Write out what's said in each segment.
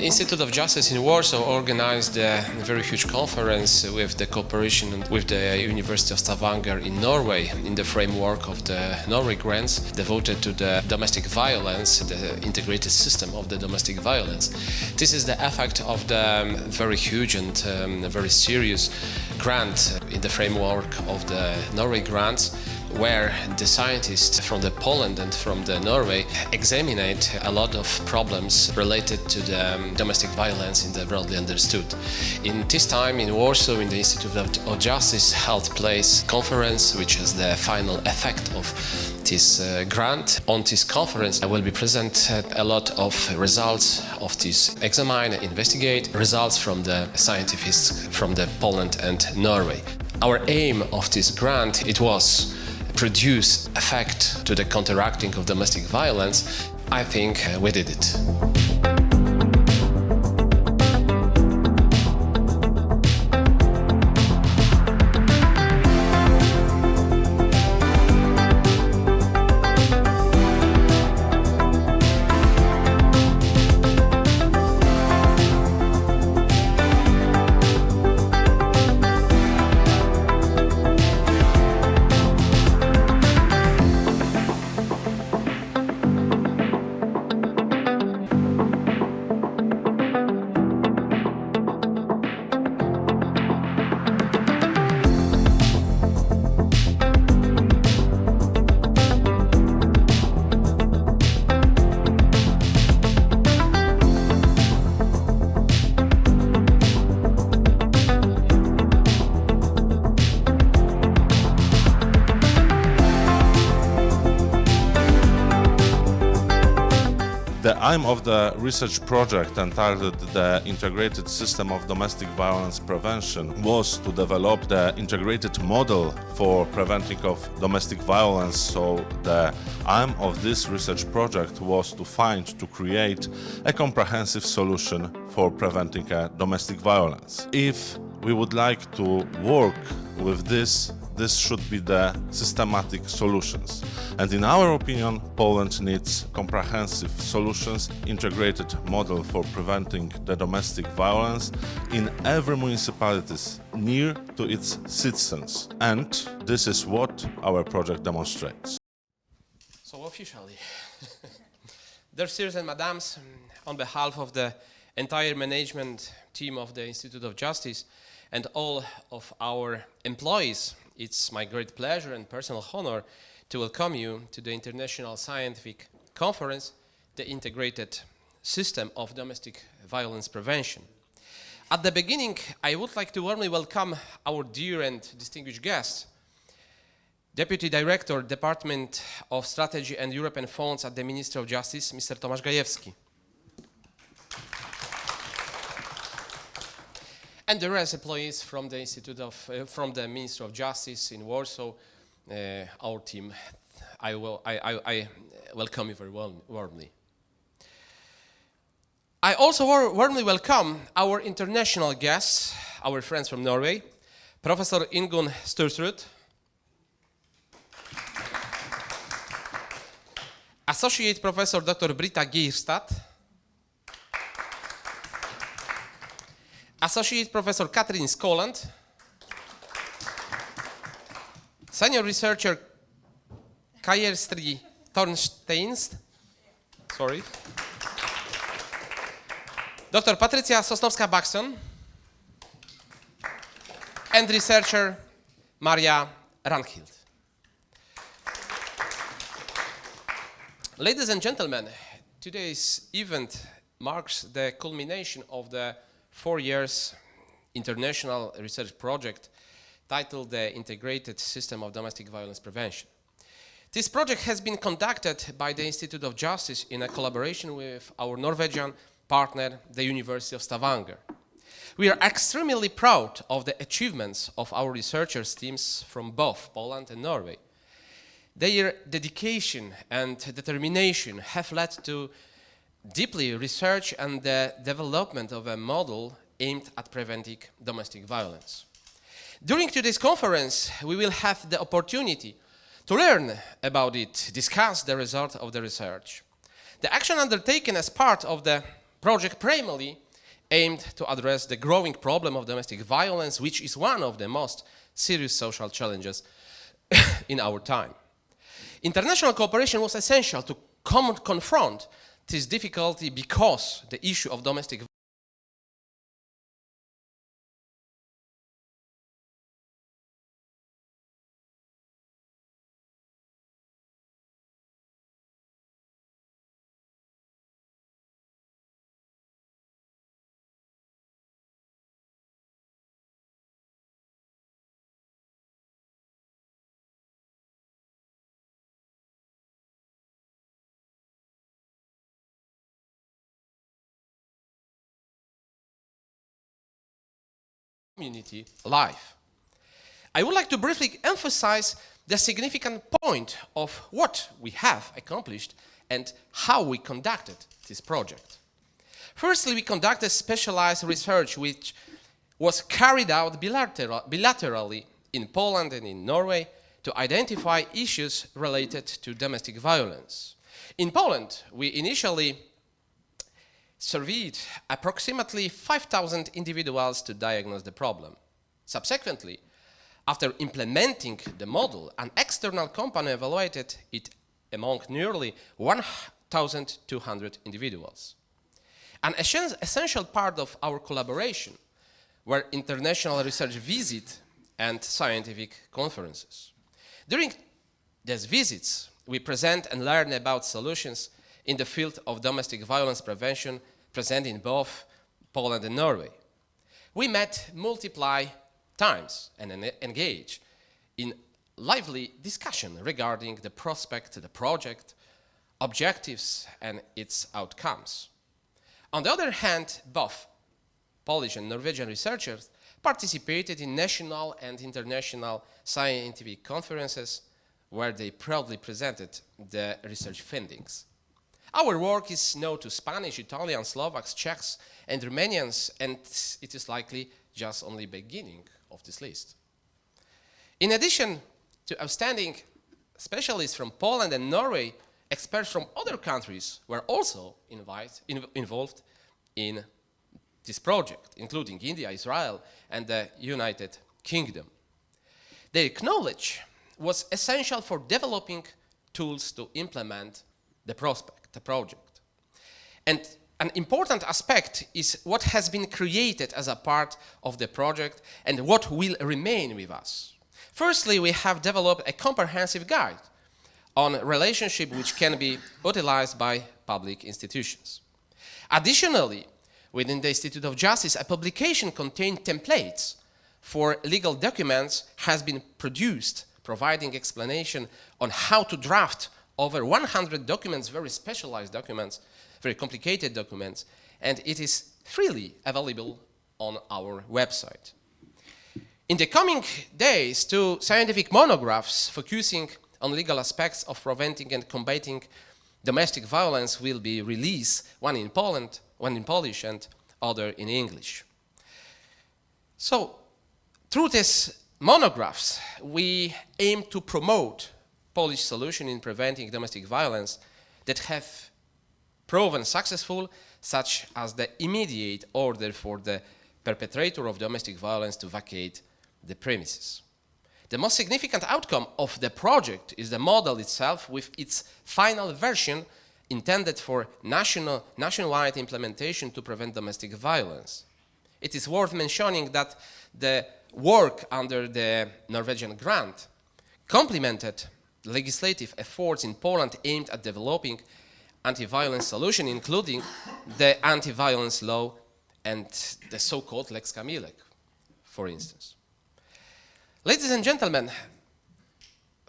Institute of Justice in Warsaw organized a very huge conference with the cooperation with the University of Stavanger in Norway in the framework of the Norway grants devoted to the domestic violence, the integrated system of the domestic violence. This is the effect of the very huge and very serious grant in the framework of the Norway grants, where the scientists from the Poland and from the Norway examine a lot of problems related to the domestic violence in the broadly understood. In this time in Warsaw, in the Institute of Justice, held place conference, which is the final effect of this grant. On this conference, I will be present a lot of results of this examine, investigate results from the scientists from the Poland and Norway. Our aim of this grant, it was produce effect to the counteracting of domestic violence. I think we did it. The aim of the research project, entitled The Integrated System of Domestic Violence Prevention, was to develop the integrated model for preventing of domestic violence. So the aim of this research project was to create a comprehensive solution for preventing domestic violence. If we would like to work with this should be the systematic solutions. And in our opinion, Poland needs comprehensive solutions, integrated model for preventing the domestic violence in every municipality near to its citizens. And this is what our project demonstrates. So officially, dear sirs and madams, on behalf of the entire management team of the Institute of Justice and all of our employees, it's my great pleasure and personal honor to welcome you to the International Scientific Conference, the Integrated System of Domestic Violence Prevention. At the beginning, I would like to warmly welcome our dear and distinguished guest, Deputy Director, Department of Strategy and European Funds at the Ministry of Justice, Mr. Tomasz Gajewski. And the rest employees from the Institute from the Ministry of Justice in Warsaw, our team. I welcome you very warmly. I also warmly welcome our international guests, our friends from Norway, Professor Ingunn Stursrud, Associate Professor Dr. Britta Gierstad, Associate Professor Katrin Skoland, Senior Researcher Kajestri Tornsteinst, Dr. Patrycja Sosnowska-Baxton, and Researcher Maria Ranhild. Ladies and gentlemen, today's event marks the culmination of the 4 years international research project titled The Integrated System of Domestic Violence Prevention. This project has been conducted by the Institute of Justice in a collaboration with our Norwegian partner, the University of Stavanger. We are extremely proud of the achievements of our researchers teams from both Poland and Norway. Their dedication and determination have led to deeply research and the development of a model aimed at preventing domestic violence. During today's conference, we will have the opportunity to learn about it, discuss the result of the research. The action undertaken as part of the project primarily aimed to address the growing problem of domestic violence, which is one of the most serious social challenges in our time. International cooperation was essential to confront this difficulty because the issue of domestic community life. I would like to briefly emphasize the significant point of what we have accomplished and how we conducted this project. Firstly, we conducted specialized research which was carried out bilaterally in Poland and in Norway to identify issues related to domestic violence. In Poland, we initially surveyed approximately 5,000 individuals to diagnose the problem. Subsequently, after implementing the model, an external company evaluated it among nearly 1,200 individuals. An essential part of our collaboration were international research visits and scientific conferences. During these visits, we present and learn about solutions in the field of domestic violence prevention present in both Poland and Norway. We met multiple times and engaged in lively discussion regarding the prospect, the project, objectives, and its outcomes. On the other hand, both Polish and Norwegian researchers participated in national and international scientific conferences where they proudly presented the research findings. Our work is known to Spanish, Italian, Slovaks, Czechs, and Romanians, and it is likely just only beginning of this list. In addition to outstanding specialists from Poland and Norway, experts from other countries were also involved in this project, including India, Israel, and the United Kingdom. Their knowledge was essential for developing tools to implement the project. And an important aspect is what has been created as a part of the project and what will remain with us. Firstly, we have developed a comprehensive guide on relationship which can be utilized by public institutions. Additionally, within the Institute of Justice, a publication containing templates for legal documents has been produced, providing explanation on how to draft over 100 documents, very specialized documents, very complicated documents, and it is freely available on our website. In the coming days, 2 scientific monographs focusing on legal aspects of preventing and combating domestic violence will be released, one in Poland, one in Polish, and other in English. So, through these monographs, we aim to promote Polish solutions in preventing domestic violence that have proven successful, such as the immediate order for the perpetrator of domestic violence to vacate the premises. The most significant outcome of the project is the model itself, with its final version intended for nationwide implementation to prevent domestic violence. It is worth mentioning that the work under the Norwegian grant complemented legislative efforts in Poland aimed at developing anti-violence solutions, including the anti-violence law and the so-called Lex Kamilek, for instance. Ladies and gentlemen,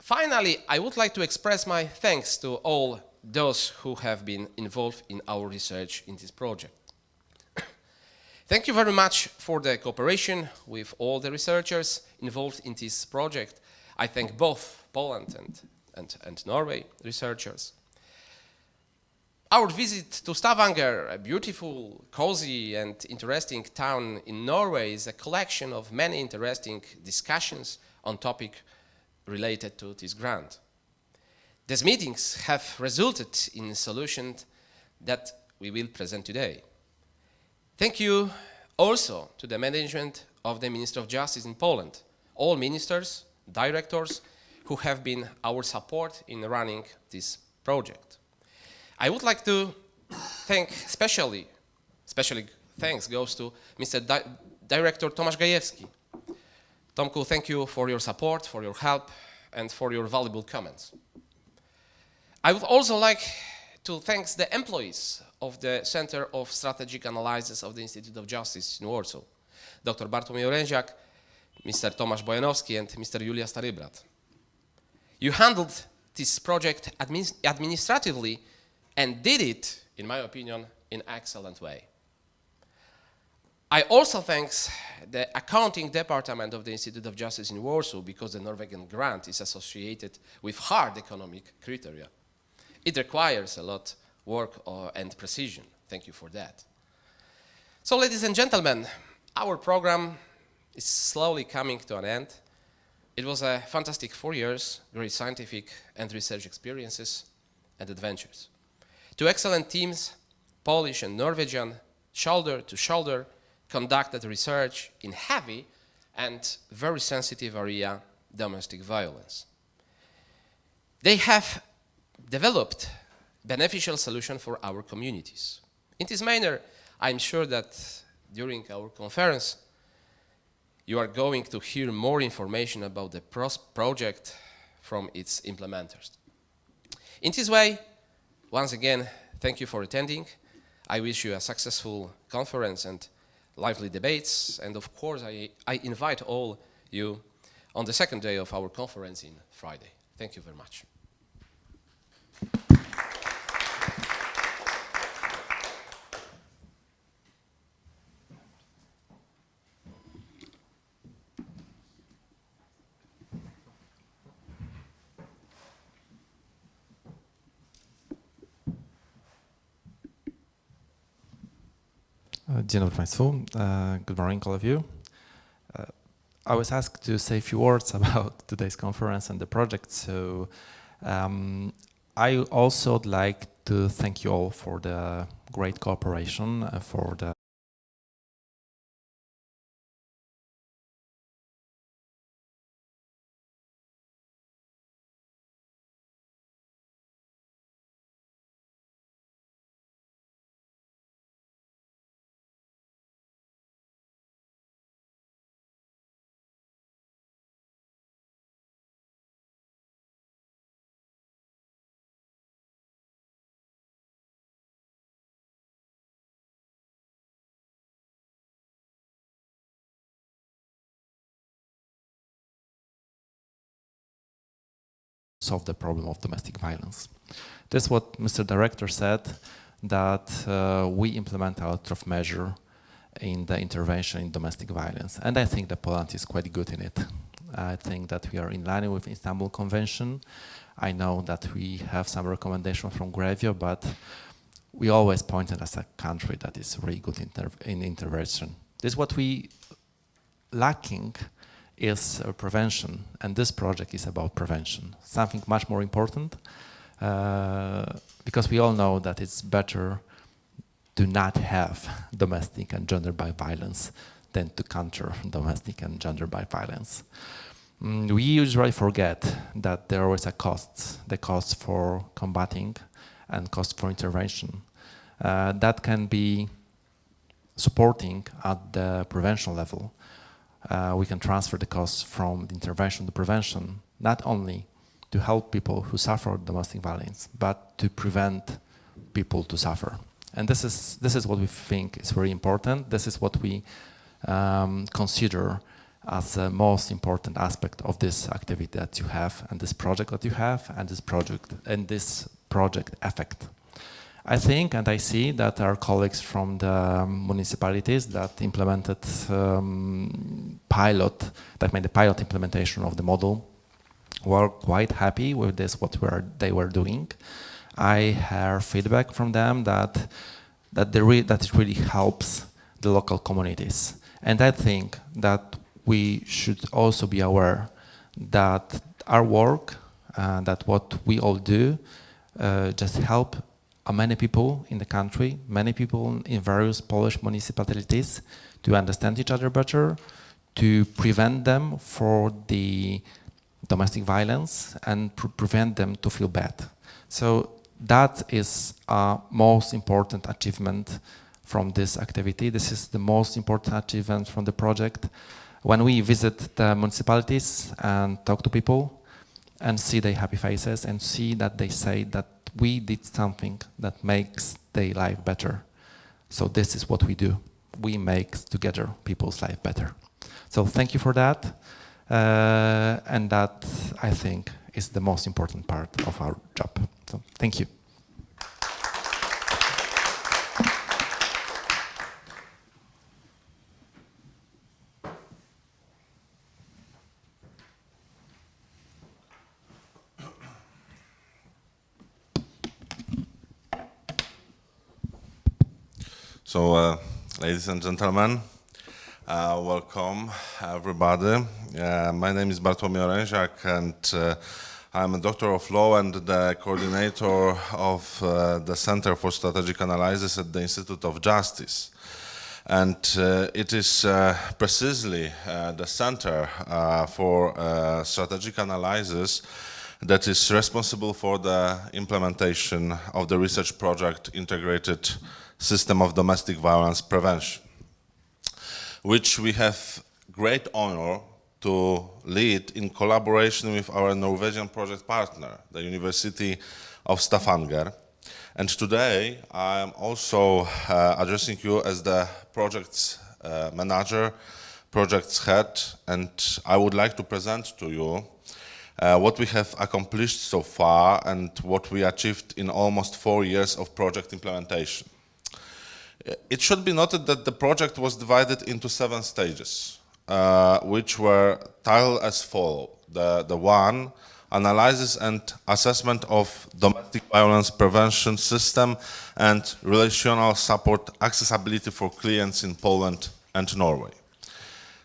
finally, I would like to express my thanks to all those who have been involved in our research in this project. Thank you very much for the cooperation with all the researchers involved in this project. I thank both Poland and Norway researchers. Our visit to Stavanger, a beautiful, cozy, and interesting town in Norway, is a collection of many interesting discussions on topics related to this grant. These meetings have resulted in solutions that we will present today. Thank you also to the management of the Ministry of Justice in Poland, all ministers, directors who have been our support in running this project. I would like to thank especially thanks goes to Mr. Director Tomasz Gajewski. Tomku, thank you for your support, for your help, and for your valuable comments. I would also like to thank the employees of the Center of Strategic Analysis of the Institute of Justice in Warsaw, Dr. Bartłomiej Oręziak, Mr. Tomasz Bojanowski, and Mr. Julia Starybrat. You handled this project administratively and did it, in my opinion, in an excellent way. I also thank the accounting department of the Institute of Justice in Warsaw because the Norwegian grant is associated with hard economic criteria. It requires a lot of work and precision. Thank you for that. So, ladies and gentlemen, our program is slowly coming to an end. It was a fantastic 4 years, great scientific and research experiences and adventures. Two excellent teams, Polish and Norwegian, shoulder to shoulder, conducted research in heavy and very sensitive area, domestic violence. They have developed beneficial solution for our communities. In this manner, I'm sure that during our conference, you are going to hear more information about the project from its implementers. In this way, once again, thank you for attending. I wish you a successful conference and lively debates, and of course, I invite all you on the second day of our conference in Friday. Thank you very much. Dzień dobry Państwu. Good morning, all of you. I was asked to say a few words about today's conference and the project, so I also would like to thank you all for the great cooperation, for the solve the problem of domestic violence. That's what Mr. Director said, that we implement a lot of measure in the intervention in domestic violence. And I think that Poland is quite good in it. I think that we are in line with Istanbul Convention. I know that we have some recommendations from Grevio, but we always pointed as a country that is really good in intervention. This is what we lacking is prevention, and this project is about prevention. Something much more important, because we all know that it's better to not have domestic and gender-based violence than to counter domestic and gender-based violence. We usually forget that there is a cost, the cost for combating and cost for intervention. That can be supporting at the prevention level. We can transfer the costs from the intervention to prevention, not only to help people who suffer domestic violence, but to prevent people to suffer. And this is what we think is very important. This is what we consider as the most important aspect of this activity that you have, and this project that you have, and this project effect. I think and I see that our colleagues from the municipalities that implemented that made the pilot implementation of the model were quite happy with this, they were doing. I hear feedback from them that it really helps the local communities. And I think that we should also be aware that our work, that what we all do, just help many people in the country, many people in various Polish municipalities to understand each other better, to prevent them for the domestic violence and prevent them to feel bad. So that is a most important achievement from this activity. This is the most important achievement from the project. When we visit the municipalities and talk to people and see their happy faces and see that they say that we did something that makes their life better. So this is what we do. We make together people's life better. So thank you for that. And that, I think, is the most important part of our job. So thank you. So, ladies and gentlemen, welcome everybody. My name is Bartłomiej Oręziak, and I'm a doctor of law and the coordinator of the Center for Strategic Analysis at the Institute of Justice. And it is precisely the Center for Strategic Analysis that is responsible for the implementation of the research project Integrated System of Domestic Violence Prevention, which we have great honor to lead in collaboration with our Norwegian project partner, the University of Stavanger. And today I am also addressing you as the project's manager, project's head, and I would like to present to you what we have accomplished so far and what we achieved in almost 4 years of project implementation. It should be noted that the project was divided into 7 stages, which were titled as follows. The one, analysis and assessment of domestic violence prevention system and relational support accessibility for clients in Poland and Norway.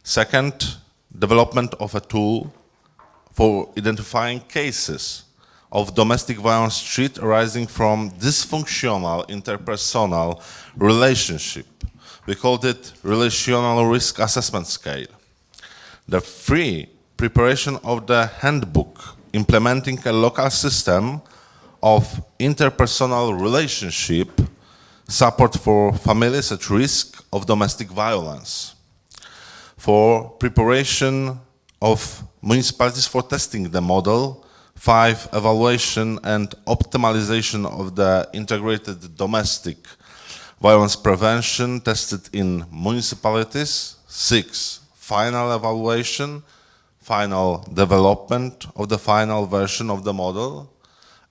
Second, development of a tool for identifying cases of domestic violence threat arising from dysfunctional interpersonal relationship. We called it Relational Risk Assessment Scale. The 3, preparation of the handbook implementing a local system of interpersonal relationship support for families at risk of domestic violence. 4, preparation of municipalities for testing the model. 5, evaluation and optimization of the integrated domestic violence prevention tested in municipalities. 6, final evaluation, final development of the final version of the model.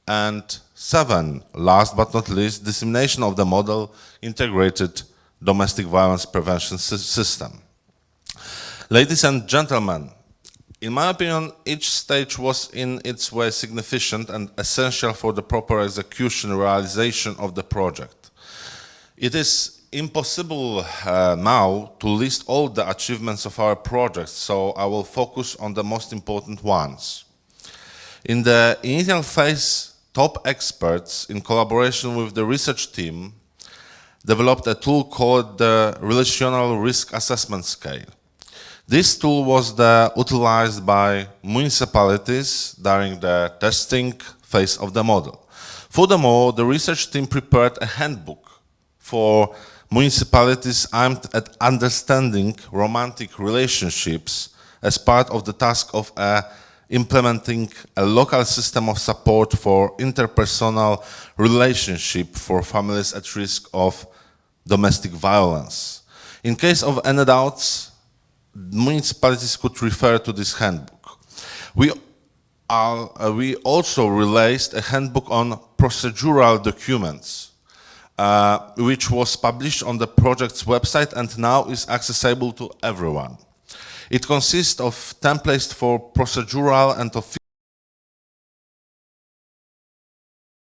And 7, last but not least, dissemination of the model integrated domestic violence prevention system. Ladies and gentlemen, in my opinion, each stage was in its way significant and essential for the proper execution and realization of the project. It is impossible now to list all the achievements of our project, so I will focus on the most important ones. In the initial phase, top experts, in collaboration with the research team, developed a tool called the Relational Risk Assessment Scale. This tool was utilized by municipalities during the testing phase of the model. Furthermore, the research team prepared a handbook for municipalities aimed at understanding romantic relationships as part of the task of implementing a local system of support for interpersonal relationship for families at risk of domestic violence. In case of any doubts, municipalities could refer to this handbook. We also released a handbook on procedural documents, which was published on the project's website and now is accessible to everyone. It consists of templates for procedural and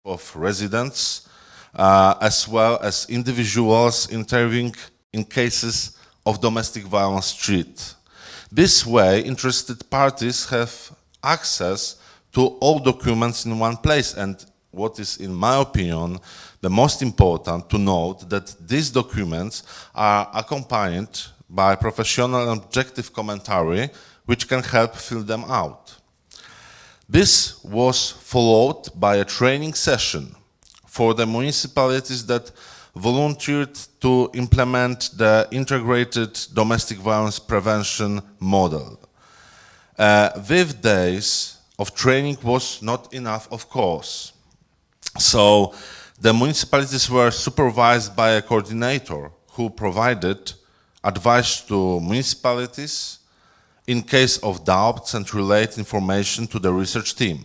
of residents, as well as individuals interviewing in cases of domestic violence threat. This way, interested parties have access to all documents in one place, and what is, in my opinion, the most important to note, that these documents are accompanied by professional and objective commentary, which can help fill them out. This was followed by a training session for the municipalities that volunteered to implement the integrated domestic violence prevention model. With days of training was not enough, of course. So the municipalities were supervised by a coordinator who provided advice to municipalities in case of doubts and relate information to the research team.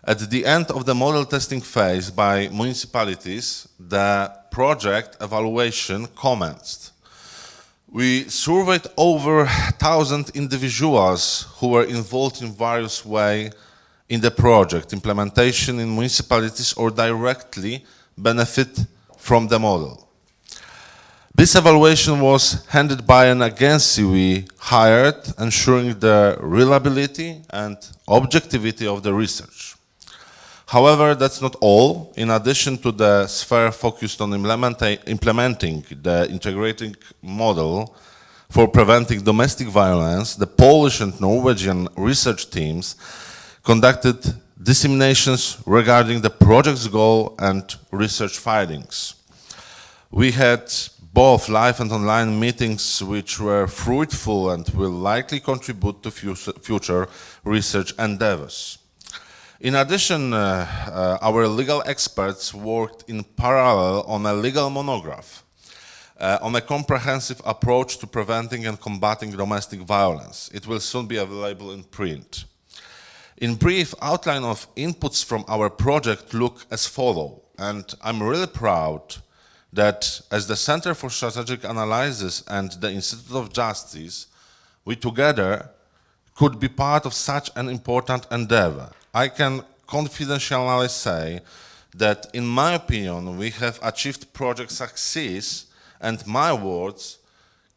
At the end of the model testing phase by municipalities, the project evaluation commenced. We surveyed over 1,000 individuals who were involved in various ways in the project implementation in municipalities or directly benefit from the model. This evaluation was handled by an agency we hired, ensuring the reliability and objectivity of the research. However, that's not all. In addition to the sphere focused on implementing the integrating model for preventing domestic violence, the Polish and Norwegian research teams conducted disseminations regarding the project's goal and research findings. We had both live and online meetings which were fruitful and will likely contribute to future research endeavors. In addition, our legal experts worked in parallel on a legal monograph on a comprehensive approach to preventing and combating domestic violence. It will soon be available in print. In brief, outline of inputs from our project look as follow, and I'm really proud that as the Center for Strategic Analysis and the Institute of Justice, we together could be part of such an important endeavor. I can confidentially say that, in my opinion, we have achieved project success, and my words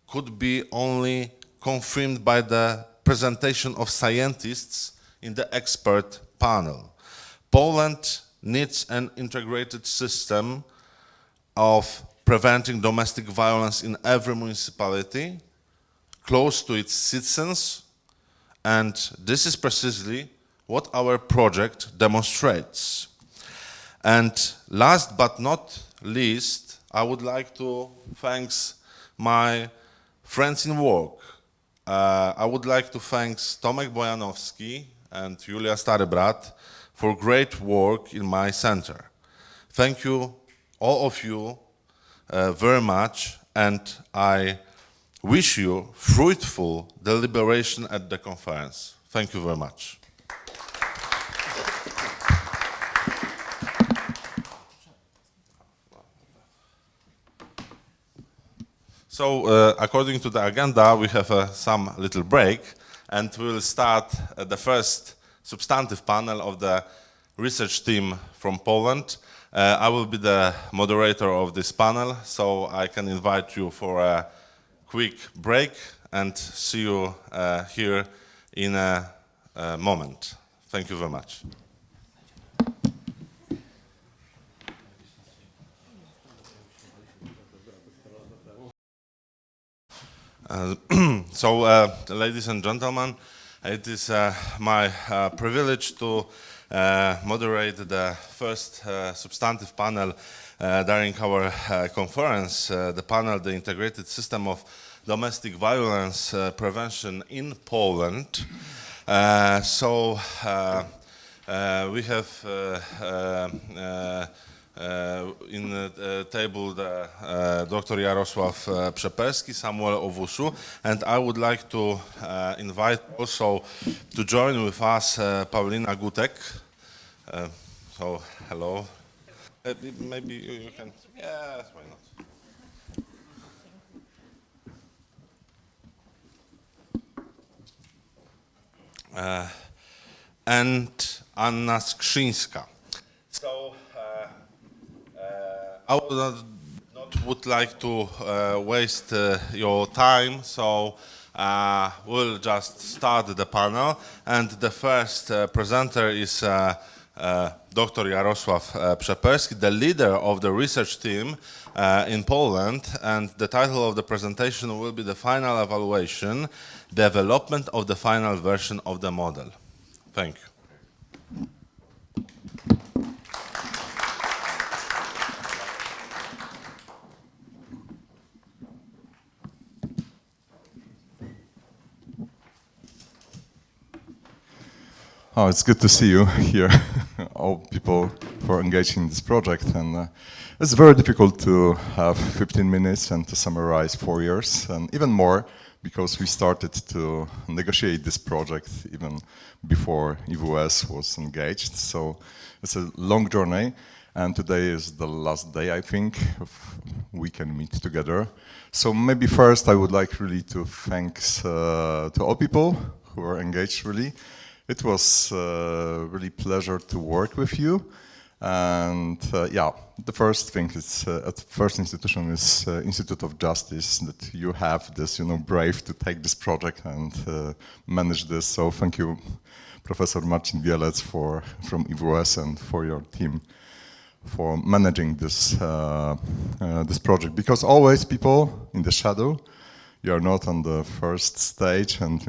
could be only confirmed by the presentation of scientists in the expert panel. Poland needs an integrated system of preventing domestic violence in every municipality, close to its citizens, and this is precisely what our project demonstrates. And last but not least, I would like to thank my friends in work. I would like to thank Tomek Bojanowski and Julia Starybrat for great work in my center. Thank you, all of you, very much, and I wish you fruitful deliberation at the conference. Thank you very much. So, according to the agenda, we have some little break, and we'll start the first substantive panel of the research team from Poland. I will be the moderator of this panel, so I can invite you for a quick break and see you here in a moment. Thank you very much. So, ladies and gentlemen, it is my privilege to moderate the first substantive panel during our conference, the panel, The Integrated System of Domestic Violence Prevention in Poland. We have in the table Dr. Jarosław Przeperski, Samuel Owusu, and I would like to invite also to join with us Paulina Gutek. So, hello. Maybe you can, yes, why not? And Anna Skrzyńska. So, I would like to waste your time, so we'll just start the panel. And the first presenter is Dr. Jarosław Przeperski, the leader of the research team in Poland, and the title of the presentation will be the final evaluation, development of the final version of the model. Thank you. Oh, it's good to see you here, all people who are engaged in this project. And it's very difficult to have 15 minutes and to summarize 4 years, and even more because we started to negotiate this project even before EWS was engaged. So it's a long journey, and today is the last day, I think, we can meet together. So maybe first I would like really to thanks to all people who are engaged really. It was really pleasure to work with you, and yeah, the first thing is at first institution is Institute of Justice, that you have this, brave to take this project and manage this. So thank you, Professor Marcin Wielec from EWS and for your team for managing this this project, because always people in the shadow. You are not on the first stage, and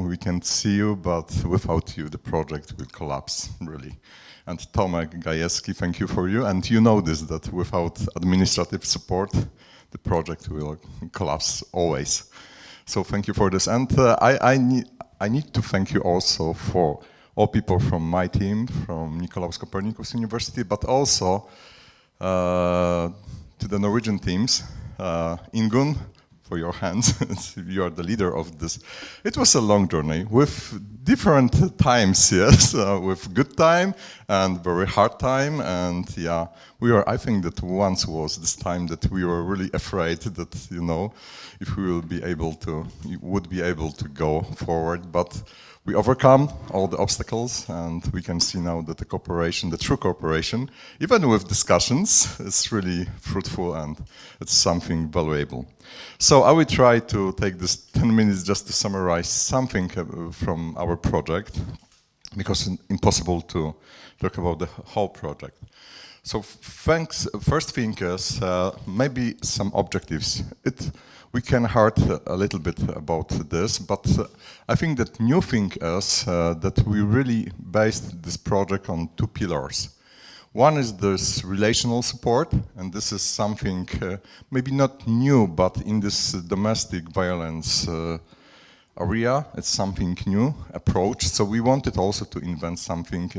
we can see you, but without you the project will collapse, really. And Tomasz, Gajewski, thank you for you. And you know this, that without administrative support, the project will collapse always. So thank you for this. And I need to thank you also for all people from my team, from Nicolaus Copernicus University, but also to the Norwegian teams, Ingun, for your hands. You are the leader of this. It was a long journey with different times, yes, with good time and very hard time. And yeah, I think that once was this time that we were really afraid that, if we would be able to go forward. But we overcome all the obstacles, and we can see now that the cooperation, the true cooperation, even with discussions, is really fruitful, and it's something valuable. So I will try to take this 10 minutes just to summarize something from our project, because it's impossible to talk about the whole project. So first thing is maybe some objectives. We can heard a little bit about this, but I think that new thing is that we really based this project on 2 pillars. One is this relational support, and this is something maybe not new, but in this domestic violence area, it's something new approach. So we wanted also to invent something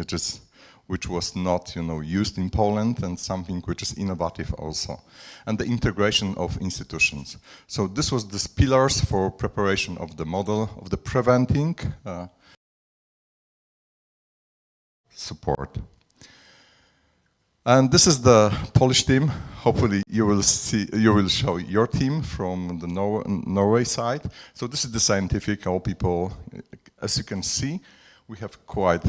which was not, used in Poland, and something which is innovative also, and the integration of institutions. So this was the pillars for preparation of the model of the preventing support. And this is the Polish team. Hopefully you will show your team from the Norway side. So this is the scientific, all people, as you can see, we have quite,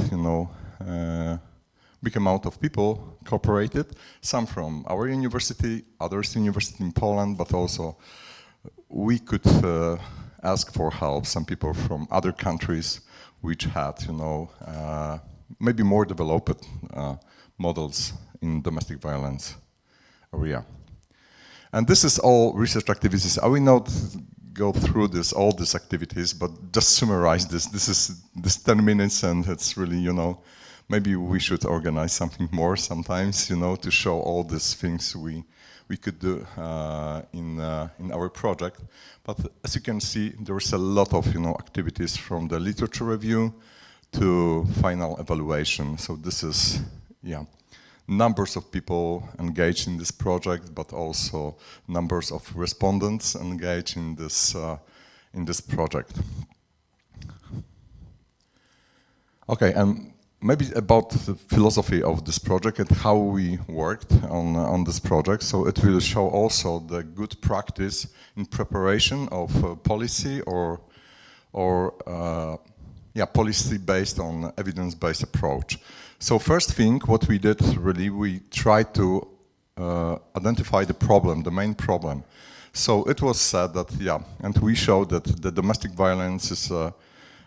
big amount of people cooperated, some from our university, others university in Poland, but also we could ask for help, some people from other countries which had, maybe more developed models in domestic violence area. And this is all research activities. I will not go through all these activities, but just summarize this. This is 10 minutes, and it's really, maybe we should organize something more sometimes, to show all these things we could do in our project. But as you can see, there's a lot of activities from the literature review to final evaluation. So this is numbers of people engaged in this project, but also numbers of respondents engaged in this project. Okay, and maybe about the philosophy of this project and how we worked on this project. So it will show also the good practice in preparation of policy or policy based on evidence-based approach. So first thing, what we did really, we tried to identify the problem, the main problem. So it was said that, and we showed that the domestic violence is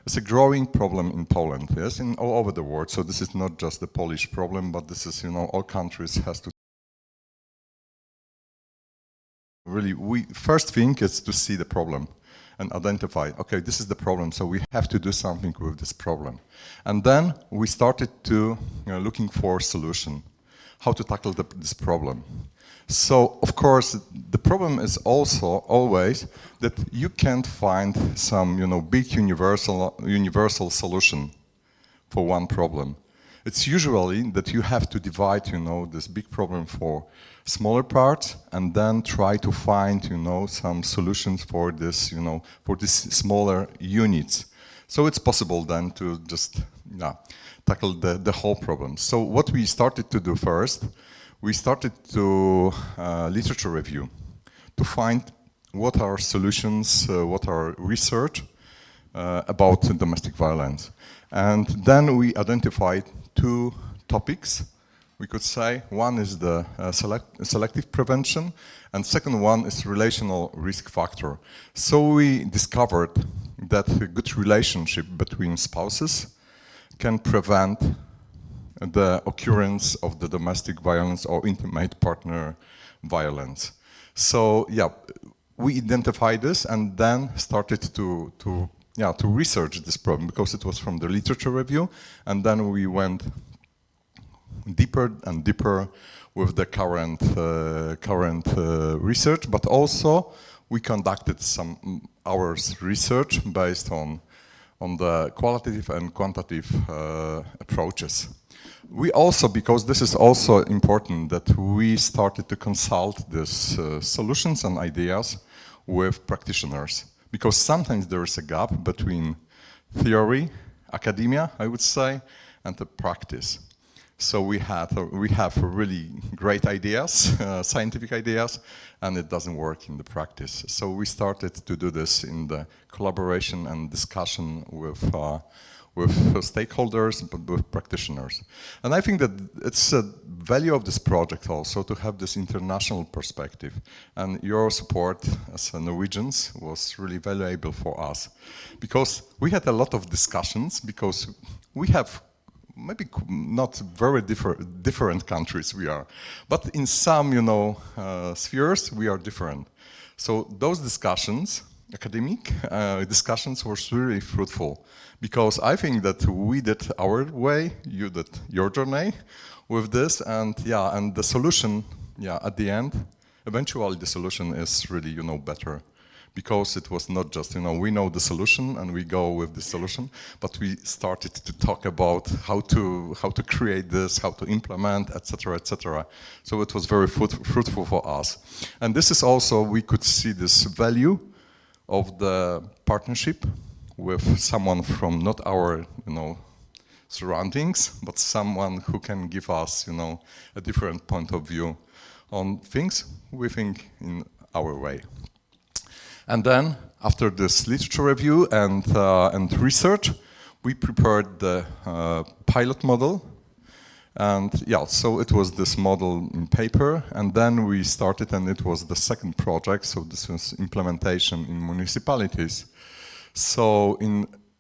It's a growing problem in Poland, yes, in all over the world. So this is not just a Polish problem, but this is, all countries has to. Really, first thing is to see the problem and identify, okay, this is the problem, so we have to do something with this problem. And then we started to looking for a solution, how to tackle this problem. So, of course, the problem is also always that you can't find some, big universal solution for one problem. It's usually that you have to divide, this big problem for smaller parts and then try to find, some solutions for this, for these smaller units. So it's possible then to just tackle the whole problem. So what we started to do first, we started to literature review to find what are solutions, what are research about domestic violence. And then we identified two topics. We could say one is the selective prevention, and second one is relational risk factor. So we discovered that a good relationship between spouses can prevent the occurrence of the domestic violence or intimate partner violence. So we identified this and then started to research this problem because it was from the literature review, and then we went deeper and deeper with the current research, but also we conducted some hours research based on the qualitative and quantitative approaches. We also, because this is also important, that we started to consult these solutions and ideas with practitioners, because sometimes there is a gap between theory, academia, I would say, and the practice. So we have really great ideas, scientific ideas, and it doesn't work in the practice. So we started to do this in the collaboration and discussion with stakeholders, but with practitioners. And I think that it's a value of this project also to have this international perspective. And your support as Norwegians was really valuable for us, because we had a lot of discussions, because we have maybe not very different countries we are, but in some, spheres we are different. So those discussions, academic discussions, were really fruitful, because I think that we did our way, you did your journey with this, and the solution, at the end, eventually the solution is really, better. Because it was not just, we know the solution and we go with the solution, but we started to talk about how to create this, how to implement, etc., etc. So it was very fruitful for us. And this is also, we could see this value of the partnership with someone from not our, surroundings, but someone who can give us, a different point of view on things, we think, in our way. And then, after this literature review and research, we prepared the pilot model. And so it was this model in paper, and then we started, and it was the second project, so this was implementation in municipalities. So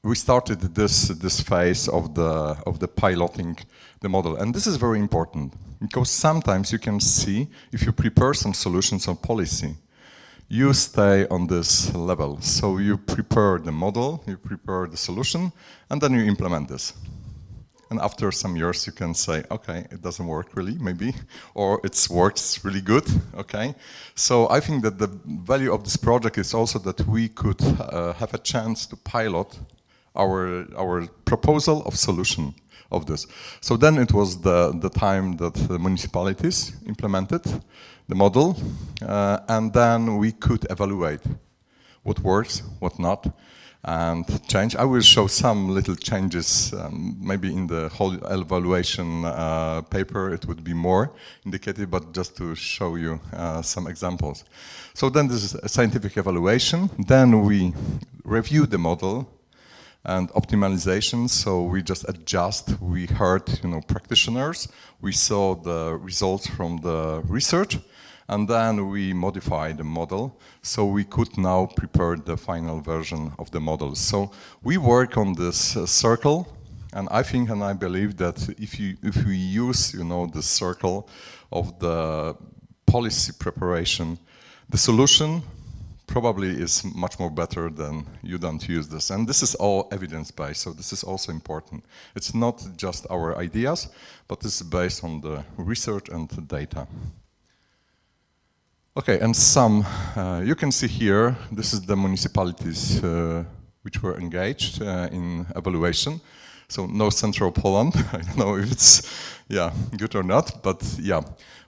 we started this phase of the piloting the model. And this is very important, because sometimes you can see, if you prepare some solutions on policy, you stay on this level. So you prepare the model, you prepare the solution, and then you implement this. And after some years you can say, okay, it doesn't work really, maybe, or it works really good, okay? So I think that the value of this project is also that we could have a chance to pilot our proposal of solution of this. So then it was the time that the municipalities implemented the model, and then we could evaluate what works, what not, and change. I will show some little changes, maybe in the whole evaluation paper it would be more indicated, but just to show you some examples. So then this is a scientific evaluation, then we review the model and optimization, so we just adjust. We heard, practitioners, we saw the results from the research, And then we modified the model, so we could now prepare the final version of the model. So we work on this circle, and I think and I believe that if we use, the circle of the policy preparation, the solution probably is much more better than you don't use this. And this is all evidence-based, so this is also important. It's not just our ideas, but this is based on the research and the data. Okay, and you can see here, this is the municipalities which were engaged in evaluation. So no central Poland. I don't know if it's good or not, but yeah.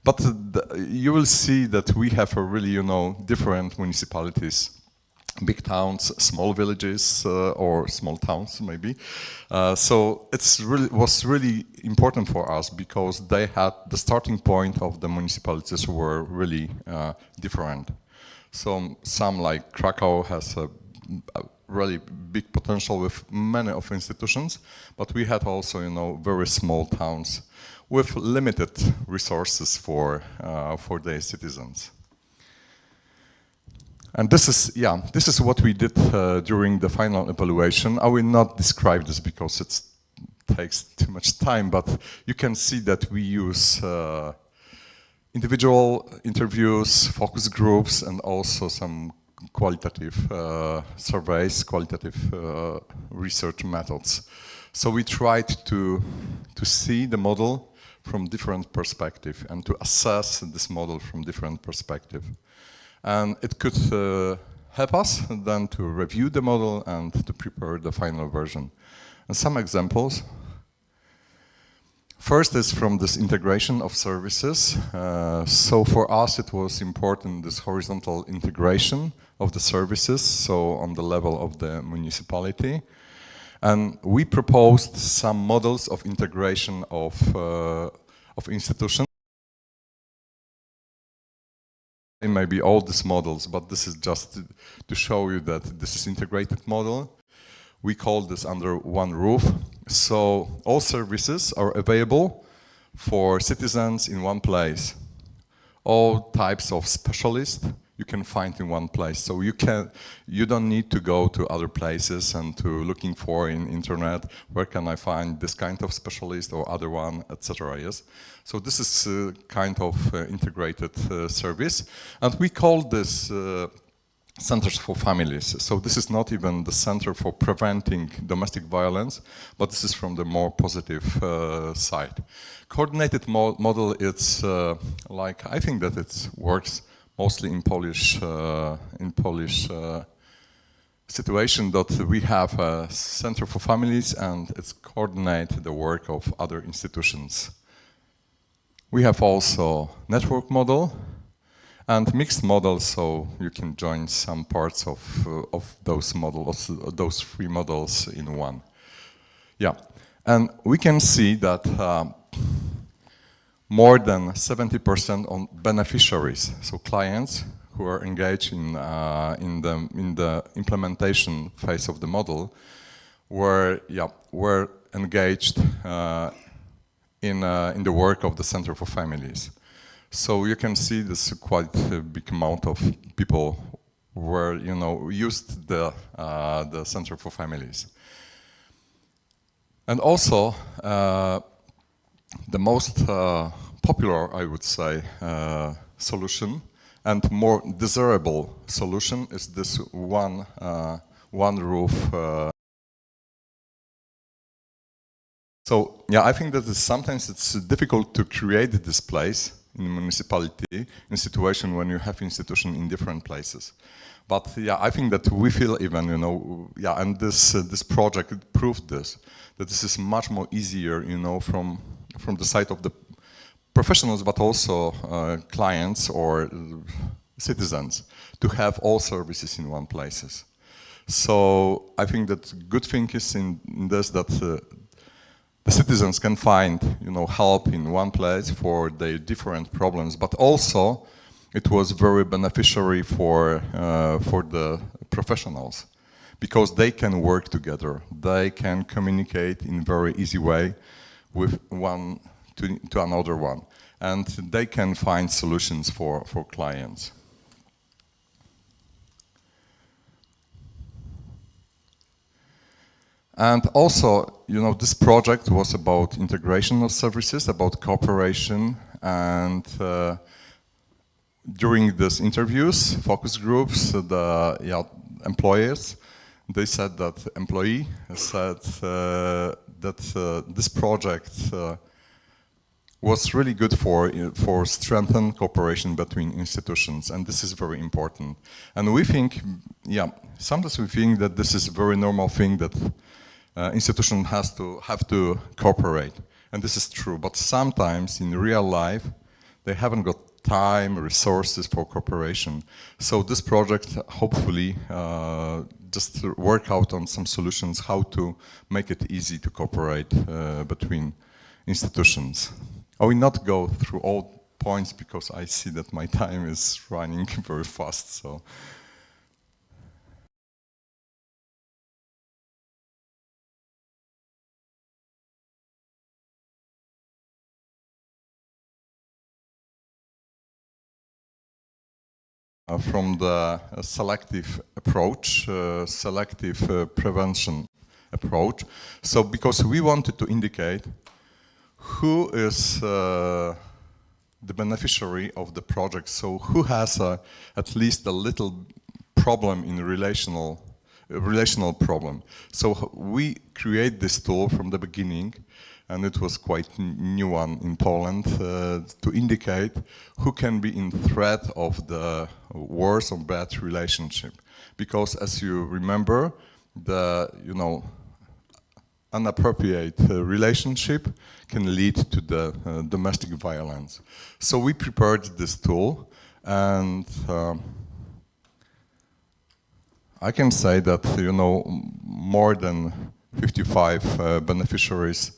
But you will see that we have a really, different municipalities, big towns, small villages, or small towns maybe. So was really important for us because they had the starting point of the municipalities were really different. So some like Krakow has a really big potential with many of institutions, but we had also, very small towns with limited resources for their citizens. And this is what we did during the final evaluation. I will not describe this because it takes too much time, but you can see that we use individual interviews, focus groups, and also some qualitative surveys, qualitative research methods. So we tried to see the model from different perspective and to assess this model from different perspective. And it could help us then to review the model and to prepare the final version. And some examples. First is from this integration of services. So for us it was important, this horizontal integration of the services, so on the level of the municipality. And we proposed some models of integration of institutions. It may be all these models, but this is just to show you that this is integrated model. We call this under one roof. So all services are available for citizens in one place. All types of specialists you can find in one place. So you don't need to go to other places and to looking for in internet, where can I find this kind of specialist or other one, etc. Yes. So this is a kind of integrated service. And we call this centers for families. So this is not even the center for preventing domestic violence, but this is from the more positive side. Coordinated model, it's I think that it works mostly in Polish situation, that we have a center for families and it's coordinate the work of other institutions. We have also network model and mixed models, so you can join some parts of those models, those three models in one. Yeah, and we can see that more than 70% on beneficiaries, so clients who are engaged in the implementation phase of the model, were engaged in the work of the Center for Families. So you can see this quite a big amount of people were used the Center for Families, and also. The most popular, I would say, solution and more desirable solution is this one roof. So yeah, I think that sometimes it's difficult to create this place in a municipality in a situation when you have institution in different places. But yeah, I think that we feel even, and this project proved this, that this is much more easier, from the side of the professionals, but also clients or citizens, to have all services in one places. So I think that good thing is in this that the citizens can find, help in one place for their different problems, but also it was very beneficiary for the professionals, because they can work together, they can communicate in very easy way with one to another one. and they can find solutions for clients. And also, this project was about integration of services, about cooperation, and during these interviews, focus groups, the employers, they said that employee said that this project was really good for strengthened cooperation between institutions, and this is very important. And we think, sometimes we think that this is a very normal thing that institution have to cooperate, and this is true. But sometimes in real life, they haven't got time, resources for cooperation. So this project hopefully just work out on some solutions how to make it easy to cooperate between institutions. I will not go through all points because I see that my time is running very fast. So. From the selective approach, prevention approach. So because we wanted to indicate who is the beneficiary of the project, so who has at least a little problem in relational problem. So we create this tool from the beginning, and it was quite new one in Poland, to indicate who can be in threat of the worse or bad relationship. Because as you remember, the inappropriate relationship can lead to the domestic violence. So we prepared this tool, and I can say that more than 55 beneficiaries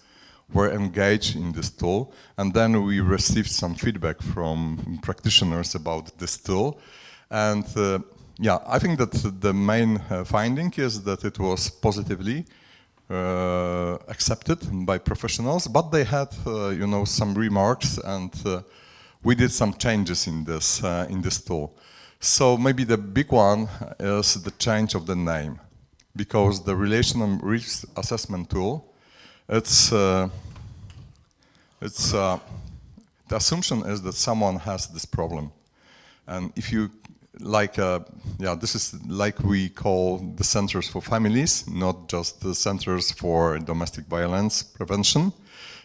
were engaged in this tool, and then we received some feedback from practitioners about this tool. And I think that the main finding is that it was positively accepted by professionals, but they had some remarks, and we did some changes in this tool. So maybe the big one is the change of the name, because the relational risk assessment tool, the assumption is that someone has this problem, and if you this is like we call the centers for families, not just the centers for domestic violence prevention.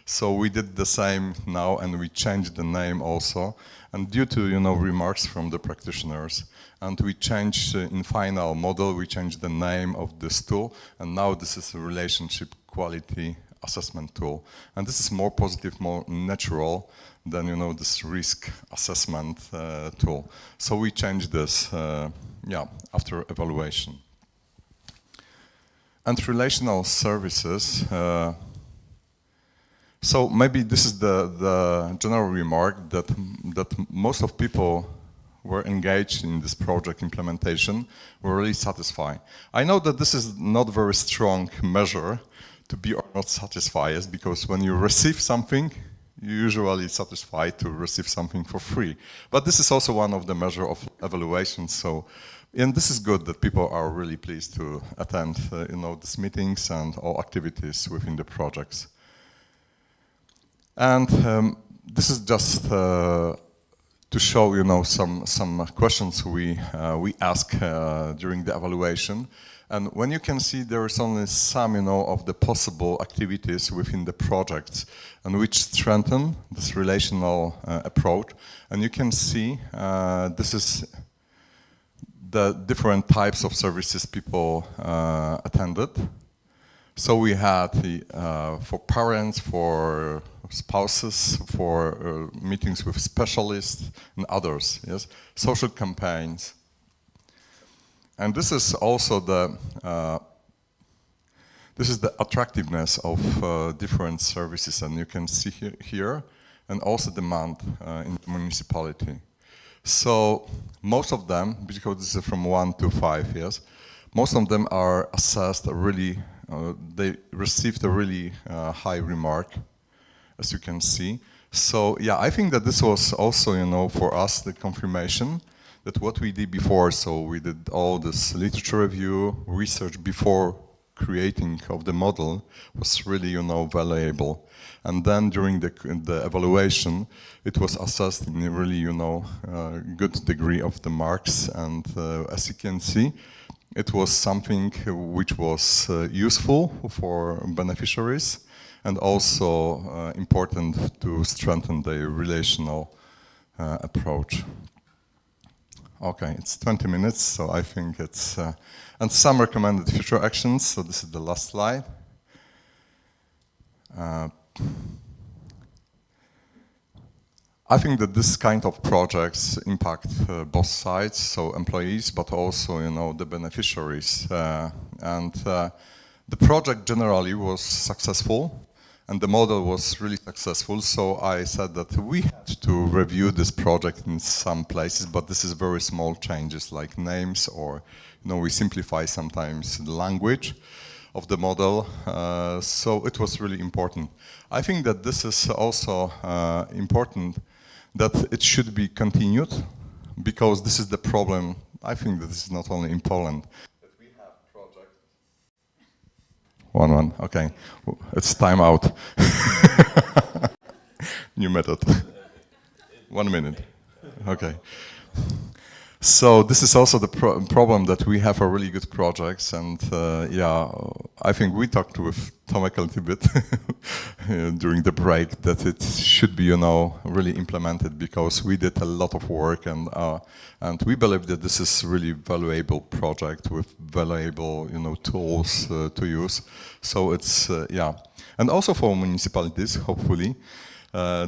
So we did the same now, and we changed the name also, and due to remarks from the practitioners, and we changed in final model, we changed the name of this tool, and now this is a relationship quality assessment tool, and this is more positive, more natural than this risk assessment tool. So we changed this after evaluation. And relational services. So maybe this is the general remark that most of people were engaged in this project implementation were really satisfied. I know that this is not very strong measure to be or not satisfied, because when you receive something, you usually satisfied to receive something for free. But this is also one of the measure of evaluation. So, and this is good that people are really pleased to attend, these meetings and all activities within the projects. And this is just to show, some questions we ask during the evaluation. And when you can see there is only some, of the possible activities within the projects and which strengthen this relational approach. And you can see this is the different types of services people attended. So we had for parents, for spouses, for meetings with specialists and others, yes, social campaigns. And this is also the attractiveness of different services, and you can see here, and also demand in the municipality. So most of them, because this is from 1 to 5 years, most of them are assessed really. They received a really high remark, as you can see. So yeah, I think that this was also, for us the confirmation that what we did before, so we did all this literature review, research before creating of the model was really, valuable. And then during the evaluation, it was assessed in a really, good degree of the marks. And as you can see, it was something which was useful for beneficiaries and also important to strengthen the relational approach. Okay, it's 20 minutes, so I think it's... and some recommended future actions, so this is the last slide. I think that this kind of projects impact both sides, so employees, but also, the beneficiaries. The project generally was successful, and the model was really successful, so I said that we had to review this project in some places, but this is very small changes like names or, we simplify sometimes the language of the model, so it was really important. I think that this is also important that it should be continued, because this is the problem. I think that this is not only in Poland. One. Okay, it's time out. New method. 1 minute. Okay. So this is also the problem that we have a really good projects, and I think we talked with Tomasz a little bit during the break that it should be, really implemented, because we did a lot of work, and we believe that this is really valuable project with valuable, tools to use. So it's and also for municipalities, hopefully.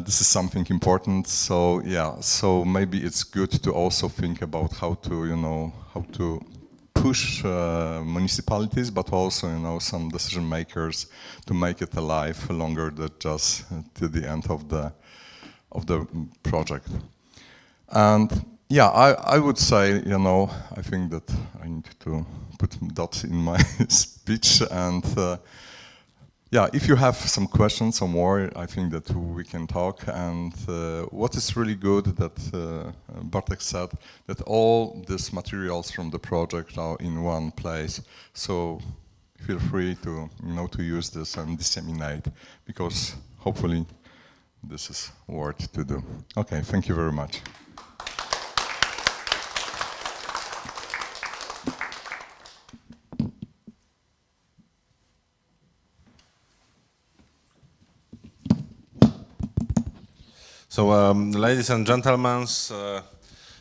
This is something important, so so maybe it's good to also think about how to push municipalities, but also, some decision makers to make it alive longer than just to the end of the project. And I would say, I think that I need to put dots in my speech, and if you have some questions or more, I think that we can talk. And what is really good that Bartek said, that all these materials from the project are in one place. So feel free to to use this and disseminate, because hopefully this is worth to do. Okay, thank you very much. So, ladies and gentlemen,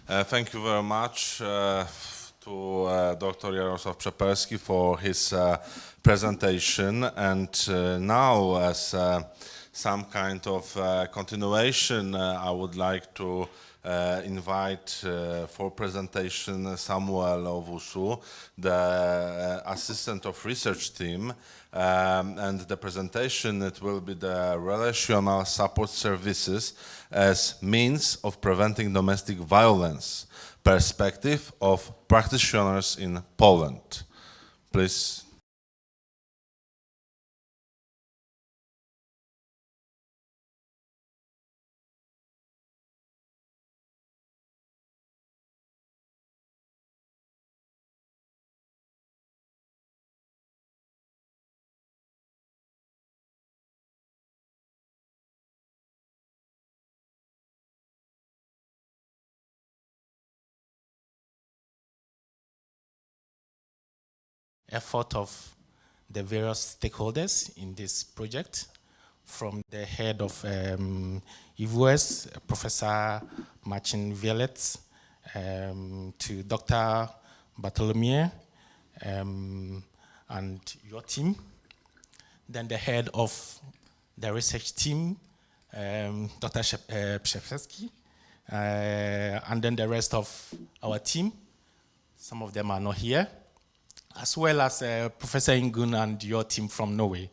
thank you very much to Dr. Jarosław Przeperski for his presentation. And now, as some kind of continuation, I would like to invite for presentation Samuel Owusu, the assistant of research team. And the presentation, it will be the relational support services as means of preventing domestic violence, perspective of practitioners in Poland. Please. Effort of the various stakeholders in this project, from the head of Owusu, Professor Marcin Wielec, to Dr. Bartłomiej and your team, then the head of the research team, Dr. Przeperski, and then the rest of our team. Some of them are not here, as well as Professor Ingun and your team from Norway.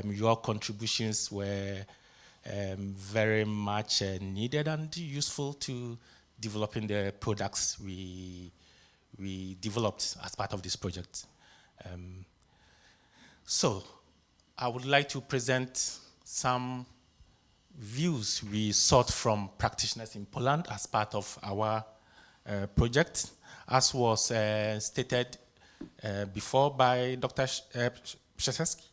Your contributions were very much needed and useful to developing the products we developed as part of this project. So I would like to present some views we sought from practitioners in Poland as part of our project, as was stated before by Dr. Przeperski.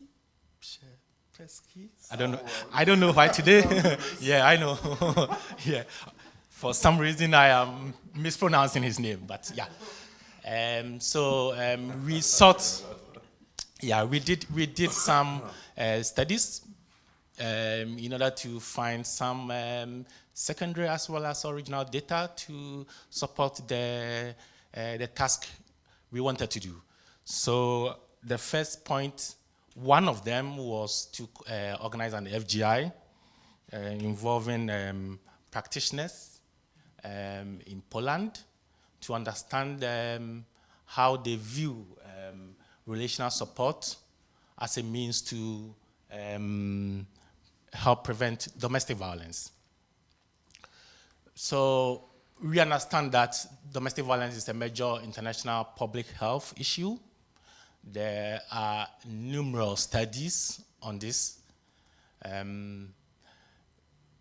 I don't know. I don't know why today. Yeah, I know. Yeah, for some reason I am mispronouncing his name, but yeah. We sought. Yeah, we did some studies in order to find some secondary as well as original data to support the task we wanted to do. So the first point, one of them was to organize an FGI involving practitioners in Poland to understand how they view relational support as a means to help prevent domestic violence. So we understand that domestic violence is a major international public health issue. There are numerous studies on this.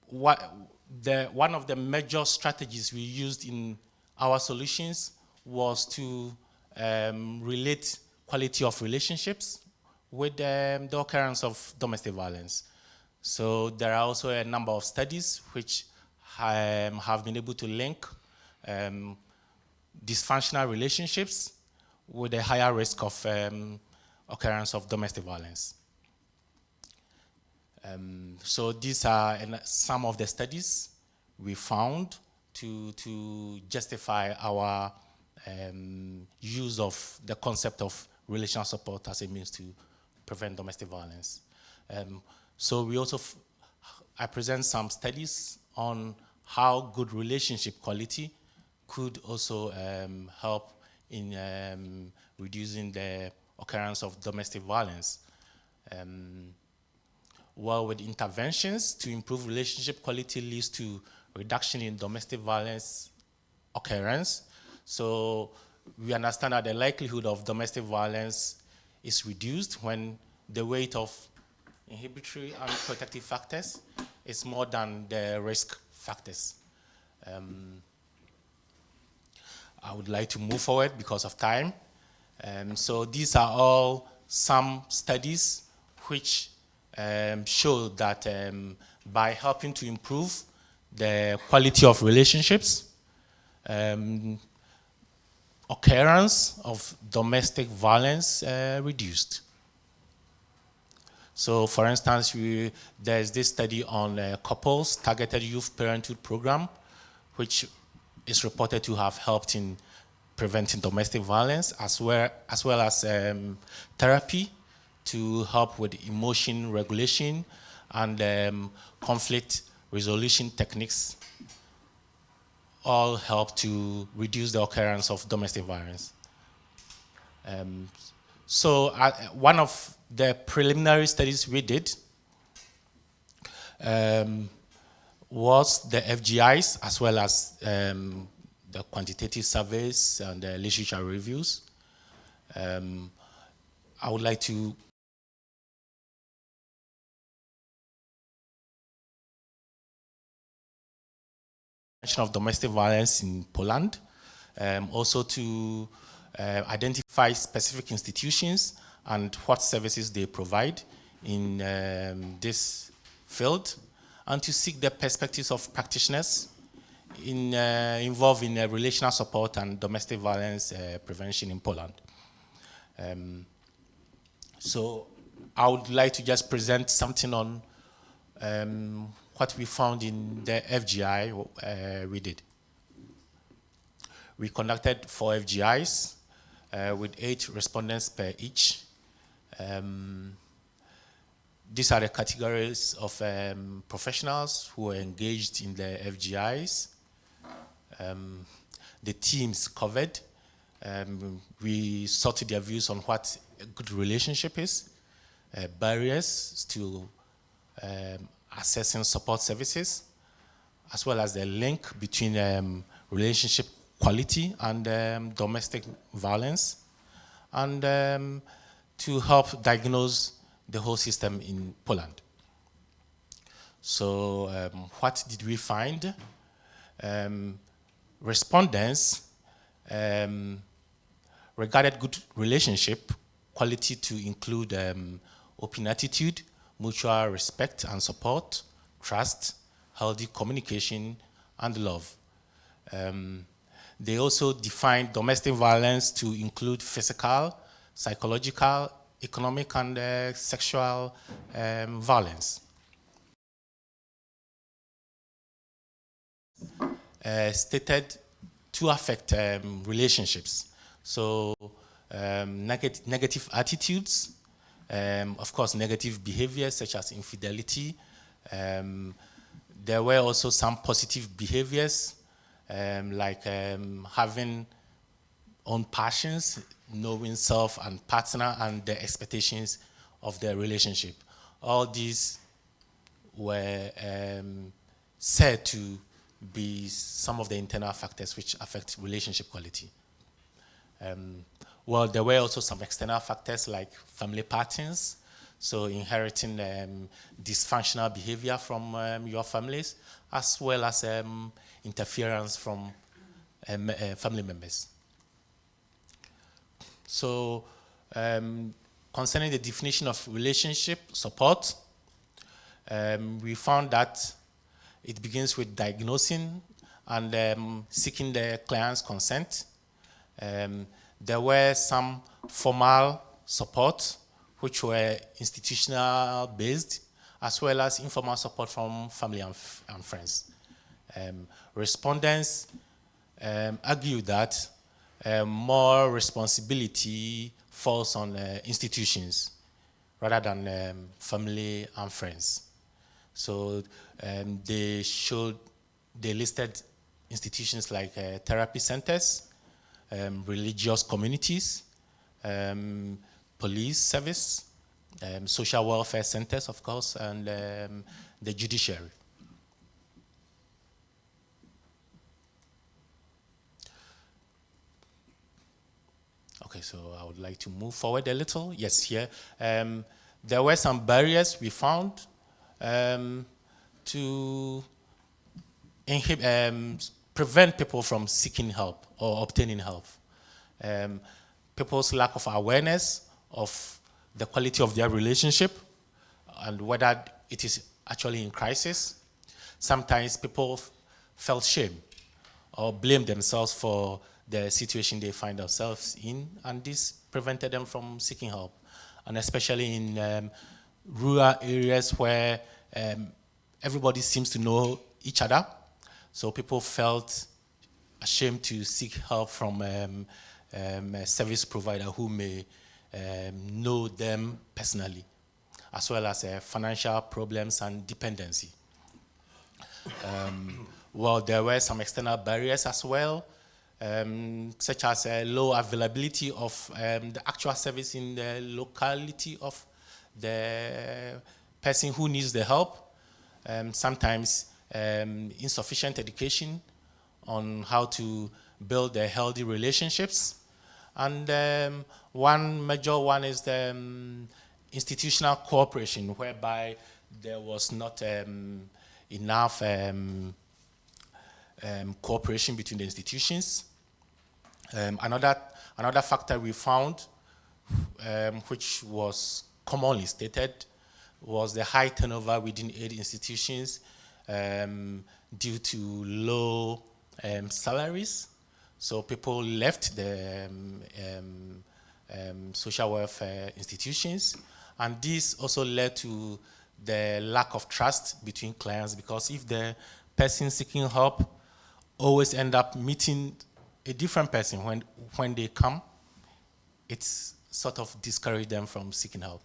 One of the major strategies we used in our solutions was to relate quality of relationships with the occurrence of domestic violence. So there are also a number of studies which have been able to link dysfunctional relationships with a higher risk of occurrence of domestic violence. So these are some of the studies we found to justify our use of the concept of relational support as a means to prevent domestic violence. So we also, I present some studies on how good relationship quality could also help in reducing the occurrence of domestic violence. With interventions to improve relationship quality leads to reduction in domestic violence occurrence. So we understand that the likelihood of domestic violence is reduced when the weight of inhibitory and protective factors is more than the risk factors. I would like to move forward because of time. So these are all some studies which show that by helping to improve the quality of relationships, occurrence of domestic violence reduced. So for instance, there's this study on couples targeted youth parenthood program, which is reported to have helped in preventing domestic violence, as well as therapy to help with emotion regulation and conflict resolution techniques, all help to reduce the occurrence of domestic violence. One of the preliminary studies we did was the FGIs, as well as the quantitative surveys and the literature reviews. I would like to of domestic violence in Poland, also to identify specific institutions and what services they provide in this field, and to seek the perspectives of practitioners involved in relational support and domestic violence prevention in Poland. So I would like to just present something on what we found in the FGI we did. We conducted 4 FGIs with 8 respondents per each. These are the categories of professionals who were engaged in the FGIs. The teams covered. We sought their views on what a good relationship is, barriers to accessing support services, as well as the link between relationship quality and domestic violence, and to help diagnose the whole system in Poland. So what did we find? Respondents regarded good relationship quality to include open attitude, mutual respect and support, trust, healthy communication, and love. They also defined domestic violence to include physical, psychological, economic, and sexual violence. Stated to affect relationships. So negative attitudes, of course, negative behaviors such as infidelity. There were also some positive behaviors like having own passions, knowing self and partner, and the expectations of the relationship. All these were said to be some of the internal factors which affect relationship quality. Well, there were also some external factors like family patterns, so inheriting dysfunctional behavior from your families, as well as interference from family members. So, concerning the definition of relationship support, we found that it begins with diagnosing and seeking the client's consent. There were some formal support, which were institutional based, as well as informal support from family and friends. Respondents argue that more responsibility falls on institutions rather than family and friends. So they listed institutions like therapy centers, religious communities, police service, social welfare centers, of course, and the judiciary. Okay, so I would like to move forward a little. Yes, here. There were some barriers we found to prevent people from seeking help or obtaining help. People's lack of awareness of the quality of their relationship and whether it is actually in crisis. Sometimes people felt shame or blamed themselves for the situation they find themselves in, and this prevented them from seeking help. And especially in rural areas where everybody seems to know each other, so people felt ashamed to seek help from a service provider who may know them personally, as well as financial problems and dependency. Well, there were some external barriers as well, such as low availability of the actual service in the locality of the person who needs the help. Sometimes insufficient education on how to build healthy relationships. And one major one is the institutional cooperation, whereby there was not enough cooperation between the institutions. Another factor we found, which was commonly stated, was the high turnover within aid institutions due to low salaries. So people left the social welfare institutions, and this also led to the lack of trust between clients, because if the person seeking help always end up meeting a different person when they come, it's sort of discourage them from seeking help.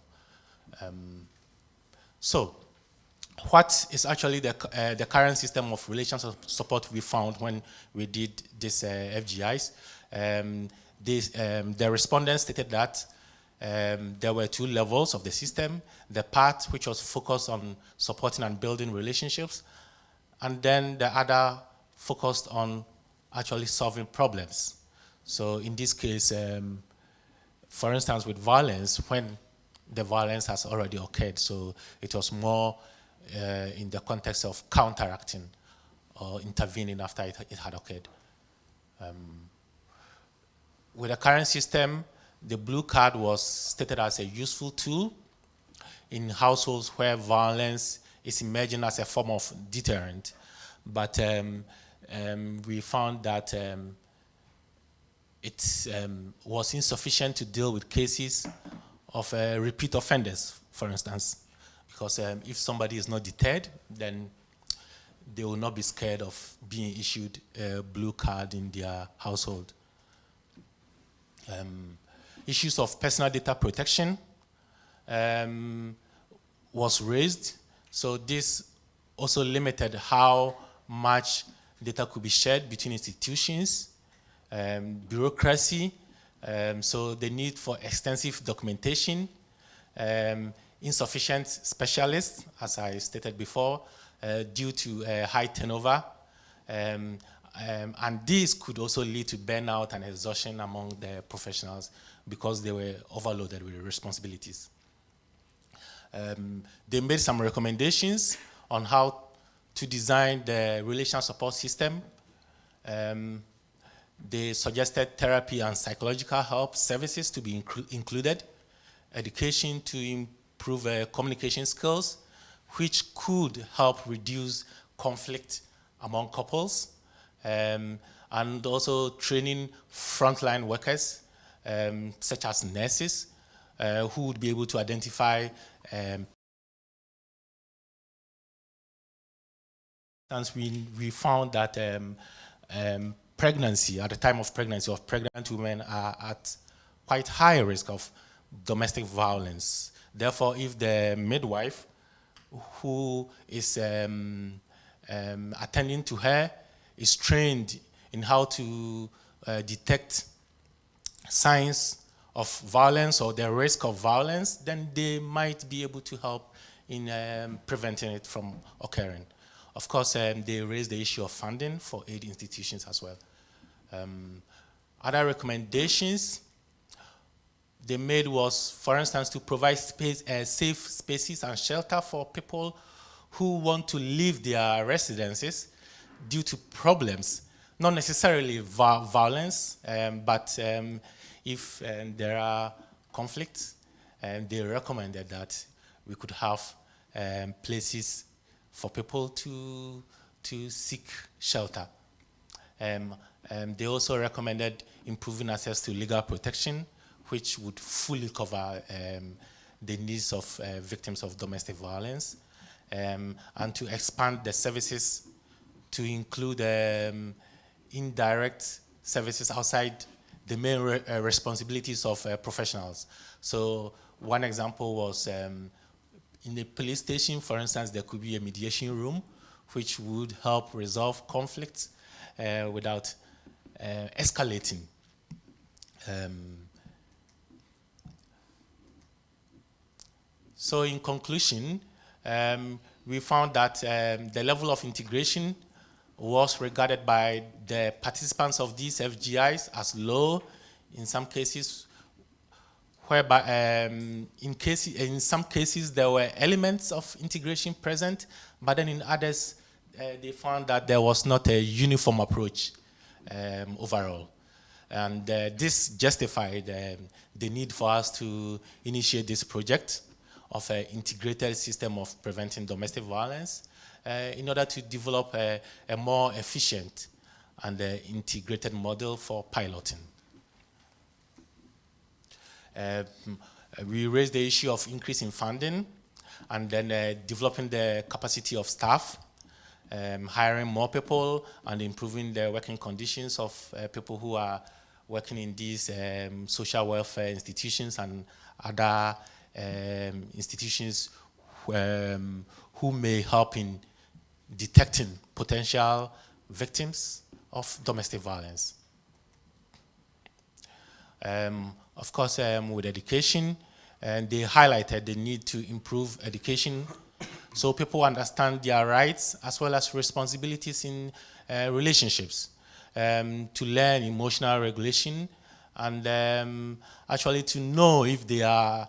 So, what is actually the current system of relationship support we found when we did this FGIs? The respondents stated that there were two levels of the system: the part which was focused on supporting and building relationships, and then the other focused on actually solving problems. So in this case, for instance, with violence, when the violence has already occurred, so it was more in the context of counteracting or intervening after it had occurred. With the current system, the blue card was stated as a useful tool in households where violence is emerging as a form of deterrent. But we found that it was insufficient to deal with cases of repeat offenders, for instance, because if somebody is not deterred, then they will not be scared of being issued a blue card in their household. Issues of personal data protection was raised, so this also limited how much data could be shared between institutions, bureaucracy, so the need for extensive documentation, insufficient specialists, as I stated before, due to high turnover, and this could also lead to burnout and exhaustion among the professionals because they were overloaded with responsibilities. They made some recommendations on how to design the relational support system. They suggested therapy and psychological help services to be included, education to improve communication skills, which could help reduce conflict among couples, and also training frontline workers, such as nurses, who would be able to identify we found that pregnancy, at the time of pregnancy, of pregnant women are at quite high risk of domestic violence. Therefore, if the midwife who is attending to her is trained in how to detect signs of violence or the risk of violence, then they might be able to help in preventing it from occurring. Of course, they raised the issue of funding for aid institutions as well. Other recommendations they made was, for instance, to provide safe spaces and shelter for people who want to leave their residences due to problems, not necessarily violence, but if there are conflicts, they recommended that we could have places for people to seek shelter. They also recommended improving access to legal protection, which would fully cover the needs of victims of domestic violence, and to expand the services to include indirect services outside the main responsibilities of professionals. So one example was in a police station, for instance, there could be a mediation room which would help resolve conflicts without escalating. So in conclusion, we found that the level of integration was regarded by the participants of these FGIs as low in some cases, whereby in some cases there were elements of integration present, but then in others they found that there was not a uniform approach overall. And this justified the need for us to initiate this project of an integrated system of preventing domestic violence in order to develop a more efficient and integrated model for piloting. We raised the issue of increasing funding and then developing the capacity of staff, hiring more people and improving the working conditions of people who are working in these social welfare institutions and other institutions who may help in detecting potential victims of domestic violence. Of course, with education, they highlighted the need to improve education so people understand their rights as well as responsibilities in relationships, to learn emotional regulation and actually to know if they are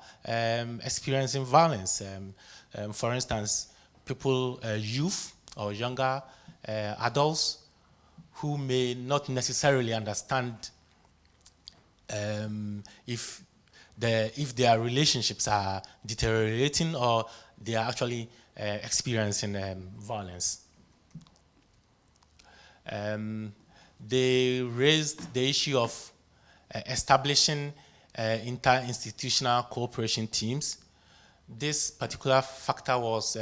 experiencing violence. For instance, people, youth or younger adults who may not necessarily understand if their relationships are deteriorating or they are actually experiencing violence. They raised the issue of establishing inter-institutional cooperation teams. This particular factor was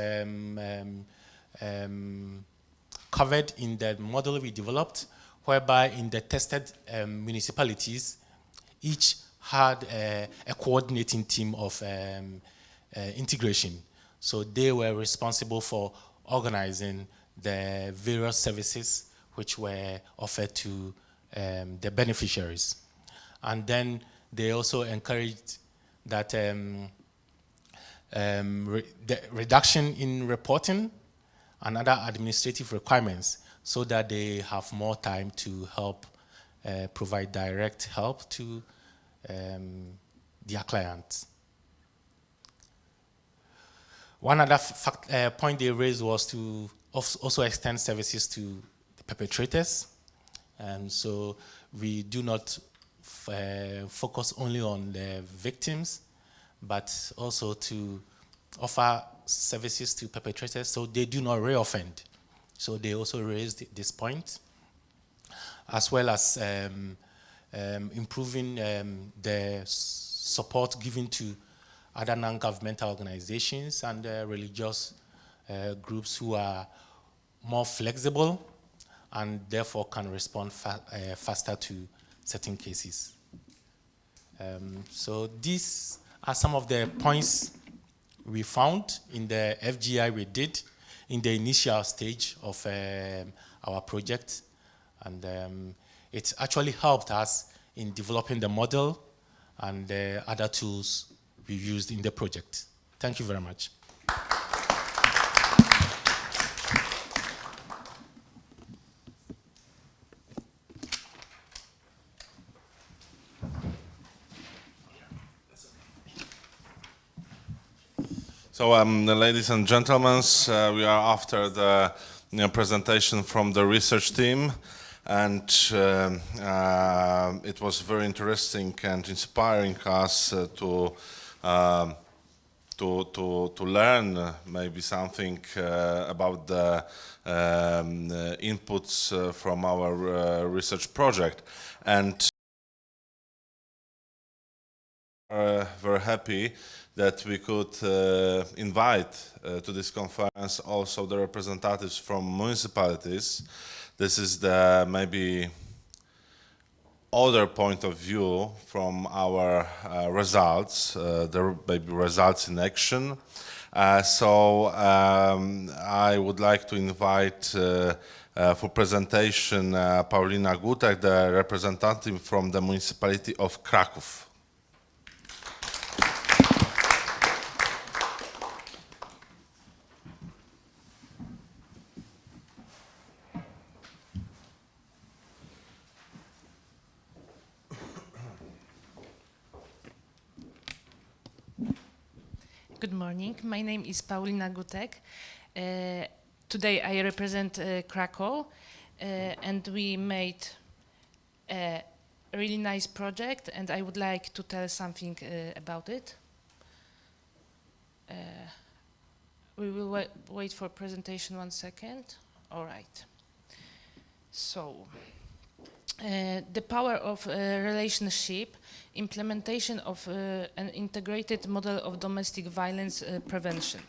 covered in the model we developed, whereby in the tested municipalities, each had a coordinating team of integration. So they were responsible for organizing the various services which were offered to the beneficiaries. And then they also encouraged that the reduction in reporting and other administrative requirements so that they have more time to help provide direct help to their clients. One other point they raised was to also extend services to the perpetrators. And so we do not focus only on the victims, but also to offer services to perpetrators so they do not reoffend. So they also raised this point, as well as improving the support given to other non-governmental organizations and religious groups who are more flexible and therefore can respond faster to certain cases. So these are some of the points we found in the FGI we did in the initial stage of our project. And it actually helped us in developing the model and the other tools we used in the project. Thank you very much. So, ladies and gentlemen, we are after the presentation from the research team, and it was very interesting and inspiring us to learn maybe something about the inputs from our research project, and very happy that we could invite to this conference also the representatives from municipalities. This is the maybe other point of view from our results, the maybe results in action. So I would like to invite for presentation Paulina Gutek, the representative from the municipality of Kraków. Good morning. My name is Paulina Gutek. Today I represent Kraków, and we made a really nice project, and I would like to tell something about it. We will wait for presentation 1 second. All right. So, the power of relationship, implementation of an integrated model of domestic violence prevention.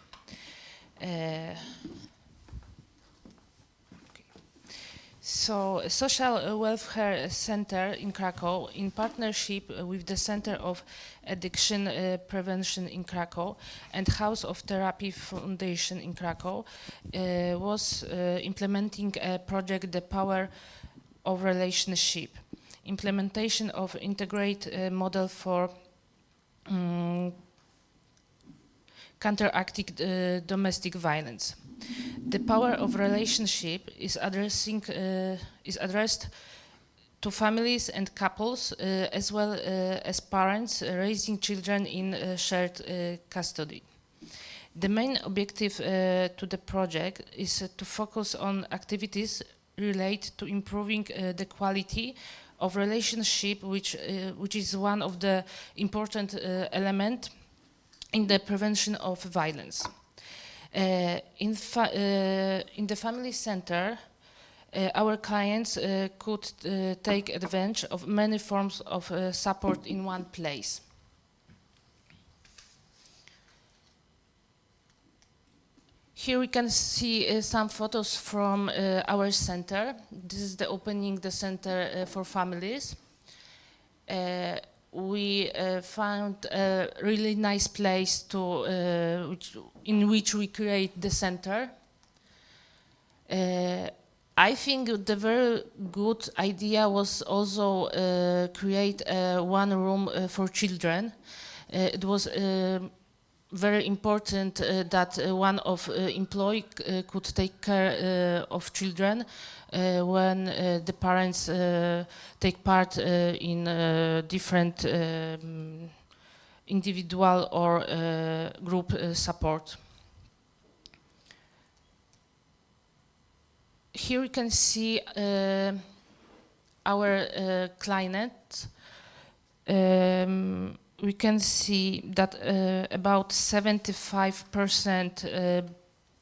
So, Social Welfare Center in Kraków, in partnership with the Center of Addiction Prevention in Kraków and House of Therapy Foundation in Kraków, was implementing a project, The Power of Relationship, implementation of integrated model for counteracting domestic violence. The power of relationship is addressed to families and couples as well as parents raising children in shared custody. The main objective to the project is to focus on activities related to improving the quality of relationship, which is one of the important element in the prevention of violence. In the family center, our clients could take advantage of many forms of support in one place. Here we can see some photos from our center. This is the opening the center for families. We found a really nice place to in which we create the center. I think the very good idea was also create one room for children. It was very important that one of employee could take care of children when the parents take part in different individual or group support. Here we can see our client. We can see that about 75%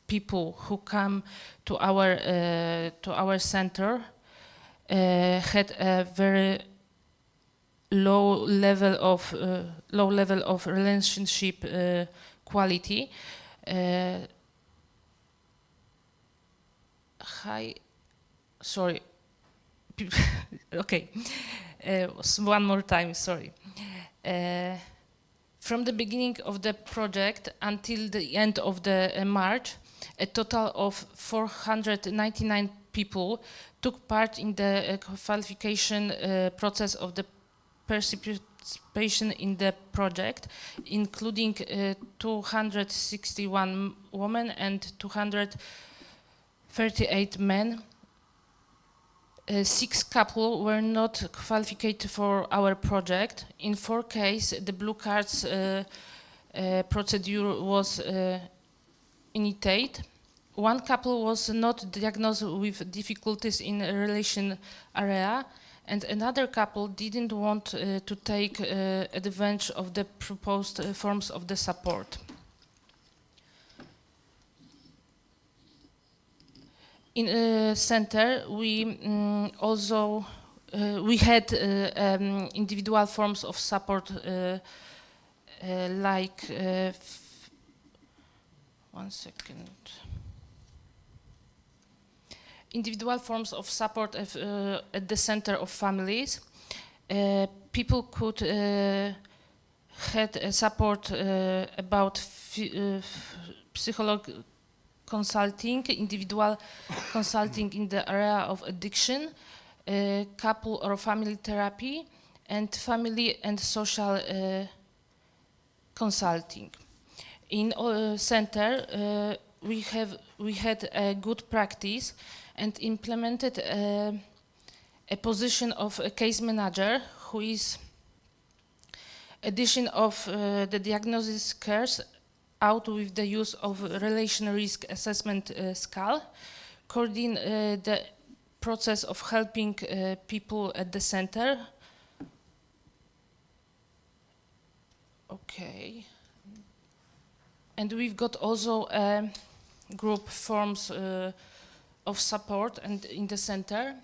people who come to our center had a very low level of relationship quality. Sorry. Okay. One more time. Sorry. From the beginning of the project until the end of the March, a total of 499 people took part in the qualification process of the participation in the project, including 261 women and 238 men. 6 couples were not qualified for our project. In 4 cases, the blue cards procedure was initiated. 1 couple was not diagnosed with difficulties in a relation area, and another couple didn't want to take advantage of the proposed forms of the support. In the center, we also we had individual forms of support, like 1 second. Individual forms of support at the center of families. People could had support about psychological consulting, individual consulting in the area of addiction, couple or family therapy, and family and social consulting. In our center, we had a good practice and implemented a position of a case manager, who is addition of the diagnosis cares out with the use of relational risk assessment scale, coordinate the process of helping people at the center. Okay. And we've got also group forms of support and in the center.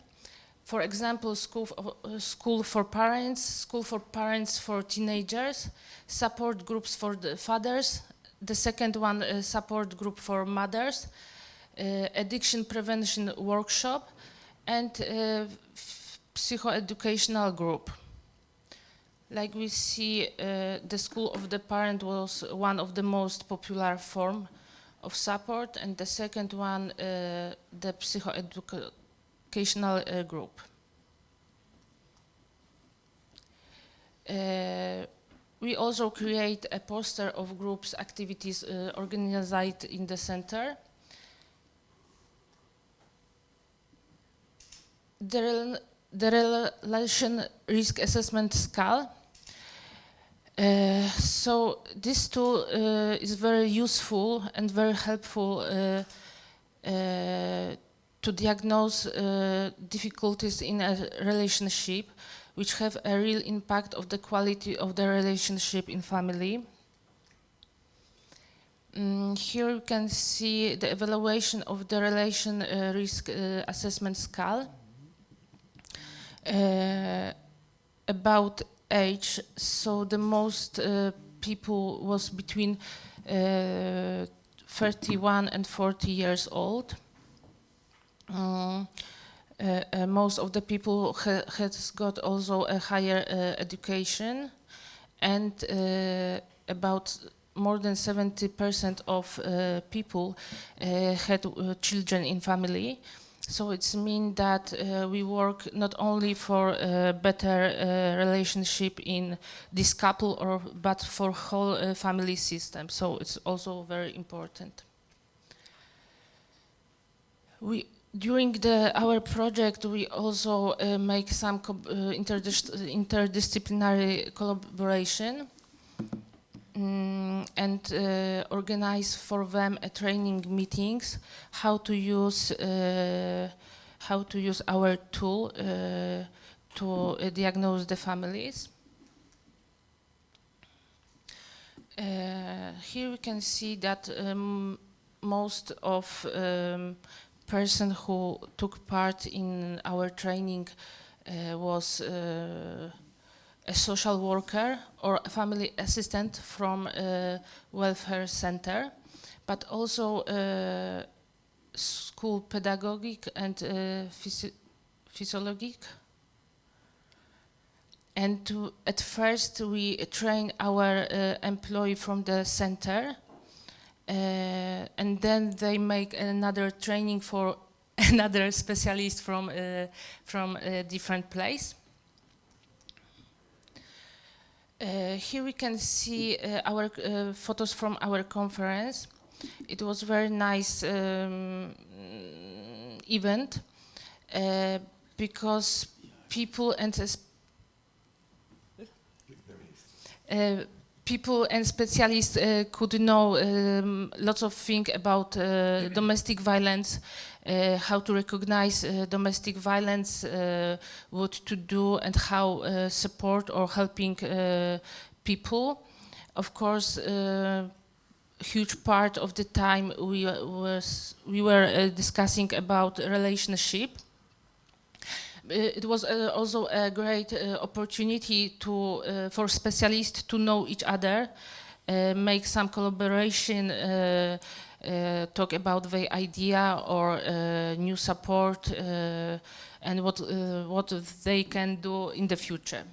For example, school for parents for teenagers, support groups for the fathers. The second one, support group for mothers, addiction prevention workshop, and psychoeducational group. Like we see, the school of the parent was one of the most popular form of support, and the second one, the psychoeducational group. We also create a poster of groups activities organized in the center. The relation risk assessment scale. So this tool is very useful and very helpful to diagnose difficulties in a relationship, which have a real impact of the quality of the relationship in family. Here you can see the evaluation of the relation risk assessment scale. About age, so the most people was between 31 and 40 years old. Most of the people has got also a higher education, and about more than 70% of people had children in family. So it's mean that we work not only for a better relationship in this couple, but for whole family system. So it's also very important. During our project, we also make some interdisciplinary collaboration and organize for them training meetings how to use our tool to diagnose the families. Here we can see that most of person who took part in our training was a social worker or a family assistant from a welfare center, but also school pedagogic and physiologic. And at first we train our employee from the center, and then they make another training for another specialist from a different place. Here we can see our photos from our conference. It was a very nice event because people and specialists could know lots of things about domestic violence, how to recognize domestic violence, what to do, and how support or helping people. Of course, huge part of the time we were discussing about relationship. It was also a great opportunity for specialists to know each other, make some collaboration, talk about the idea or new support, and what they can do in the future.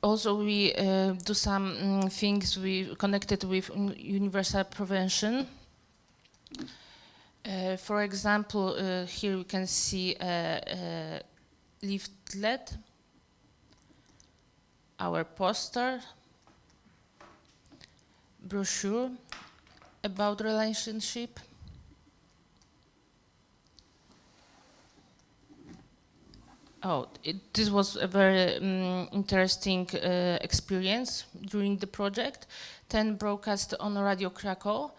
Also, we do some things we connected with universal prevention. For example, here we can see a leaflet, our poster, brochure about relationship. This was a very interesting experience during the project. 10 broadcasts on Radio Krakow.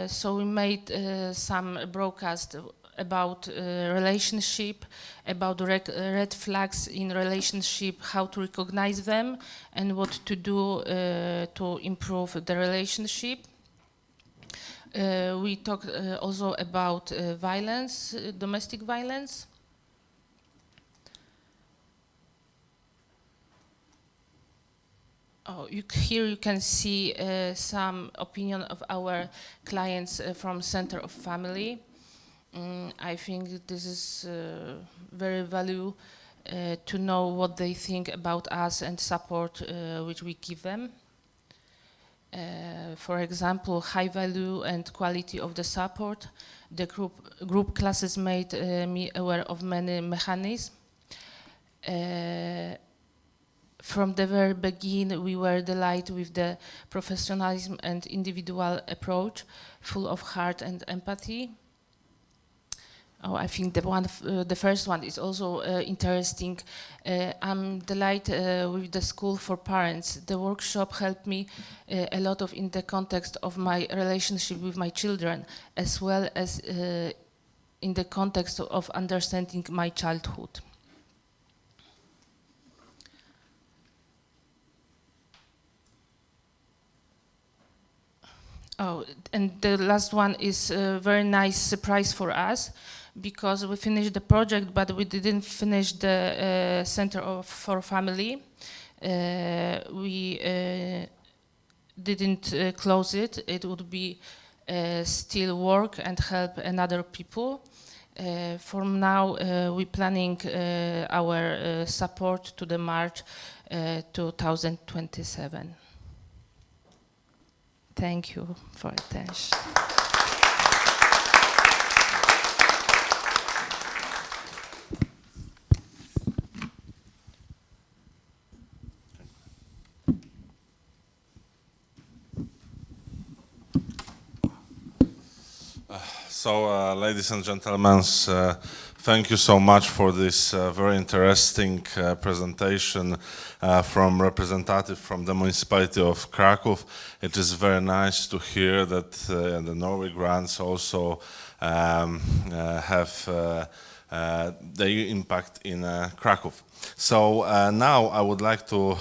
So we made some broadcasts about relationship, about red flags in relationship, how to recognize them, and what to do to improve the relationship. We talked also about violence, domestic violence. Here you can see some opinion of our clients from Center of Family. I think this is very valuable to know what they think about us and support which we give them. For example, high value and quality of the support. The group classes made me aware of many mechanisms. From the very beginning, we were delighted with the professionalism and individual approach, full of heart and empathy. Oh, I think the first one is also interesting. I'm delighted with the school for parents. The workshop helped me a lot in the context of my relationship with my children, as well as in the context of understanding my childhood. Oh, and the last one is a very nice surprise for us, because we finished the project, but we didn't finish the Center for Family. We didn't close it. It would be still work and help another people. From now, we're planning our support to the March 2027. Thank you for attention. So, ladies and gentlemen, thank you so much for this very interesting presentation from representative from the municipality of Kraków. It is very nice to hear that the Norway grants also have their impact in Kraków. So now I would like to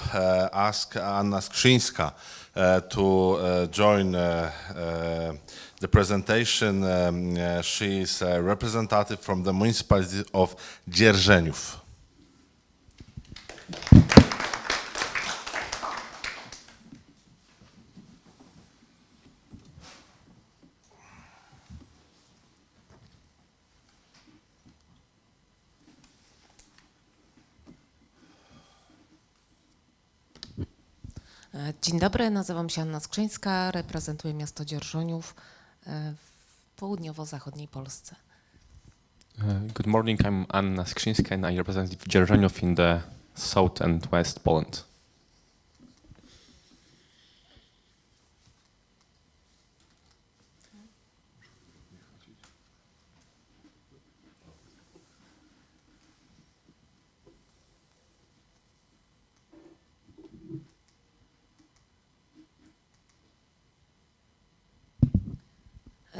ask Anna Skrzyńska to join the presentation. She is a representative from the municipality of Dzierżeniów. Dzień dobry, nazywam się Anna Skrzyńska, reprezentuję miasto Dzierżoniów w południowo-zachodniej Polsce. Good morning, I'm Anna Skrzyńska and I represent Dzierżoniów in the south and west Poland.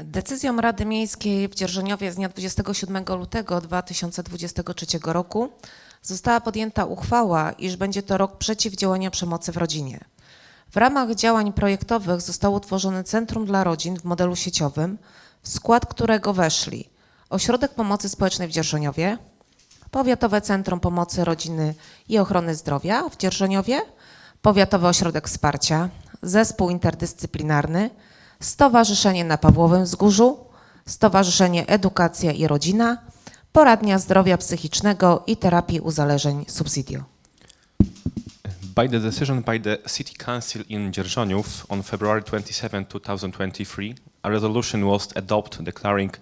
Decyzją Rady Miejskiej w Dzierżoniowie z dnia 27 lutego 2023 roku została podjęta uchwała, iż będzie to rok przeciwdziałania przemocy w rodzinie. W ramach działań projektowych zostało utworzone Centrum dla Rodzin w modelu sieciowym, w skład którego weszli Ośrodek Pomocy Społecznej w Dzierżoniowie, Powiatowe Centrum Pomocy Rodziny i Ochrony Zdrowia w Dzierżoniowie, Powiatowy Ośrodek Wsparcia, Zespół Interdyscyplinarny, Stowarzyszenie na Pawłowym Wzgórzu, Stowarzyszenie Edukacja i Rodzina, Poradnia Zdrowia Psychicznego i Terapii Uzależnień Subsidio. By the decision by the City Council in Dzierżoniów on February 27, 2023, a resolution was adopted declaring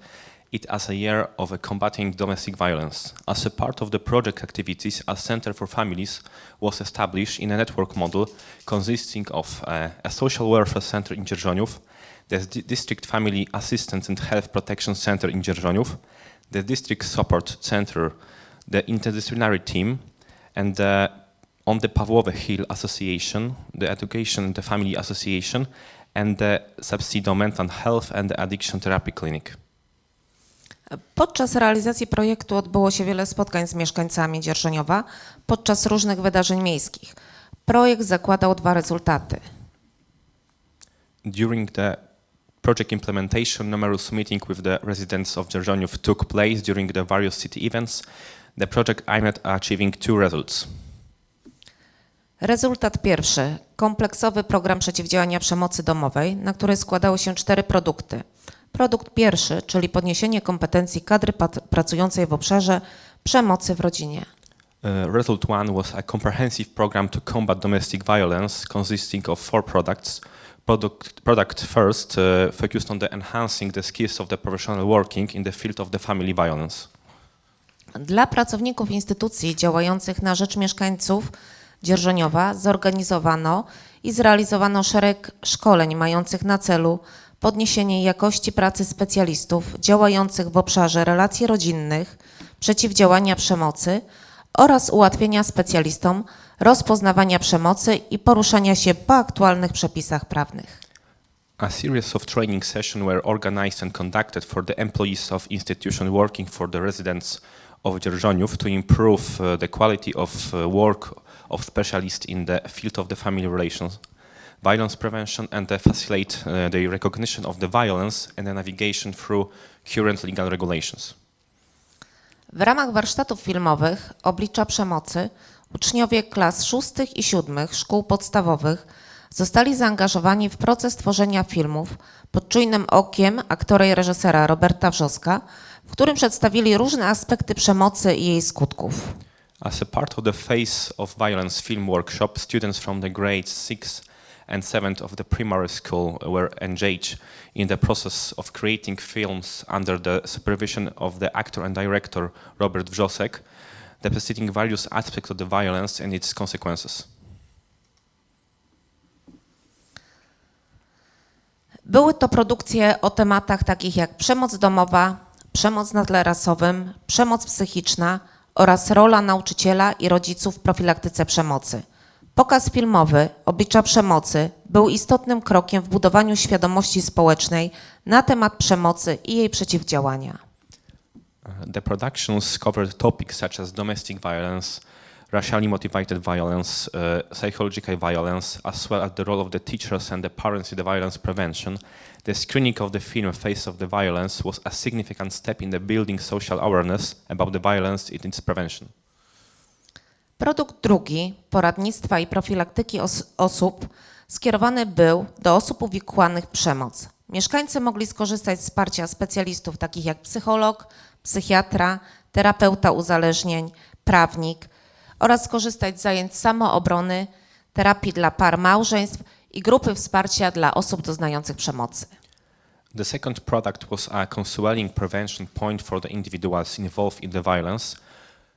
it as a year of combating domestic violence. As a part of the project activities, a Center for Families was established in a network model consisting of a social welfare center in Dzierżoniów, the District Family Assistance and Health Protection Center in Dzierżoniów, the District Support Center, the Interdisciplinary Team, and on the Pawłowy Hill Association, the Education and the Family Association, and the Subsidio Mental Health and the Addiction Therapy Clinic. Podczas realizacji projektu odbyło się wiele spotkań z mieszkańcami Dzierżoniowa podczas różnych wydarzeń miejskich. Projekt zakładał dwa rezultaty. During the project implementation, numerous meetings with the residents of Dzierżoniów took place during the various city events. The project aimed at achieving two results. Rezultat pierwszy. Kompleksowy program przeciwdziałania przemocy domowej, na który składały się 4 produkty. Produkt pierwszy, czyli podniesienie kompetencji kadry pracującej w obszarze przemocy w rodzinie. Result one was a comprehensive program to combat domestic violence consisting of 4 products. Product first focused on the enhancing the skills of the professional working in the field of the family violence. Dla pracowników instytucji działających na rzecz mieszkańców Dzierżoniowa zorganizowano i zrealizowano szereg szkoleń mających na celu podniesienie jakości pracy specjalistów działających w obszarze relacji rodzinnych, przeciwdziałania przemocy oraz ułatwienia specjalistom rozpoznawania przemocy i poruszania się po aktualnych przepisach prawnych. A series of training sessions were organized and conducted for the employees of institutions working for the residents of Dzierżoniów to improve the quality of work of specialists in the field of the family relations, violence prevention, and facilitate the recognition of the violence and the navigation through current legal regulations. W ramach warsztatów filmowych Oblicza przemocy uczniowie klas 6. i 7. szkół podstawowych zostali zaangażowani w proces tworzenia filmów pod czujnym okiem aktora i reżysera Roberta Wrzoska, w którym przedstawili różne aspekty przemocy i jej skutków. As a part of the Face of Violence film workshop, students from the grades 6th and 7th of the primary school were engaged in the process of creating films under the supervision of the actor and director Robert Wrzosek, depicting various aspects of the violence and its consequences. Były to produkcje o tematach takich jak przemoc domowa, przemoc na tle rasowym, przemoc psychiczna oraz rola nauczyciela i rodziców w profilaktyce przemocy. Pokaz filmowy Oblicza przemocy był istotnym krokiem w budowaniu świadomości społecznej na temat przemocy i jej przeciwdziałania. The productions covered topics such as domestic violence, racially motivated violence, psychological violence, as well as the role of the teachers and the parents in the violence prevention. The screening of the film Face of the Violence was a significant step in the building social awareness about the violence and its prevention. Produkt drugi, poradnictwa i profilaktyki osób, skierowany był do osób uwikłanych w przemoc. Mieszkańcy mogli skorzystać z wsparcia specjalistów takich jak psycholog, psychiatra, terapeuta uzależnień, prawnik oraz skorzystać z zajęć samoobrony, terapii dla par małżeństw i grupy wsparcia dla osób doznających przemocy. The second product was a counseling prevention point for the individuals involved in the violence.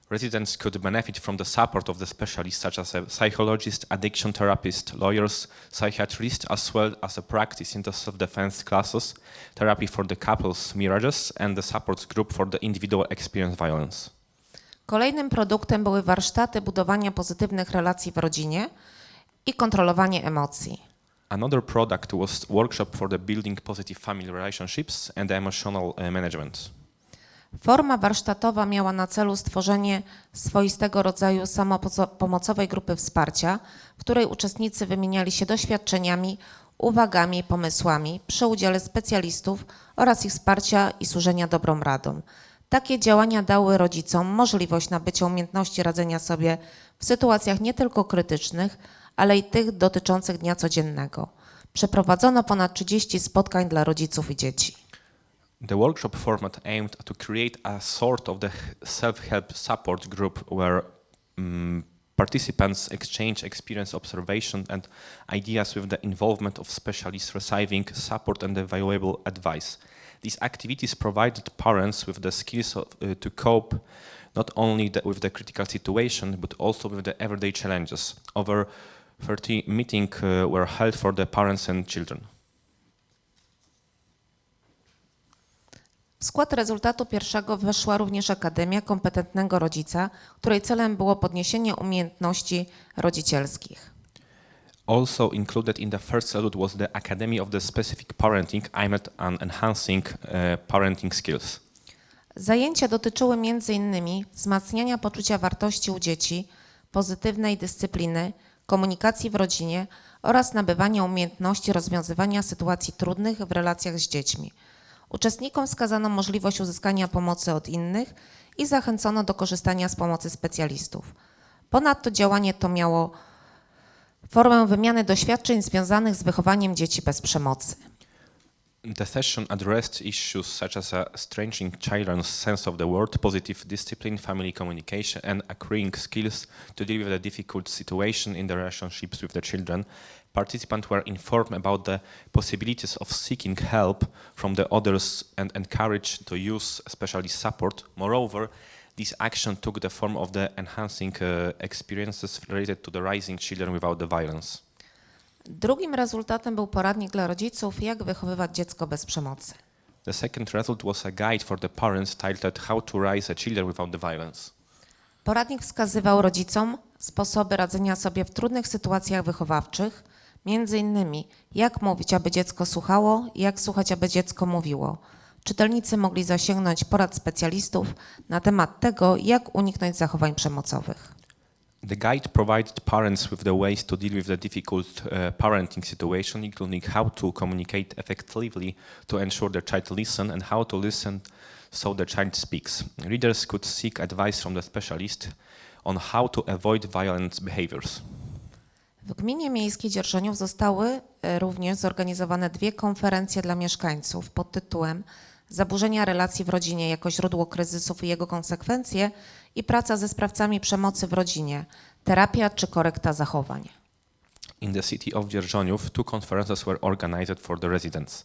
Residents could benefit from the support of the specialists such as a psychologist, addiction therapist, lawyers, psychiatrists, as well as a practice in the self-defense classes, therapy for the couples marriages, and the support group for the individual experience violence. Kolejnym produktem były warsztaty budowania pozytywnych relacji w rodzinie i kontrolowanie emocji. Another product was workshop for the building positive family relationships and the emotional management. Forma warsztatowa miała na celu stworzenie swoistego rodzaju samopomocowej grupy wsparcia, w której uczestnicy wymieniali się doświadczeniami, uwagami i pomysłami przy udziale specjalistów oraz ich wsparcia i służenia dobrą radą. Takie działania dały rodzicom możliwość nabycia umiejętności radzenia sobie w sytuacjach nie tylko krytycznych, ale i tych dotyczących dnia codziennego. Przeprowadzono ponad 30 spotkań dla rodziców i dzieci. The workshop format aimed to create a sort of the self-help support group where participants exchange experience, observation and ideas with the involvement of specialists receiving support and valuable advice. These activities provided parents with the skills to cope not only with the critical situation but also with the everyday challenges. Over 30 meetings were held for the parents and children. W skład rezultatu pierwszego weszła również Akademia Kompetentnego Rodzica, której celem było podniesienie umiejętności rodzicielskich. Also included in the first salute was the Academy of the Specific Parenting aimed at enhancing parenting skills. Zajęcia dotyczyły m.in. wzmacniania poczucia wartości u dzieci, pozytywnej dyscypliny, komunikacji w rodzinie oraz nabywania umiejętności rozwiązywania sytuacji trudnych w relacjach z dziećmi. Uczestnikom wskazano możliwość uzyskania pomocy od innych i zachęcono do korzystania z pomocy specjalistów. Ponadto działanie to miało formę wymiany doświadczeń związanych z wychowaniem dzieci bez przemocy. The session addressed issues such as strengthening children's sense of the world, positive discipline, family communication, and acquiring skills to deal with a difficult situation in the relationships with the children. Participants were informed about the possibilities of seeking help from the others and encouraged to use specialist support. Moreover, this action took the form of the enhancing experiences related to the rising children without the violence. Drugim rezultatem był poradnik dla rodziców, jak wychowywać dziecko bez przemocy. The second result was a guide for the parents titled How to Raise a Child Without the Violence. Poradnik wskazywał rodzicom sposoby radzenia sobie w trudnych sytuacjach wychowawczych, między innymi jak mówić, aby dziecko słuchało i jak słuchać, aby dziecko mówiło. Czytelnicy mogli zasięgnąć porad specjalistów na temat tego, jak uniknąć zachowań przemocowych. The guide provided parents with the ways to deal with the difficult parenting situation, including how to communicate effectively to ensure the child listens and how to listen so the child speaks. Readers could seek advice from the specialist on how to avoid violent behaviors. W gminie miejskiej Dzierżoniów zostały również zorganizowane 2 konferencje dla mieszkańców pod tytułem Zaburzenia relacji w rodzinie jako źródło kryzysów i jego konsekwencje i praca ze sprawcami przemocy w rodzinie, terapia czy korekta zachowań. In the city of Dzierżoniów, 2 conferences were organized for the residents.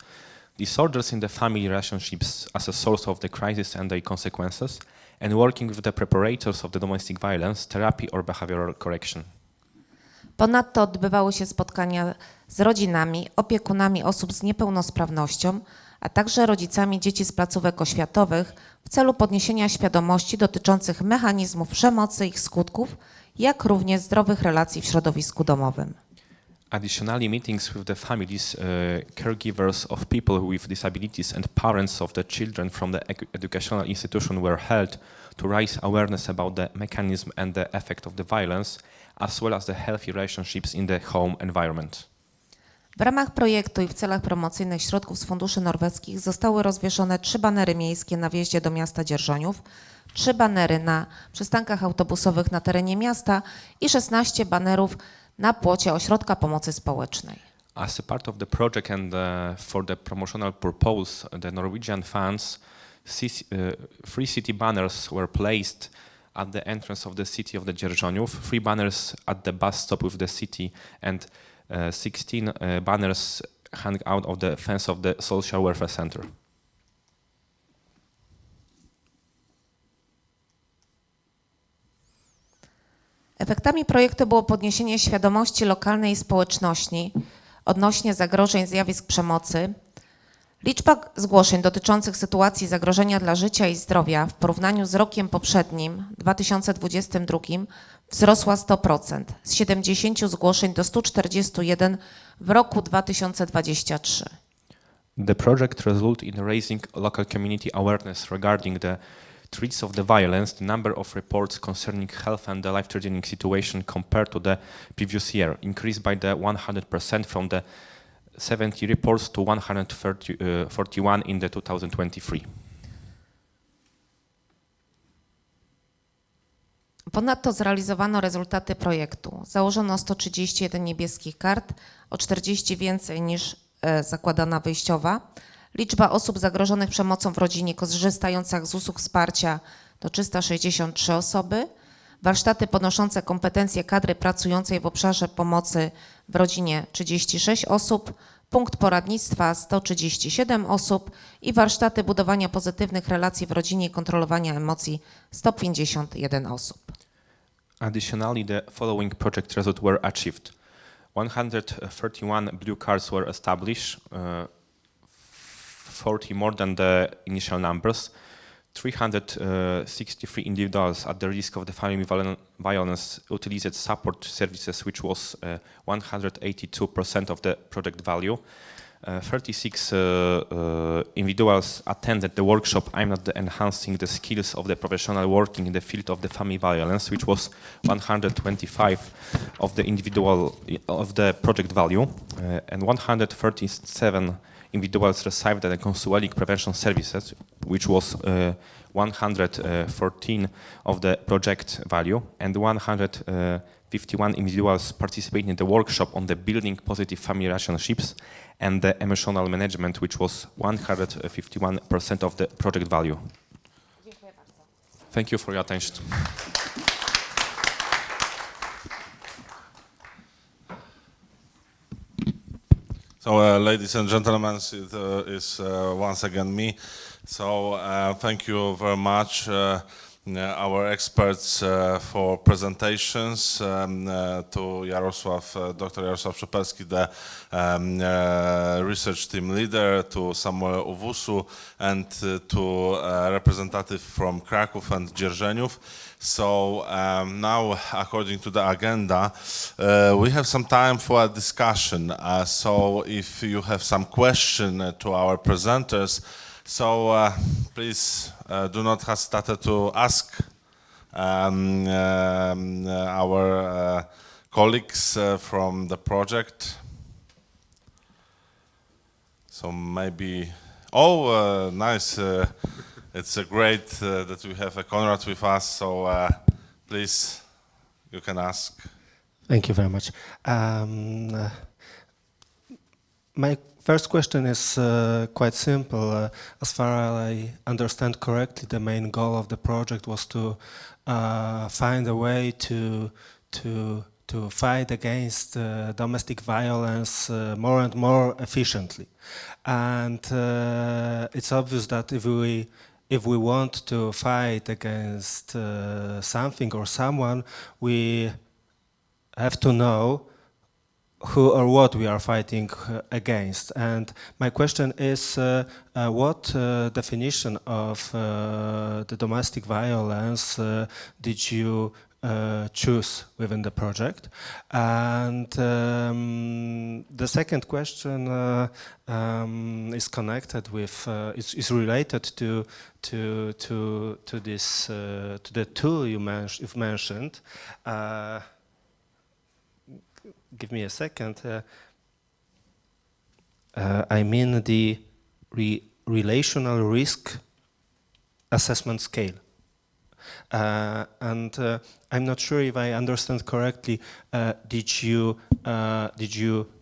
Disorders in the family relationships as a source of the crisis and their consequences, and working with the preparators of the domestic violence, therapy or behavioral correction. Ponadto odbywały się spotkania z rodzinami, opiekunami osób z niepełnosprawnością, a także rodzicami dzieci z placówek oświatowych w celu podniesienia świadomości dotyczących mechanizmów przemocy i ich skutków, jak również zdrowych relacji w środowisku domowym. Additionally, meetings with the families, caregivers of people with disabilities and parents of the children from the educational institution were held to raise awareness about the mechanism and the effect of the violence, as well as the healthy relationships in the home environment. W ramach projektu i w celach promocyjnych środków z funduszy norweskich zostały rozwieszone 3 banery miejskie na wjeździe do miasta Dzierżoniów, 3 banery na przystankach autobusowych na terenie miasta i 16 banerów na płocie Ośrodka Pomocy Społecznej. As a part of the project and for the promotional purpose, the Norwegian funds, 3 city banners were placed at the entrance of the city of the Dzierżoniów, 3 banners at the bus stop with the city, and 16 banners hung out of the fence of the Social Welfare Center. Efektami projektu było podniesienie świadomości lokalnej społeczności odnośnie zagrożeń zjawisk przemocy. Liczba zgłoszeń dotyczących sytuacji zagrożenia dla życia i zdrowia w porównaniu z rokiem poprzednim, 2022, wzrosła 100%, z 70 zgłoszeń do 141 w roku 2023. The project resulted in raising local community awareness regarding the threats of the violence, the number of reports concerning health and the life-threatening situation compared to the previous year increased by the 100% from the 70 reports to 141 in the 2023. Ponadto zrealizowano rezultaty projektu. Założono 131 niebieskich kart, o 40 więcej niż zakładana wyjściowa. Liczba osób zagrożonych przemocą w rodzinie korzystających z usług wsparcia to 363 osoby. Warsztaty podnoszące kompetencje kadry pracującej w obszarze pomocy w rodzinie 36 osób, punkt poradnictwa 137 osób i warsztaty budowania pozytywnych relacji w rodzinie i kontrolowania emocji 151 osób. Additionally, the following project results were achieved. 131 blue cards were established, 40 more than the initial numbers. 363 individuals at the risk of the family violence utilized support services, which was 182% of the project value. 36 individuals attended the workshop aimed at enhancing the skills of the professional working in the field of the family violence, which was 125 of the project value, and 137 individuals received the consuelic prevention services, which was 114 of the project value, and 151 individuals participating in the workshop on the building positive family relationships and the emotional management, which was 151% of the project value. Thank you for your attention. So, ladies and gentlemen, it is once again me. So, thank you very much. our experts for presentations, to Dr. Jarosław Przeperski, the research team leader, to Samuel Owusu, and to a representative from Kraków and Dzierżoniów. So now, according to the agenda, we have some time for a discussion. So if you have some question to our presenters, so please do not hesitate to ask our colleagues from the project. So maybe, nice. It's great that we have a Konrad with us, so please, you can ask. Thank you very much. My first question is quite simple. As far as I understand correctly, the main goal of the project was to find a way to fight against domestic violence more and more efficiently. And it's obvious that if we want to fight against something or someone, we have to know who or what we are fighting against. And my question is, what definition of the domestic violence did you choose within the project? And the second question is connected with, is related to this to the tool you've mentioned. Give me a second. I mean the relational risk assessment scale. And I'm not sure if I understand correctly. Did you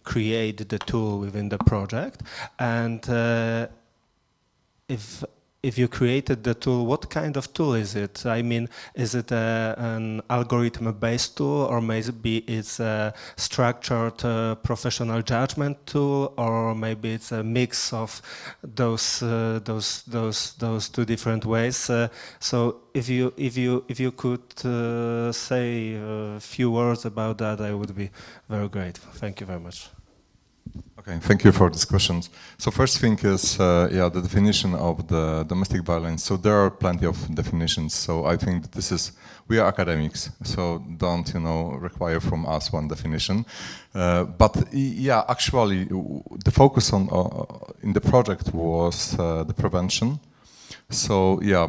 create the tool within the project? And if you created the tool, what kind of tool is it? I mean, is it an algorithm-based tool, or maybe it's a structured professional judgment tool, or maybe it's a mix of those two different ways? So if you could say a few words about that, I would be very grateful. Thank you very much. Okay, thank you for these questions. So first thing is, the definition of the domestic violence. So there are plenty of definitions. So I think that we are academics, so don't, require from us one definition. But yeah, actually, the focus in the project was the prevention. So yeah,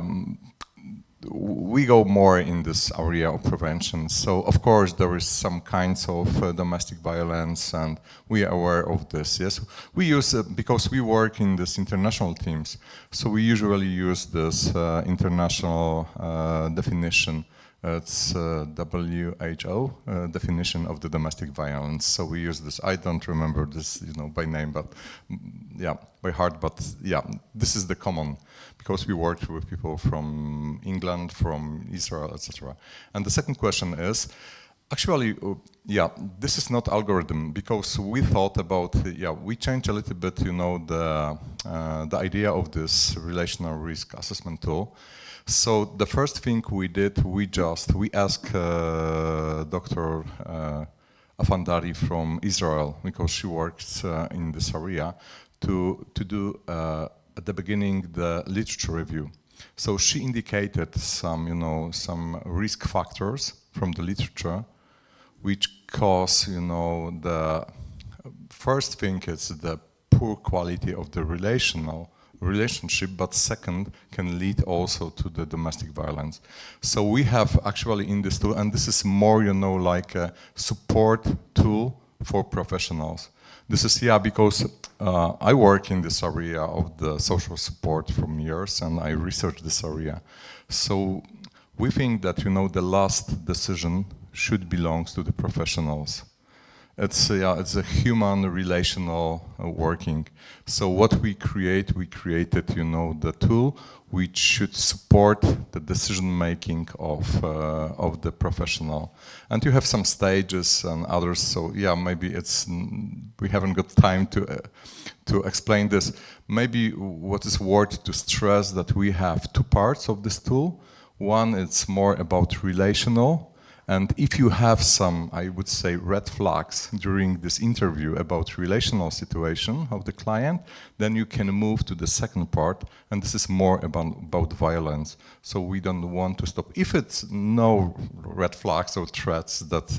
we go more in this area of prevention. So of course there is some kinds of domestic violence, and we are aware of this. Yes, we use because we work in this international teams. So we usually use this international definition. It's WHO definition of the domestic violence. So we use this. I don't remember this, by name, but yeah, by heart. But yeah, this is the common, because we worked with people from England, from Israel, etc. And the second question is, actually, this is not algorithm, because we thought about, we changed a little bit, the idea of this relational risk assessment tool. So the first thing we did, we asked Dr. Afandari from Israel, because she works in this area, to do at the beginning the literature review. So she indicated some risk factors from the literature, which cause, the first thing is the poor quality of the relationship, but second can lead also to the domestic violence. So we have actually in this tool, and this is more, like a support tool for professionals. This is, because I work in this area of the social support for years, and I research this area. So we think that, the last decision should belong to the professionals. It's a human relational working. So what we created, the tool which should support the decision making of the professional. And you have some stages and others. So maybe we haven't got time to explain this. Maybe what is worth to stress that we have two parts of this tool. One, it's more about relational. And if you have some, I would say, red flags during this interview about relational situation of the client, then you can move to the second part, and this is more about violence. So we don't want to stop. If it's no red flags or threats that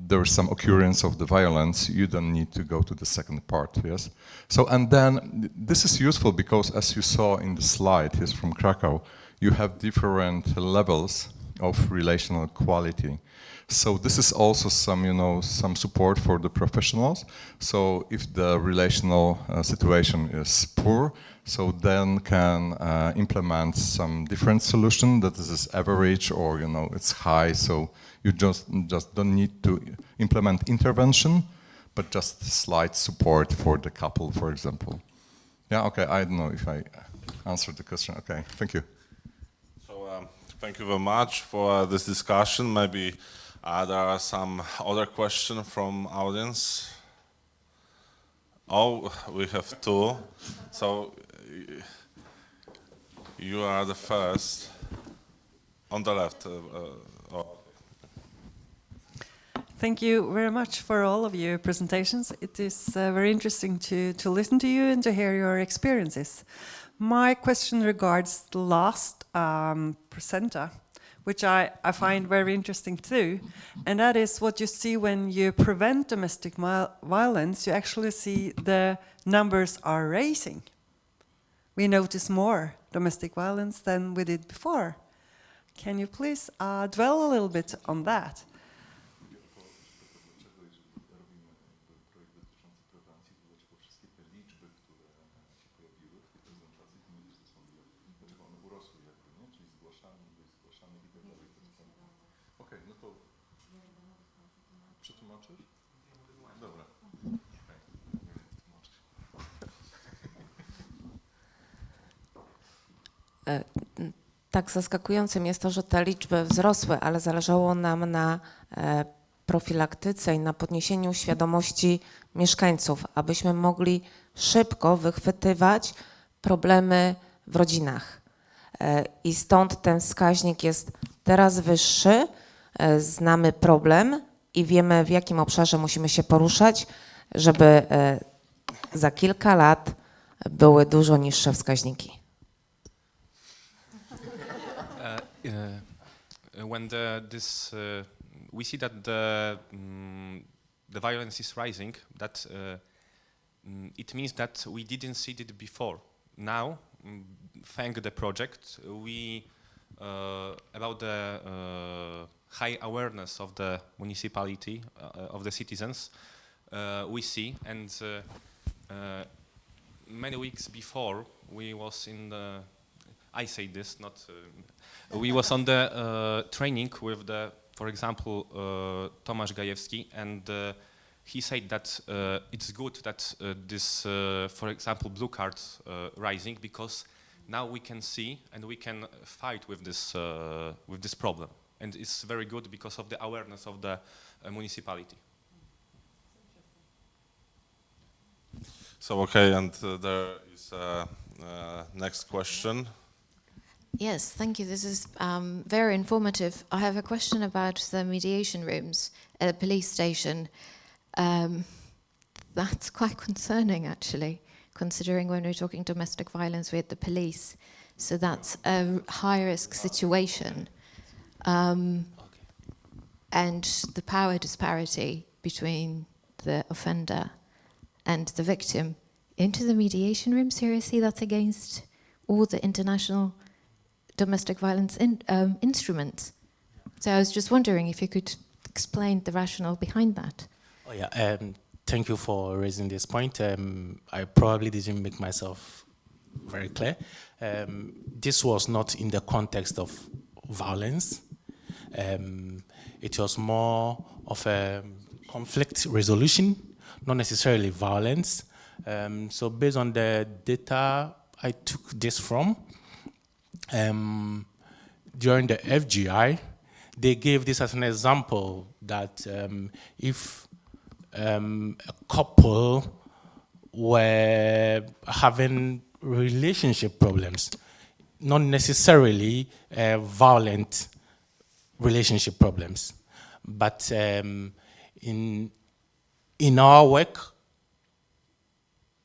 there's some occurrence of the violence, you don't need to go to the second part, yes? So, and then this is useful because as you saw in the slide, here's from Krakow, you have different levels of relational quality. So this is also some, some support for the professionals. So if the relational situation is poor, so then can implement some different solution that is average or, it's high. So you just don't need to implement intervention, but just slight support for the couple, for example. Yeah, okay, I don't know if I answered the question. Okay, thank you. Thank you very much for this discussion. Maybe there are some other questions from audience. Oh, we have two. So you are the first on the left. Thank you very much for all of your presentations. It is very interesting to listen to you and to hear your experiences. My question regards the last presenter, which I find very interesting too, and that is what you see when you prevent domestic violence. You actually see the numbers are rising. We notice more domestic violence than we did before. Can you please dwell a little bit on that? Tak zaskakującym jest to, że te liczby wzrosły, ale zależało nam na profilaktyce i na podniesieniu świadomości mieszkańców, abyśmy mogli szybko wychwytywać problemy w rodzinach. I stąd ten wskaźnik jest teraz wyższy, znamy problem i wiemy, w jakim obszarze musimy się poruszać, żeby za kilka lat były dużo niższe wskaźniki. When we see that the violence is rising, that it means that we didn't see it before. Now, thanks the project, we about the high awareness of the municipality, of the citizens, we see, and many weeks before we was in the, I say this, not, we was on the training with the, for example, Tomasz Gajewski, and he said that it's good that this, for example, blue cards rising, because now we can see and we can fight with this problem, and it's very good because of the awareness of the municipality. So okay, and there is next question. Yes, thank you. This is very informative. I have a question about the mediation rooms at a police station. That's quite concerning, actually, considering when we're talking domestic violence with the police. So that's a high-risk situation. And the power disparity between the offender and the victim into the mediation room, seriously, that's against all the international domestic violence instruments. So I was just wondering if you could explain the rationale behind that. Oh yeah, thank you for raising this point. I probably didn't make myself very clear. This was not in the context of violence. It was more of a conflict resolution, not necessarily violence. So based on the data I took this from, during the FGI, they gave this as an example that if a couple were having relationship problems, not necessarily violent relationship problems, but in our work,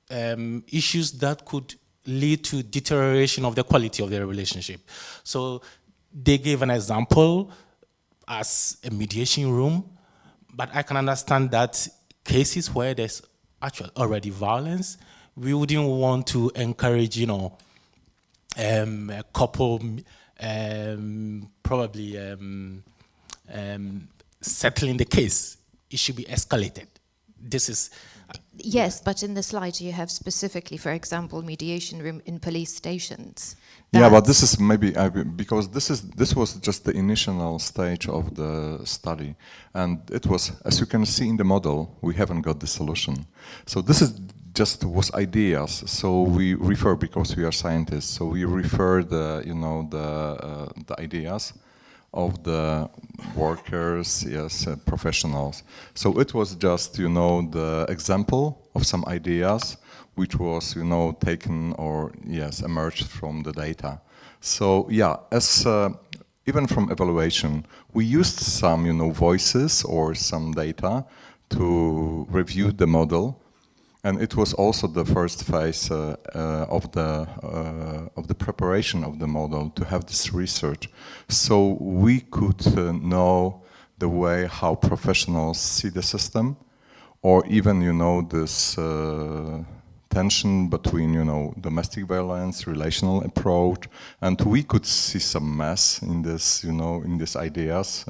issues that could lead to deterioration of the quality of their relationship. So they gave an example as a mediation room, but I can understand that cases where there's actually already violence, we wouldn't want to encourage, a couple probably settling the case. It should be escalated. This is... Yes, but in the slide you have specifically, for example, mediation room in police stations. Yeah, but this is maybe because this was just the initial stage of the study, and it was, as you can see in the model, we haven't got the solution. So this is was ideas. So we refer, because we are scientists, so we refer the ideas of the workers, yes, professionals. So it was just, the example of some ideas which was, taken or, yes, emerged from the data. So, yeah, as even from evaluation, we used some, voices or some data to review the model. And it was also the first phase of the preparation of the model to have this research, so we could know the way how professionals see the system, or even this tension between domestic violence, relational approach, and we could see some mess in this in these ideas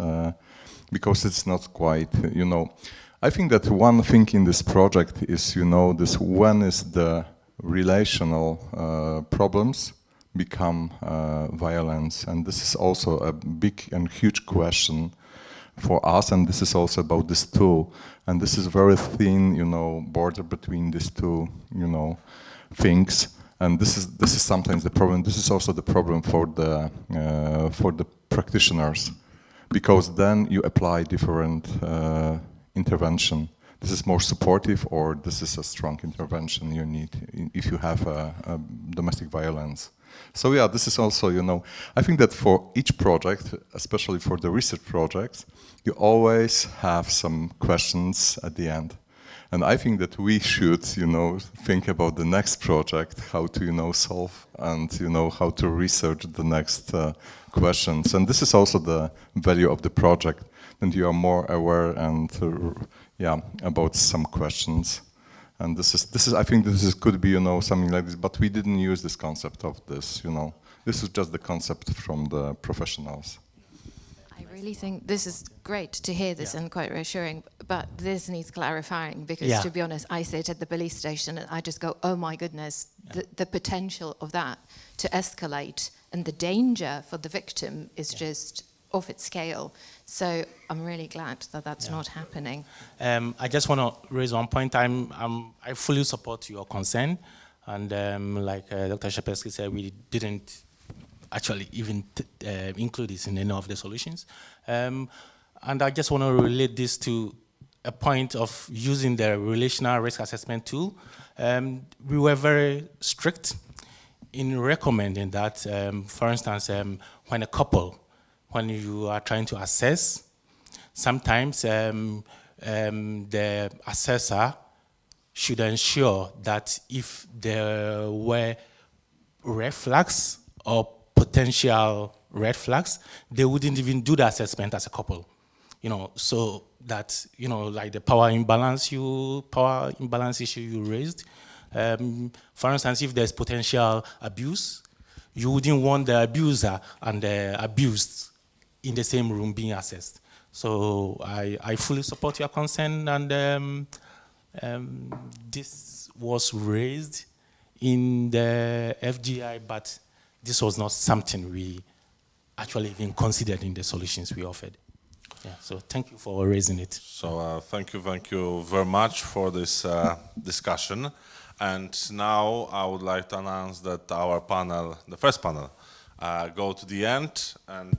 because it's not quite I think that one thing in this project is, this when is the relational problems become violence, and this is also a big and huge question for us, and this is also about this tool, and this is very thin, border between these two, things, and this is sometimes the problem. This is also the problem for the practitioners, because then you apply different intervention. This is more supportive, or this is a strong intervention you need if you have a domestic violence. So yeah, this is also, I think that for each project, especially for the research projects, you always have some questions at the end. And I think that we should, think about the next project, how to, solve and, how to research the next questions. And this is also the value of the project, and you are more aware and about some questions. And this is I think this could be something like this, but we didn't use this concept of this. This is just the concept from the professionals. I really think this is great to hear this and quite reassuring, but this needs clarifying because, to be honest, I sit at the police station and I just go, oh my goodness, the potential of that to escalate and the danger for the victim is just off its scale. So I'm really glad that that's not happening. I just want to raise one point. I fully support your concern, and like Dr. Przeperski said, we didn't actually even include this in any of the solutions. And I just want to relate this to a point of using the relational risk assessment tool. We were very strict in recommending that, for instance, when a couple, when you are trying to assess, sometimes the assessor should ensure that if there were red flags or potential red flags, they wouldn't even do the assessment as a couple. So that, like the power imbalance issue you raised. For instance, if there's potential abuse, you wouldn't want the abuser and the abused in the same room being assessed. So I fully support your concern, and this was raised in the FGI, but this was not something we actually even considered in the solutions we offered. Yeah, so thank you for raising it. So thank you very much for this discussion. And now I would like to announce that our panel, the first panel, go to the end, and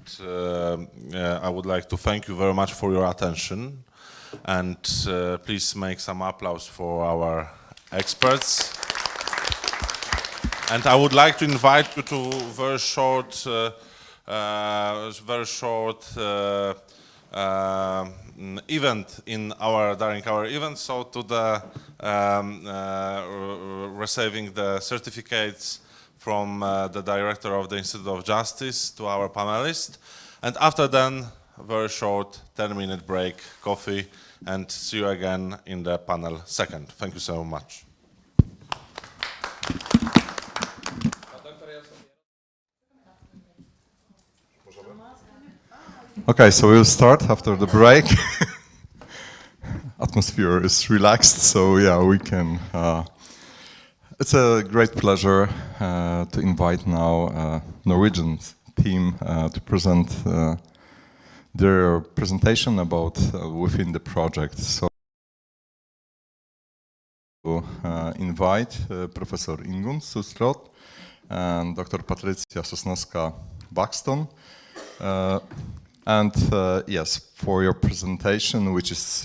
I would like to thank you very much for your attention, and please make some applause for our experts. And I would like to invite you to very short event during our event. So to the receiving the certificates from the director of the Institute of Justice to our panelists, and after then a very short 10-minute break, coffee, and see you again in the panel second. Thank you so much. Okay, so we'll start after the break. Atmosphere is relaxed, so yeah, we can. It's a great pleasure to invite now Norwegian team to present their presentation about within the project. So invite Professor Ingunn Sustrot and Dr. Patrycja Sosnowska-Buxton. And yes, for your presentation, which is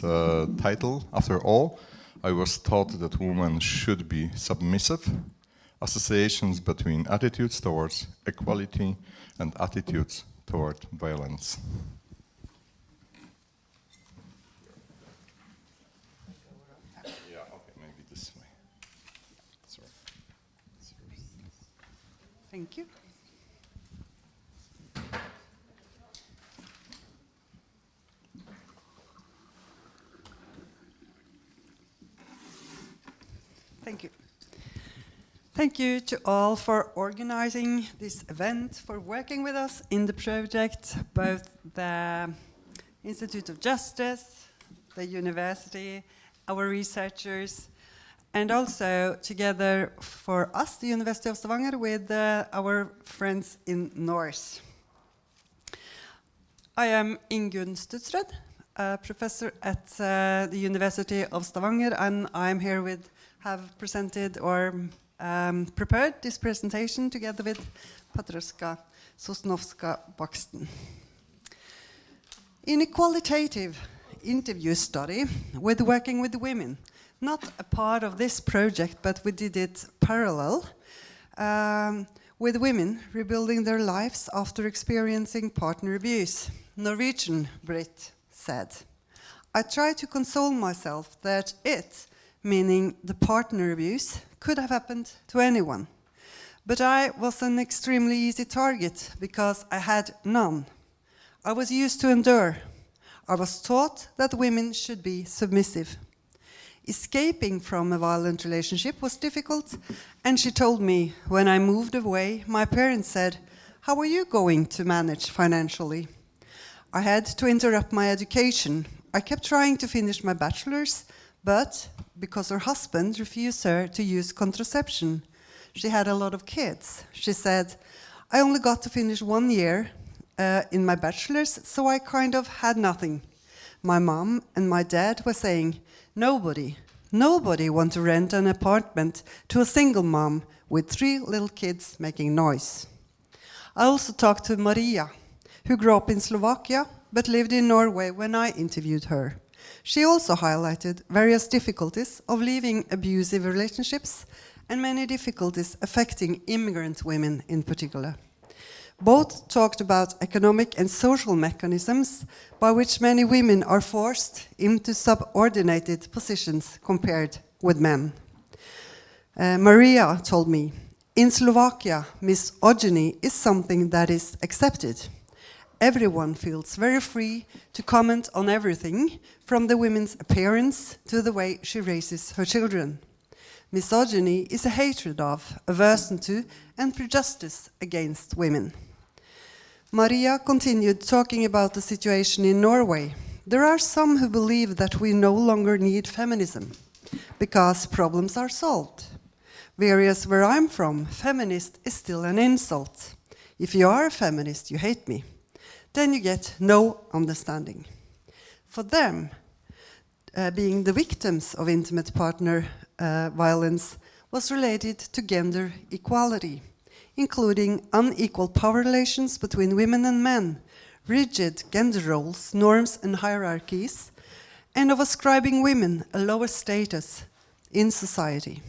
titled, After All, I was taught that women should be submissive, associations between attitudes towards equality and attitudes toward violence. Yeah, okay, maybe this way. Sorry. Thank you. Thank you. Thank you to all for organizing this event, for working with us in the project, both the Institute of Justice, the university, our researchers, and also together for us, the University of Stavanger, with our friends in Norse. I am Ingunn Studsrud, a professor at the University of Stavanger, and I'm here have presented or prepared this presentation together with Patrycja Sosnowska-Buxton. In a qualitative interview study with working with women, not a part of this project, but we did it parallel, with women rebuilding their lives after experiencing partner abuse. Norwegian Brit said, I try to console myself that it, meaning the partner abuse, could have happened to anyone. But I was an extremely easy target because I had none. I was used to endure. I was taught that women should be submissive. Escaping from a violent relationship was difficult, and she told me when I moved away, my parents said, how are you going to manage financially? I had to interrupt my education. I kept trying to finish my bachelor's, but because her husband refused her to use contraception, she had a lot of kids. She said, I only got to finish 1 year in my bachelor's, so I kind of had nothing. My mom and my dad were saying, nobody wants to rent an apartment to a single mom with 3 little kids making noise. I also talked to Maria, who grew up in Slovakia but lived in Norway when I interviewed her. She also highlighted various difficulties of leaving abusive relationships and many difficulties affecting immigrant women in particular. Both talked about economic and social mechanisms by which many women are forced into subordinated positions compared with men. Maria told me, in Slovakia, misogyny is something that is accepted. Everyone feels very free to comment on everything, from the woman's appearance to the way she raises her children. Misogyny is a hatred of, aversion to, and prejudice against women. Maria continued talking about the situation in Norway. There are some who believe that we no longer need feminism because problems are solved. Whereas where I'm from, feminist is still an insult. If you are a feminist, you hate me. Then you get no understanding. For them, being the victims of intimate partner violence was related to gender equality, including unequal power relations between women and men, rigid gender roles, norms and hierarchies, and of ascribing women a lower status in society.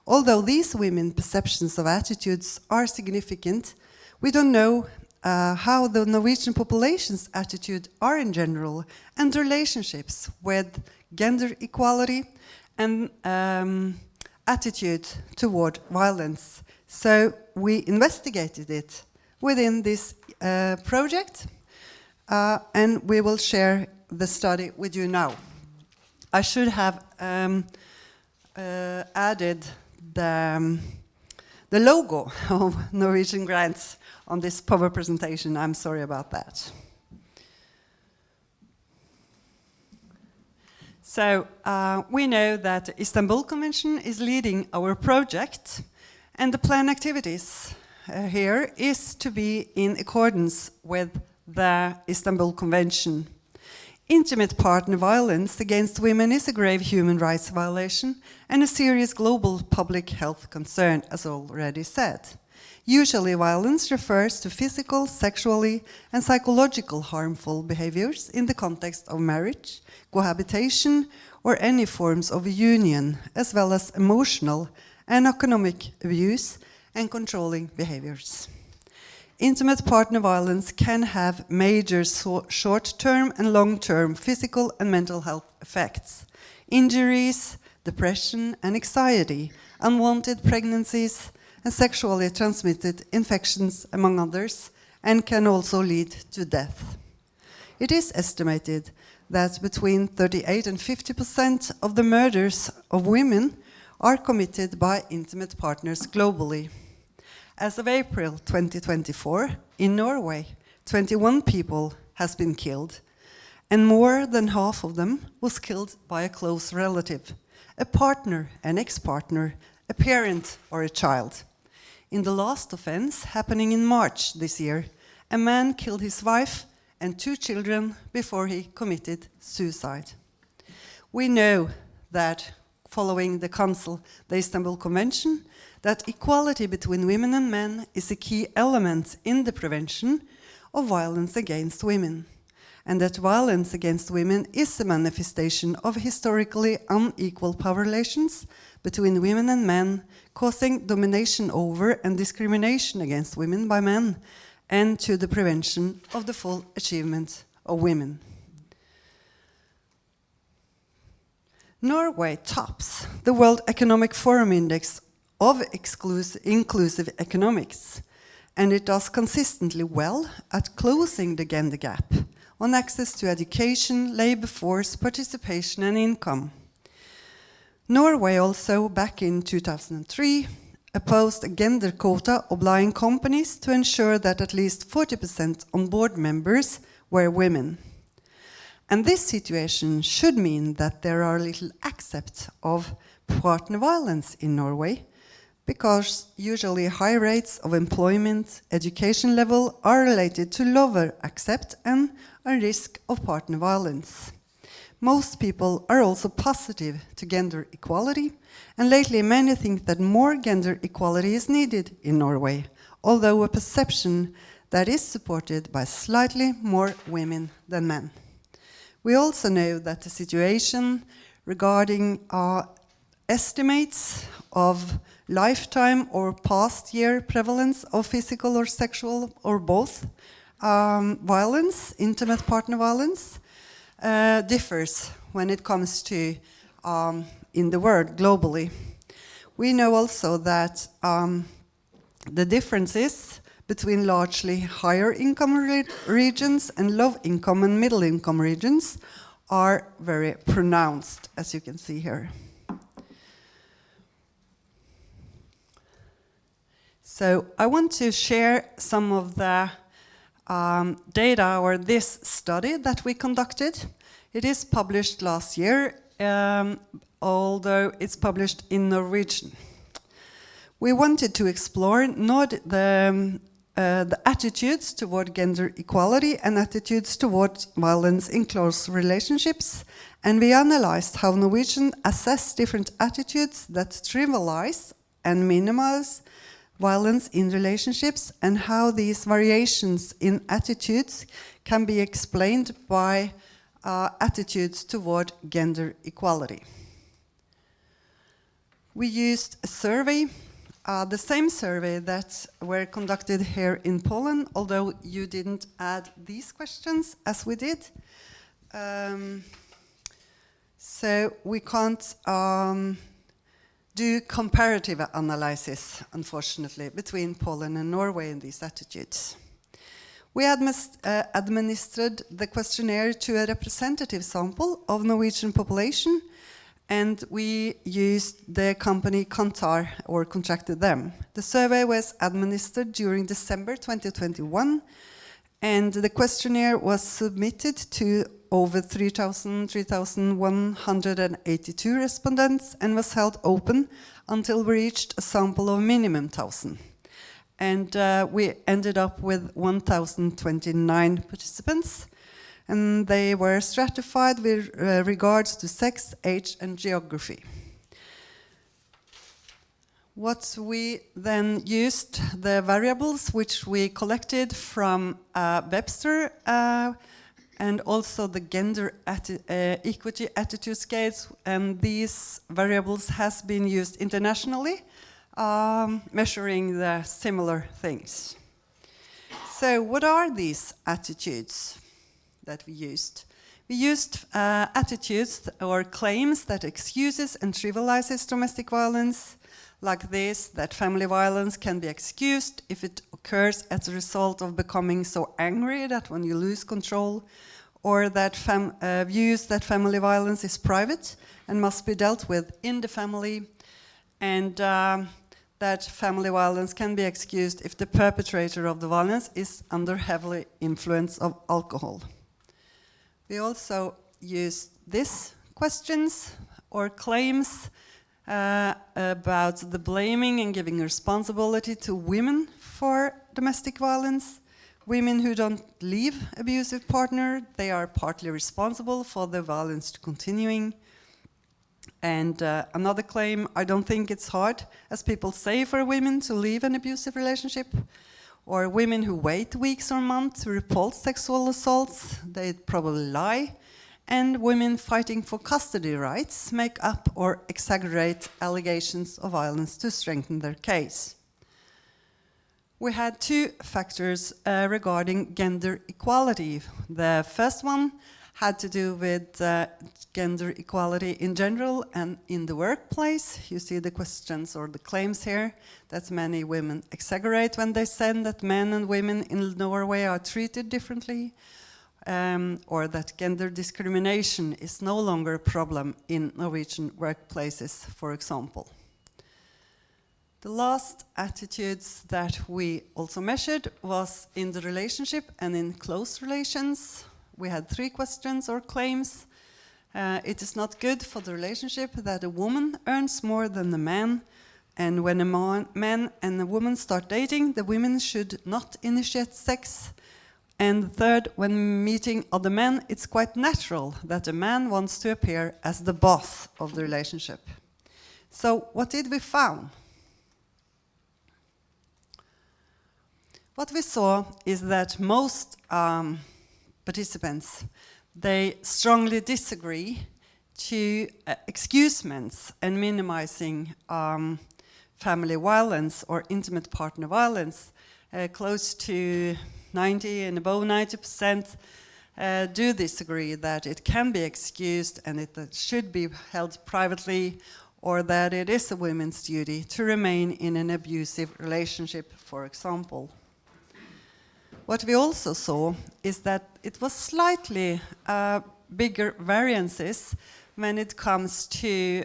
Although these women perceptions of attitudes are significant, we don't know how the Norwegian population's attitude are in general and relationships with gender equality and attitude toward violence. So we investigated it within this project, and we will share the study with you now. I should have added the logo of Norwegian Grants on this power presentation. I'm sorry about that. So we know that the Istanbul Convention is leading our project, and the planned activities here is to be in accordance with the Istanbul Convention. Intimate partner violence against women is a grave human rights violation and a serious global public health concern, as already said. Usually violence refers to physical, sexually, and psychological harmful behaviors in the context of marriage, cohabitation, or any forms of union, as well as emotional and economic abuse and controlling behaviors. Intimate partner violence can have major short-term and long-term physical and mental health effects. Injuries, depression and anxiety, unwanted pregnancies, and sexually transmitted infections, among others, and can also lead to death. It is estimated that between 38% and 50% of the murders of women are committed by intimate partners globally. As of April 2024, in Norway, 21 people has been killed, and more than half of them was killed by a close relative, a partner, an ex-partner, a parent, or a child. In the last offense, happening in March this year, a man killed his wife and 2 children before he committed suicide. We know that following the Istanbul Convention, that equality between women and men is a key element in the prevention of violence against women, and that violence against women is a manifestation of historically unequal power relations between women and men, causing domination over and discrimination against women by men, and to the prevention of the full achievement of women. Norway tops the World Economic Forum Index of inclusive economics, and it does consistently well at closing the gender gap on access to education, labor force, participation and income. Norway also, back in 2003, opposed a gender quota obliging companies to ensure that at least 40% on board members were women. And this situation should mean that there are little accept of partner violence in Norway, because usually high rates of employment, education level are related to lower accept and a risk of partner violence. Most people are also positive to gender equality, and lately many think that more gender equality is needed in Norway, although a perception that is supported by slightly more women than men. We also know that the situation regarding estimates of lifetime or past year prevalence of physical or sexual or both violence, intimate partner violence, differs when it comes to in the world globally. We know also that the differences between largely higher income regions and low income and middle income regions are very pronounced, as you can see here. So I want to share some of the data or this study that we conducted. It is published last year, although it's published in Norwegian. We wanted to explore not the attitudes toward gender equality and attitudes toward violence in close relationships, and we analyzed how Norwegians assess different attitudes that trivialize and minimize violence in relationships, and how these variations in attitudes can be explained by attitudes toward gender equality. We used a survey, the same survey that were conducted here in Poland, although you didn't add these questions as we did. So we can't do comparative analysis, unfortunately, between Poland and Norway in these attitudes. We administered the questionnaire to a representative sample of Norwegian population, and we used the company Kantar, or contracted them. The survey was administered during December 2021, and the questionnaire was submitted to over 3,182 respondents and was held open until we reached a sample of minimum 1,000. And we ended up with 1,029 participants, and they were stratified with regards to sex, age, and geography. What we then used, the variables which we collected from Webster and also the gender equity attitude scales, and these variables has been used internationally, measuring the similar things. So what are these attitudes that we used? We used attitudes or claims that excuses and trivializes domestic violence, like this, that family violence can be excused if it occurs as a result of becoming so angry that when you lose control, or that views that family violence is private and must be dealt with in the family, and that family violence can be excused if the perpetrator of the violence is under heavy influence of alcohol. We also used these questions or claims about the blaming and giving responsibility to women for domestic violence. Women who don't leave abusive partner, they are partly responsible for the violence continuing. And another claim, I don't think it's hard, as people say, for women to leave an abusive relationship, or women who wait weeks or months to report sexual assaults, they probably lie. And women fighting for custody rights make up or exaggerate allegations of violence to strengthen their case. We had two factors regarding gender equality. The first one had to do with gender equality in general and in the workplace. You see the questions or the claims here that many women exaggerate when they say that men and women in Norway are treated differently, or that gender discrimination is no longer a problem in Norwegian workplaces, for example. The last attitudes that we also measured was in the relationship and in close relations. We had three questions or claims. It is not good for the relationship that a woman earns more than the man, and when a man and a woman start dating, the women should not initiate sex. And third, when meeting other men, it's quite natural that a man wants to appear as the boss of the relationship. So what did we found? What we saw is that most participants, they strongly disagree to excusements and minimizing family violence or intimate partner violence. Close to 90 and above 90% do disagree that it can be excused and it should be held privately, or that it is a woman's duty to remain in an abusive relationship, for example. What we also saw is that it was slightly bigger variances when it comes to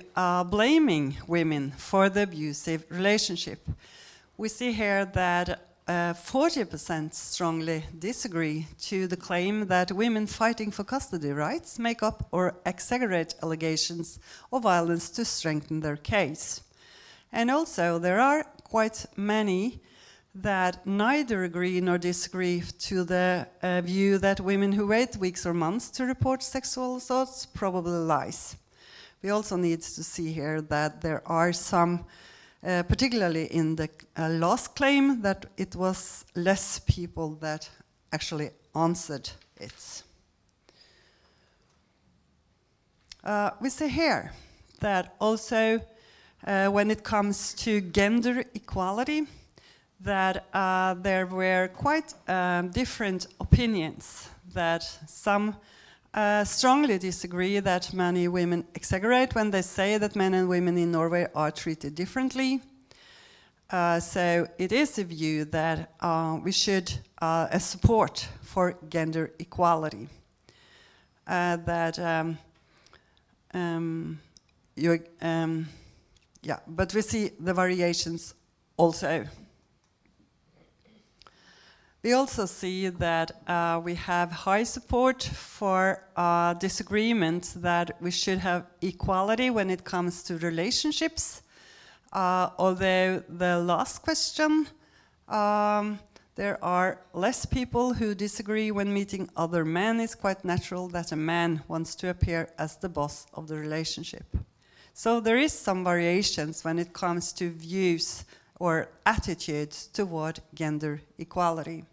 blaming women for the abusive relationship. We see here that 40% strongly disagree to the claim that women fighting for custody rights make up or exaggerate allegations of violence to strengthen their case. And also there are quite many that neither agree nor disagree to the view that women who wait weeks or months to report sexual assaults probably lies. We also need to see here that there are some, particularly in the last claim, that it was less people that actually answered it. We see here that also when it comes to gender equality, that there were quite different opinions, that some strongly disagree that many women exaggerate when they say that men and women in Norway are treated differently. So it is a view that we should support for gender equality. But we see the variations also. We also see that we have high support for disagreement that we should have equality when it comes to relationships. Although the last question, there are less people who disagree when meeting other men. It's quite natural that a man wants to appear as the boss of the relationship. So there is some variations when it comes to views or attitudes toward gender equality.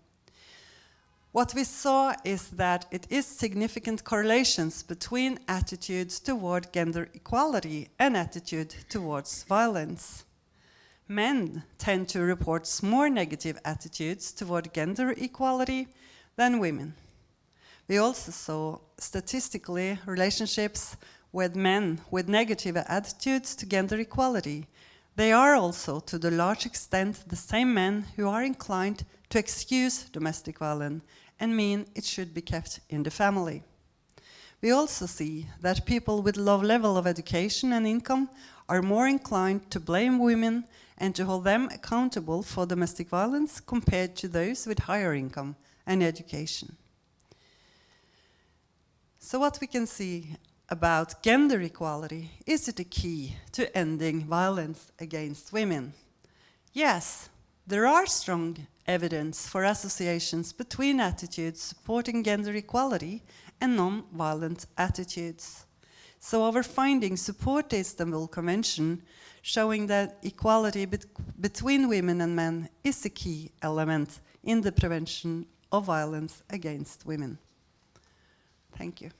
What we saw is that it is significant correlations between attitudes toward gender equality and attitude towards violence. Men tend to report more negative attitudes toward gender equality than women. We also saw statistically relationships with men with negative attitudes to gender equality. They are also, to the large extent, the same men who are inclined to excuse domestic violence and mean it should be kept in the family. We also see that people with low level of education and income are more inclined to blame women and to hold them accountable for domestic violence compared to those with higher income and education. So what we can see about gender equality, is it a key to ending violence against women? Yes, there are strong evidence for associations between attitudes supporting gender equality and non-violent attitudes. So our findings support the Istanbul Convention, showing that equality between women and men is a key element in the prevention of violence against women. Thank you.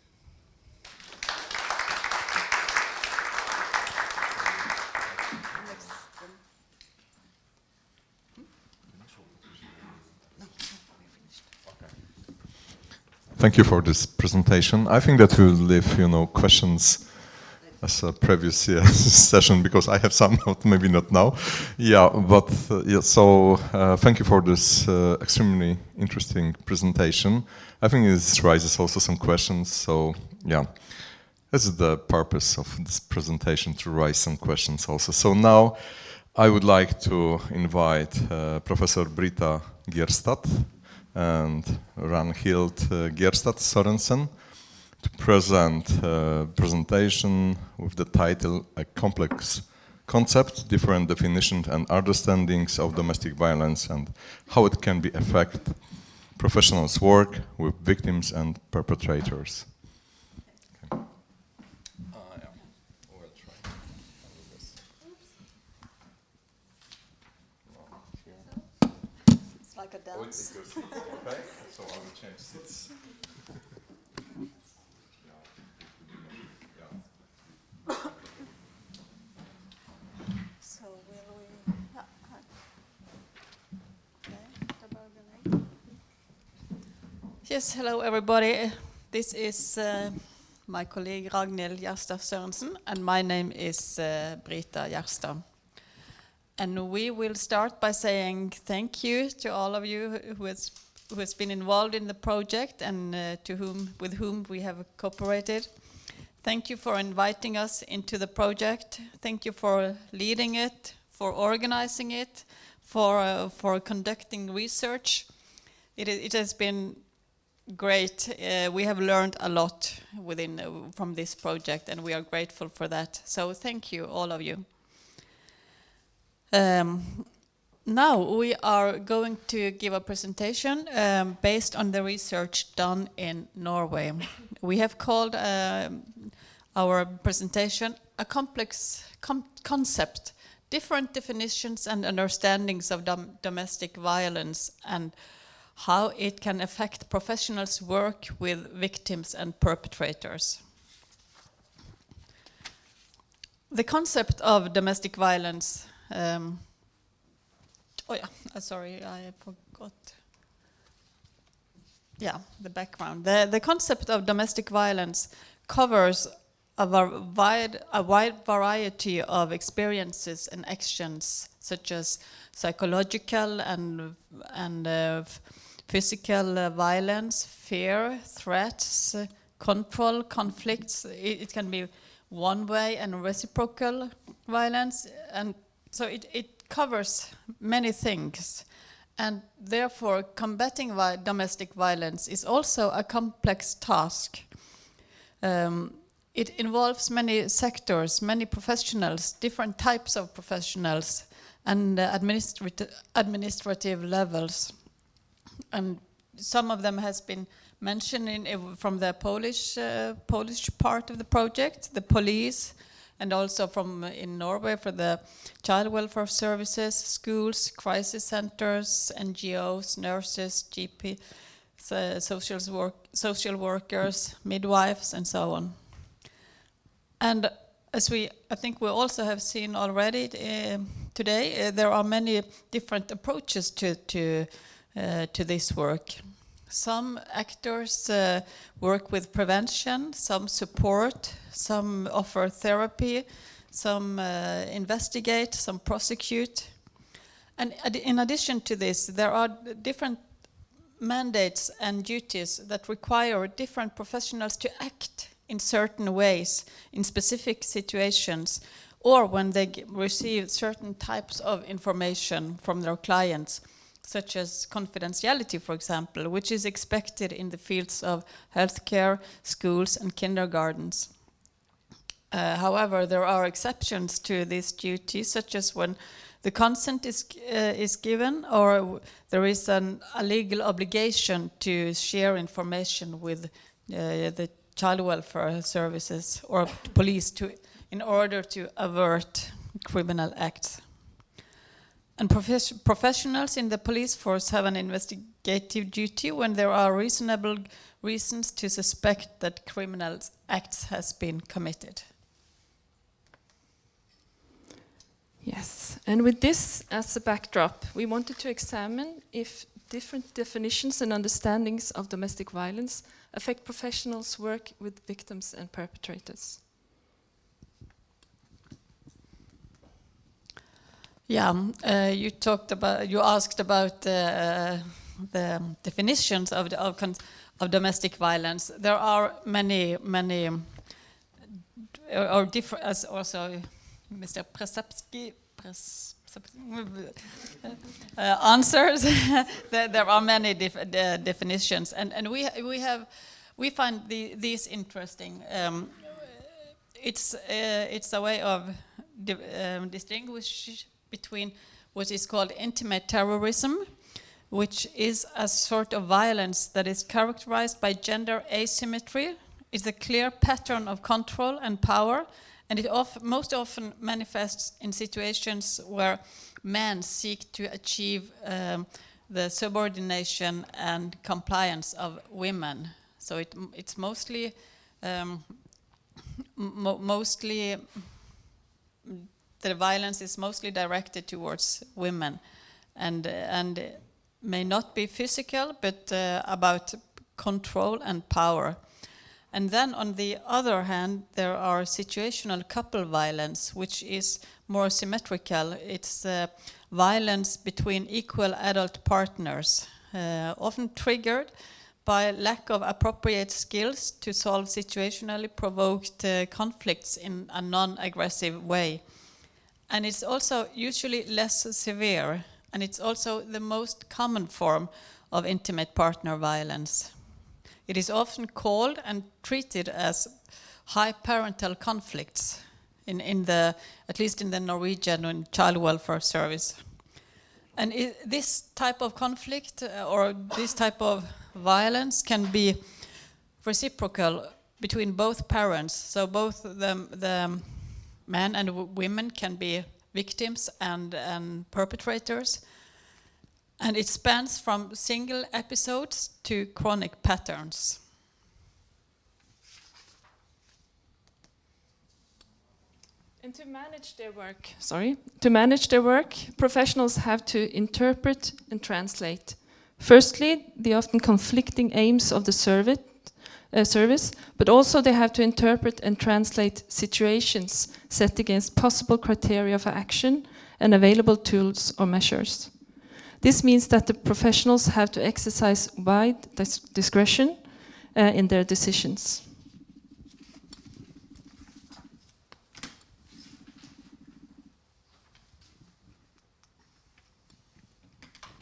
Thank you for this presentation. I think that we'll leave, questions as a previous session, because I have some, maybe not now. So thank you for this extremely interesting presentation. I think this raises also some questions. So this is the purpose of this presentation, to raise some questions also. So now I would like to invite Professor Britta Gjerstad and Ragnhild Gjerstad Sørensen to present a presentation with the title A Complex Concept, Different Definitions and Understandings of Domestic Violence and How It Can Be Affect Professionals' Work with Victims and Perpetrators. It's like a dance. Okay, so I will change seats. So will we? Okay. Yes, hello everybody. This is my colleague Ragnhild Gjerstad Sørensen, and my name is Britta Gjerstad. And we will start by saying thank you to all of you who has been involved in the project and with whom we have cooperated. Thank you for inviting us into the project. Thank you for leading it, for organizing it, for conducting research. It has been great. We have learned a lot from this project, and we are grateful for that. So thank you, all of you. Now we are going to give a presentation based on the research done in Norway. We have called our presentation A Complex Concept, Different Definitions and Understandings of Domestic Violence and How It Can Affect Professionals' Work with Victims and Perpetrators. the concept of domestic violence. Sorry, I forgot. Yeah, the background. The concept of domestic violence covers a wide variety of experiences and actions, such as psychological and physical violence, fear, threats, control, conflicts. It can be one-way and reciprocal violence, and so it covers many things. And therefore, combating domestic violence is also a complex task. It involves many sectors, many professionals, different types of professionals, and administrative levels. And some of them has been mentioned from the Polish part of the project, the police, and also in Norway for the child welfare services, schools, crisis centers, NGOs, nurses, GP, social workers, midwives, and so on. And as I think we also have seen already today, there are many different approaches to this work. Some actors work with prevention, some support, some offer therapy, some investigate, some prosecute. And in addition to this, there are different mandates and duties that require different professionals to act in certain ways, in specific situations, or when they receive certain types of information from their clients, such as confidentiality, for example, which is expected in the fields of healthcare, schools, and kindergartens. However, there are exceptions to this duty, such as when the consent is given, or there is a legal obligation to share information with the child welfare services or police in order to avert criminal acts. And professionals in the police force have an investigative duty when there are reasonable reasons to suspect that criminal acts has been committed. Yes, and with this as a backdrop, we wanted to examine if different definitions and understandings of domestic violence affect professionals' work with victims and perpetrators. Yeah, you asked about the definitions of domestic violence. There are many, or different, as also Mr. Przeperski answers. There are many definitions, and we find these interesting. It's a way of distinguish between what is called intimate terrorism, which is a sort of violence that is characterized by gender asymmetry. It's a clear pattern of control and power, and it most often manifests in situations where men seek to achieve the subordination and compliance of women. So it's mostly the violence is mostly directed towards women, and may not be physical, but about control and power. And then on the other hand, there are situational couple violence, which is more symmetrical. It's violence between equal adult partners, often triggered by lack of appropriate skills to solve situationally provoked conflicts in a non-aggressive way. And it's also usually less severe, and it's also the most common form of intimate partner violence. It is often called and treated as high parental conflicts, at least in the Norwegian child welfare service. And this type of conflict or this type of violence can be reciprocal between both parents. So both the men and women can be victims and perpetrators. And it spans from single episodes to chronic patterns. And to manage their work, professionals have to interpret and translate. Firstly, the often conflicting aims of the service, but also they have to interpret and translate situations set against possible criteria for action and available tools or measures. This means that the professionals have to exercise wide discretion in their decisions.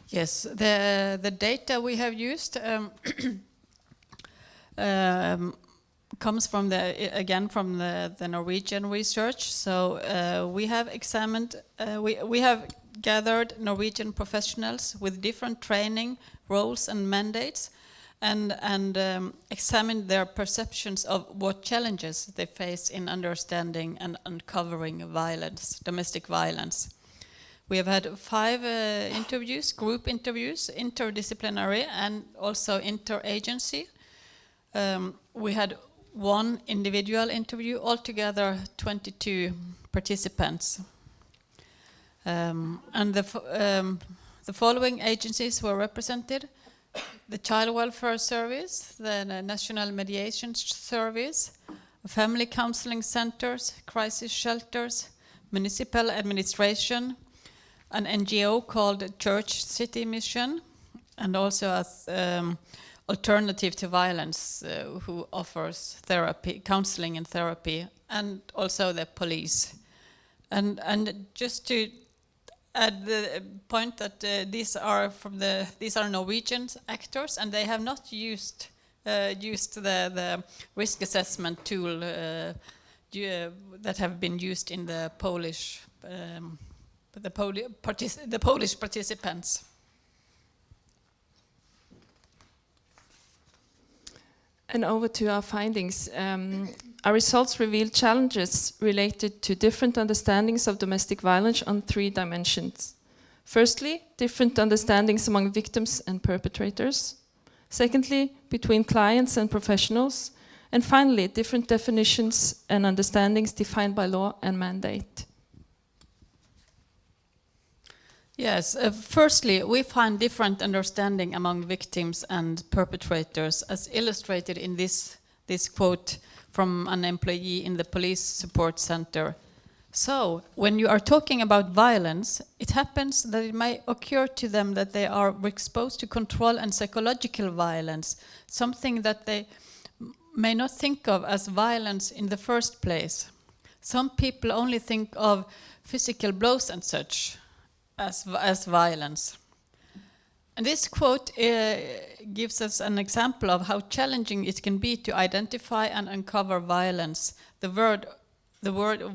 Yes, the data we have used comes from the Norwegian research. So we have examined, we have gathered Norwegian professionals with different training, roles and mandates, and examined their perceptions of what challenges they face in understanding and uncovering violence, domestic violence. We have had 5 interviews, group interviews, interdisciplinary and also interagency. We had 1 individual interview, altogether 22 participants. And the following agencies were represented: the Child Welfare Service, the National Mediation Service, family counseling centers, crisis shelters, municipal administration, an NGO called Church City Mission, and also as Alternative to Violence, who offers therapy, counseling and therapy, and also the police. And just to add the point that these are Norwegian actors, and they have not used the risk assessment tool that have been used in the Polish Polish participants. And over to our findings. Our results reveal challenges related to different understandings of domestic violence on 3 dimensions. Firstly, different understandings among victims and perpetrators. Secondly, between clients and professionals. And finally, different definitions and understandings defined by law and mandate. Yes, firstly, we find different understanding among victims and perpetrators, as illustrated in this quote from an employee in the police support center. So, when you are talking about violence, it happens that it may occur to them that they are exposed to control and psychological violence, something that they may not think of as violence in the first place. Some people only think of physical blows and such as violence. And this quote gives us an example of how challenging it can be to identify and uncover violence. The word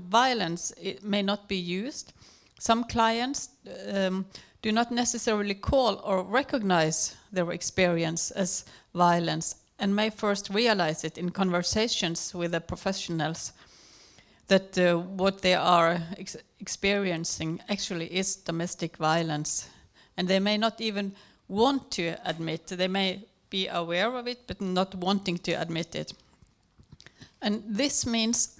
violence, it may not be used. Some clients do not necessarily call or recognize their experience as violence and may first realize it in conversations with the professionals, that what they are experiencing actually is domestic violence. And they may not even want to admit. They may be aware of it, but not wanting to admit it. And this means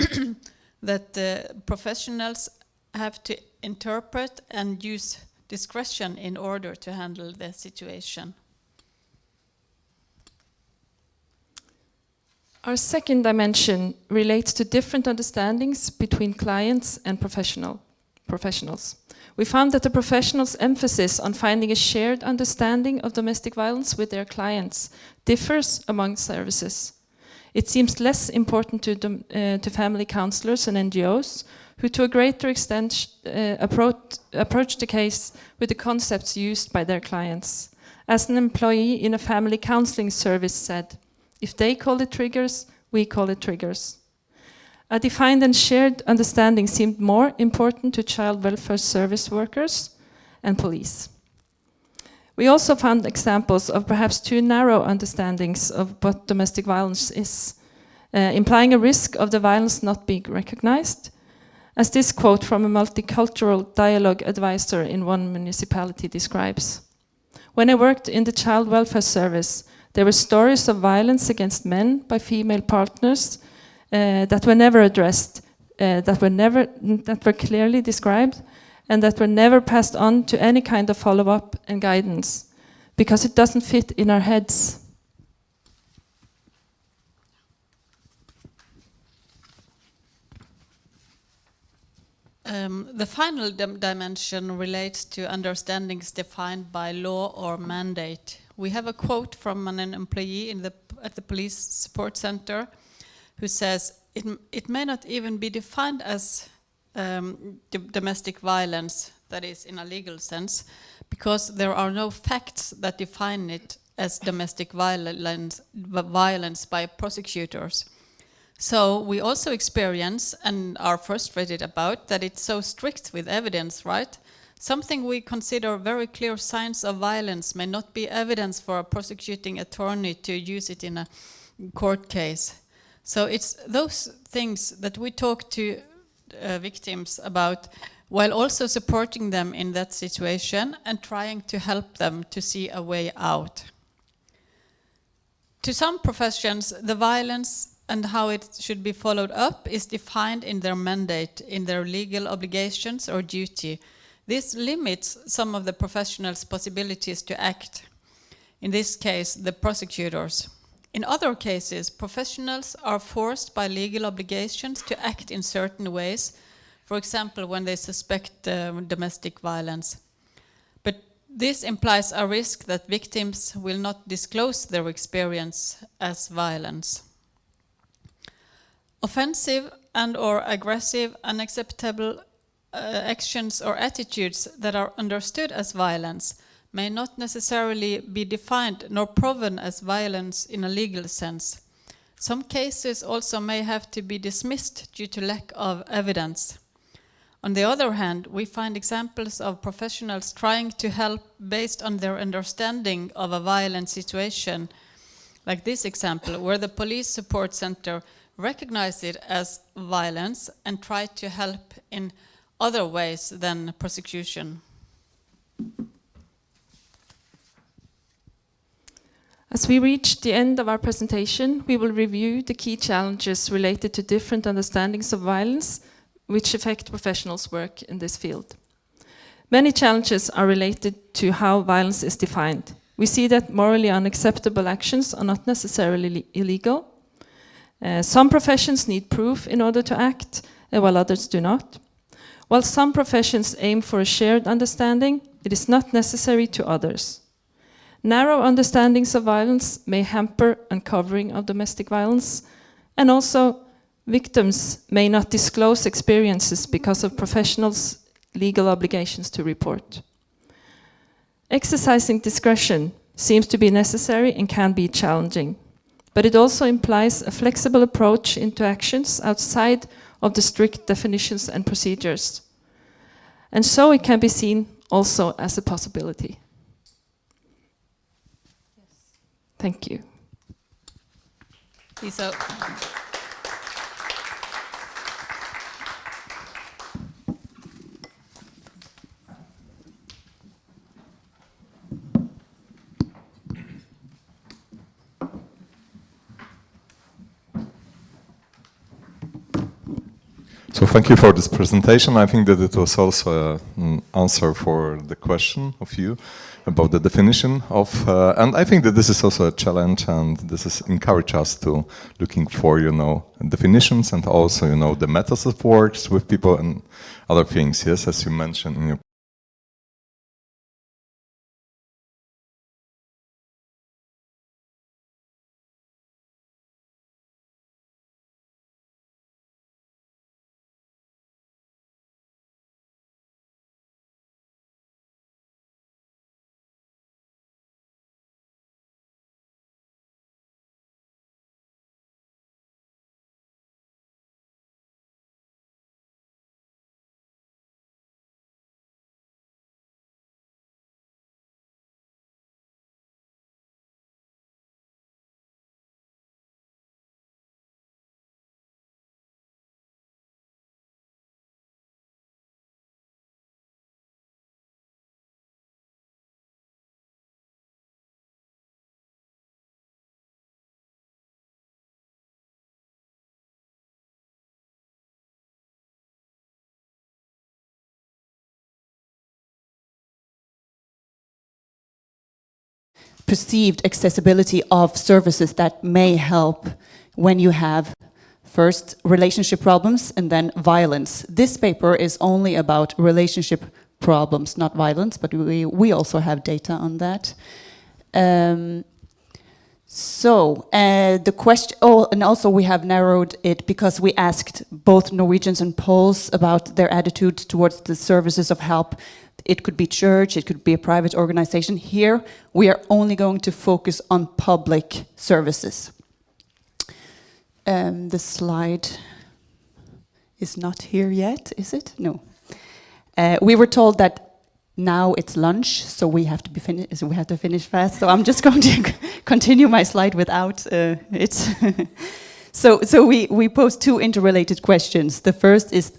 that professionals have to interpret and use discretion in order to handle the situation. Our second dimension relates to different understandings between clients and professionals. We found that the professionals' emphasis on finding a shared understanding of domestic violence with their clients differs among services. It seems less important to family counselors and NGOs, who to a greater extent approach the case with the concepts used by their clients. As an employee in a family counseling service said, "If they call it triggers, we call it triggers." A defined and shared understanding seemed more important to child welfare service workers and police. We also found examples of perhaps too narrow understandings of what domestic violence is, implying a risk of the violence not being recognized, as this quote from a multicultural dialogue advisor in one municipality describes. "When I worked in the child welfare service, there were stories of violence against men by female partners that were never addressed that were clearly described and that were never passed on to any kind of follow-up and guidance, because it doesn't fit in our heads. The final dimension relates to understandings defined by law or mandate. We have a quote from an employee at the police support center who says, it may not even be defined as domestic violence, that is in a legal sense, because there are no facts that define it as domestic violence by prosecutors. So we also experience and are frustrated about that it's so strict with evidence, right? Something we consider very clear signs of violence may not be evidence for a prosecuting attorney to use it in a court case. So it's those things that we talk to victims about, while also supporting them in that situation and trying to help them to see a way out. To some professions, the violence and how it should be followed up is defined in their mandate, in their legal obligations or duty. This limits some of the professionals' possibilities to act. In this case, the prosecutors. In other cases, professionals are forced by legal obligations to act in certain ways, for example, when they suspect domestic violence. But this implies a risk that victims will not disclose their experience as violence. Offensive and or aggressive, unacceptable actions or attitudes that are understood as violence may not necessarily be defined nor proven as violence in a legal sense. Some cases also may have to be dismissed due to lack of evidence. On the other hand, we find examples of professionals trying to help based on their understanding of a violent situation, like this example, where the police support center recognized it as violence and tried to help in other ways than prosecution. As we reach the end of our presentation, we will review the key challenges related to different understandings of violence which affect professionals' work in this field. Many challenges are related to how violence is defined. We see that morally unacceptable actions are not necessarily illegal. Some professions need proof in order to act, while others do not. While some professions aim for a shared understanding, it is not necessary to others. Narrow understandings of violence may hamper uncovering of domestic violence, and also victims may not disclose experiences because of professionals' legal obligations to report. Exercising discretion seems to be necessary and can be challenging, but it also implies a flexible approach into actions outside of the strict definitions and procedures. And so it can be seen also as a possibility. Thank you. So thank you for this presentation. I think that it was also an answer for the question of you about the definition of, and I think that this is also a challenge, and this is encourage us to looking for, definitions and also, the methods of works with people and other things. Yes, as you mentioned in your perceived accessibility of services that may help when you have first relationship problems and then violence. This paper is only about relationship problems, not violence, but we also have data on that. The question, and also we have narrowed it because we asked both Norwegians and Poles about their attitudes towards the services of help. It could be church, it could be a private organization. Here, we are only going to focus on public services. The slide is not here yet, is it? No. We were told that now it's lunch, so we have to finish fast. So I'm just going to continue my slide without it. so we pose two interrelated questions. The first is,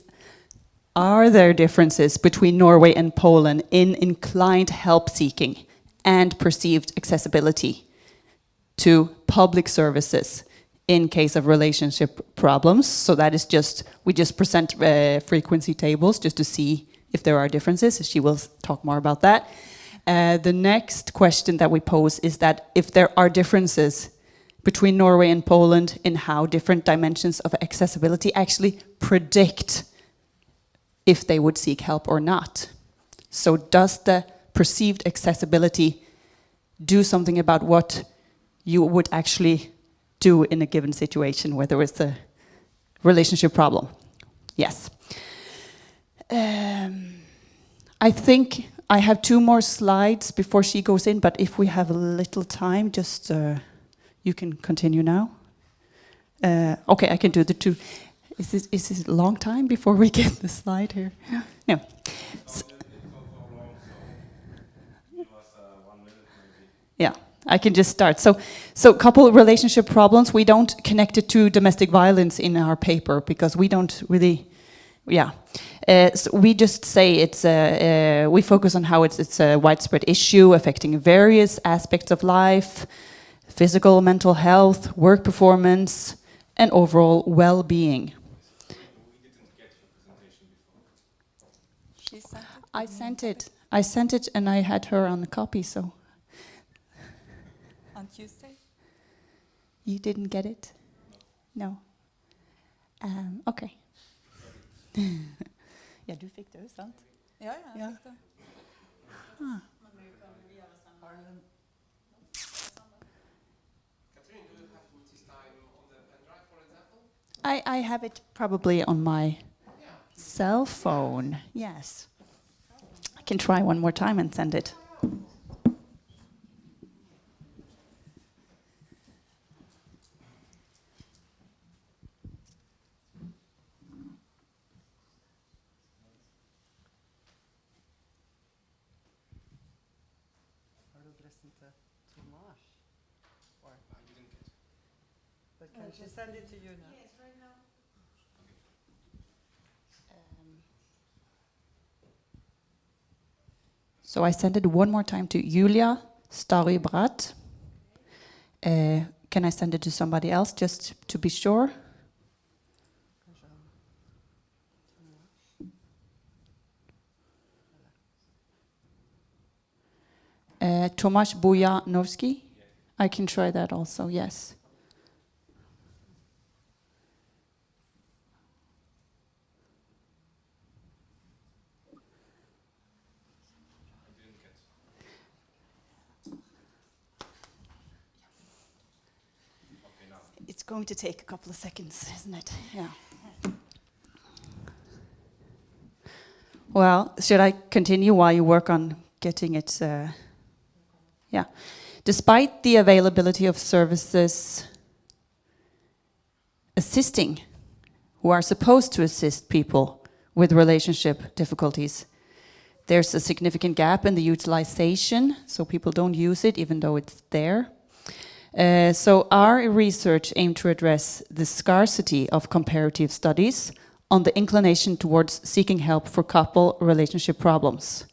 are there differences between Norway and Poland in inclined help seeking and perceived accessibility to public services in case of relationship problems? So that is we just present frequency tables just to see if there are differences. She will talk more about that. The next question that we pose is that if there are differences between Norway and Poland in how different dimensions of accessibility actually predict if they would seek help or not. So does the perceived accessibility do something about what you would actually do in a given situation, whether it's a relationship problem? Yes. I think I have 2 more slides before she goes in, but if we have a little time, just you can continue now. Okay, I can do the 2. Is this a long time before we get the slide here? No. Yeah, I can just start. So couple relationship problems, we don't connect it to domestic violence in our paper because we don't really, so we just say it's we focus on how it's a widespread issue affecting various aspects of life, physical, mental health, work performance, and overall well-being. I sent it and I had her on a copy, so. On Tuesday? You didn't get it? No. Okay. Ja, du fick det, sant? Ja, jag fick det. I have it probably on my cell phone. Yes. I can try one more time and send it. Tomasz. Or I didn't get it. But can she send it to you now? Yes, right now. So I send it one more time to Julia Starybrat. Can I send it to somebody else just to be sure? Tomasz Bujanowski? I can try that also, yes. It's going to take a couple of seconds, isn't it? Yeah. Well, should I continue while you work on getting it? Yeah. Despite the availability of services assisting, who are supposed to assist people with relationship difficulties, there's a significant gap in the utilization, so people don't use it even though it's there. So our research aimed to address the scarcity of comparative studies on the inclination towards seeking help for couple relationship problems.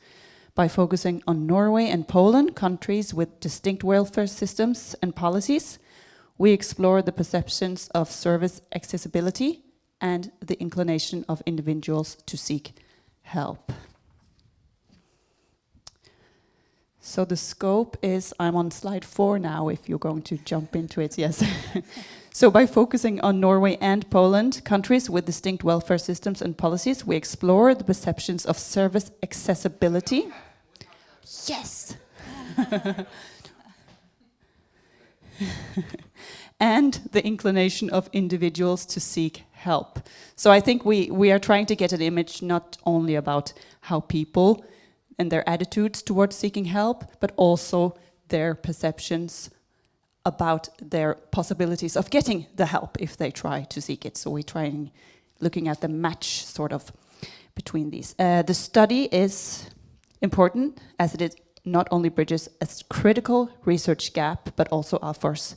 By focusing on Norway and Poland, countries with distinct welfare systems and policies, we explore the perceptions of service accessibility and the inclination of individuals to seek help. So the scope is, I'm on slide 4 now, if you're going to jump into it, yes. So by focusing on Norway and Poland, countries with distinct welfare systems and policies, we explore the perceptions of service accessibility. Yes! And the inclination of individuals to seek help. So I think we are trying to get an image not only about how people and their attitudes towards seeking help, but also their perceptions about their possibilities of getting the help if they try to seek it. So we're trying, looking at the match sort of between these. The study is important as it not only bridges a critical research gap, but also offers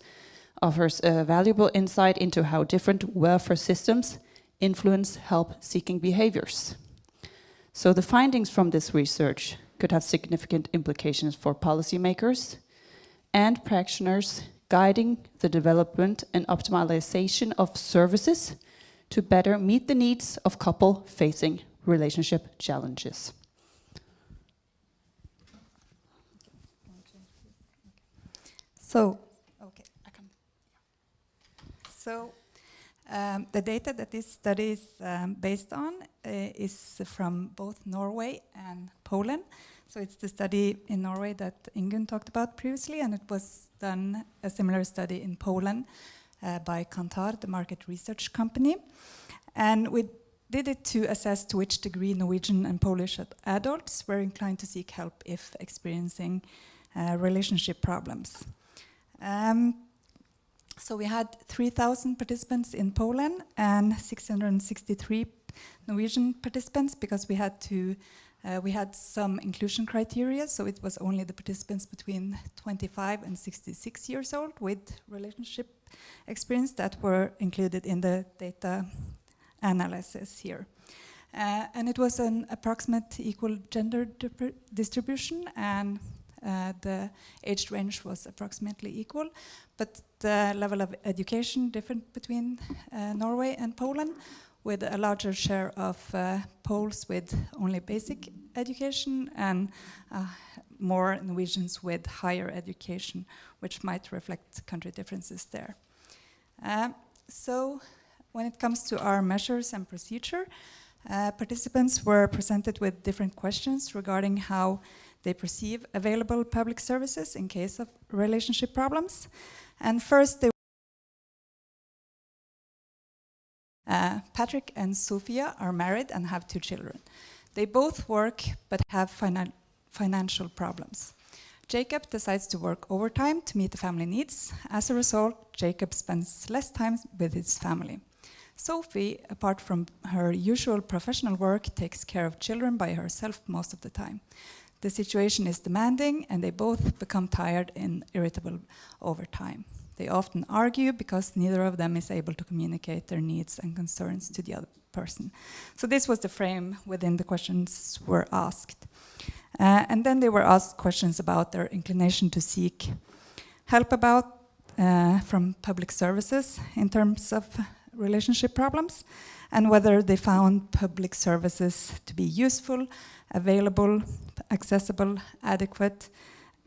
valuable insight into how different welfare systems influence help-seeking behaviors. So the findings from this research could have significant implications for policymakers and practitioners guiding the development and optimization of services to better meet the needs of couples facing relationship challenges. So the data that this study is based on is from both Norway and Poland. So it's the study in Norway that Ingunn talked about previously, and it was done a similar study in Poland by Kantar, the market research company. And we did it to assess to which degree Norwegian and Polish adults were inclined to seek help if experiencing relationship problems. So we had 3,000 participants in Poland and 663 Norwegian participants, because we had some inclusion criteria, so it was only the participants between 25 and 66 years old with relationship experience that were included in the data analysis here. And it was an approximate equal gender distribution, and the age range was approximately equal, but the level of education different between Norway and Poland, with a larger share of Poles with only basic education and more Norwegians with higher education, which might reflect country differences there. So when it comes to our measures and procedure, participants were presented with different questions regarding how they perceive available public services in case of relationship problems. And first, Patrick and Sophia are married and have 2 children. They both work but have financial problems. Jacob decides to work overtime to meet the family needs. As a result, Jacob spends less time with his family. Sophie, apart from her usual professional work, takes care of children by herself most of the time. The situation is demanding, and they both become tired and irritable over time. They often argue because neither of them is able to communicate their needs and concerns to the other person. So this was the frame within the questions were asked. And then they were asked questions about their inclination to seek help from public services in terms of relationship problems, and whether they found public services to be useful, available, accessible, adequate,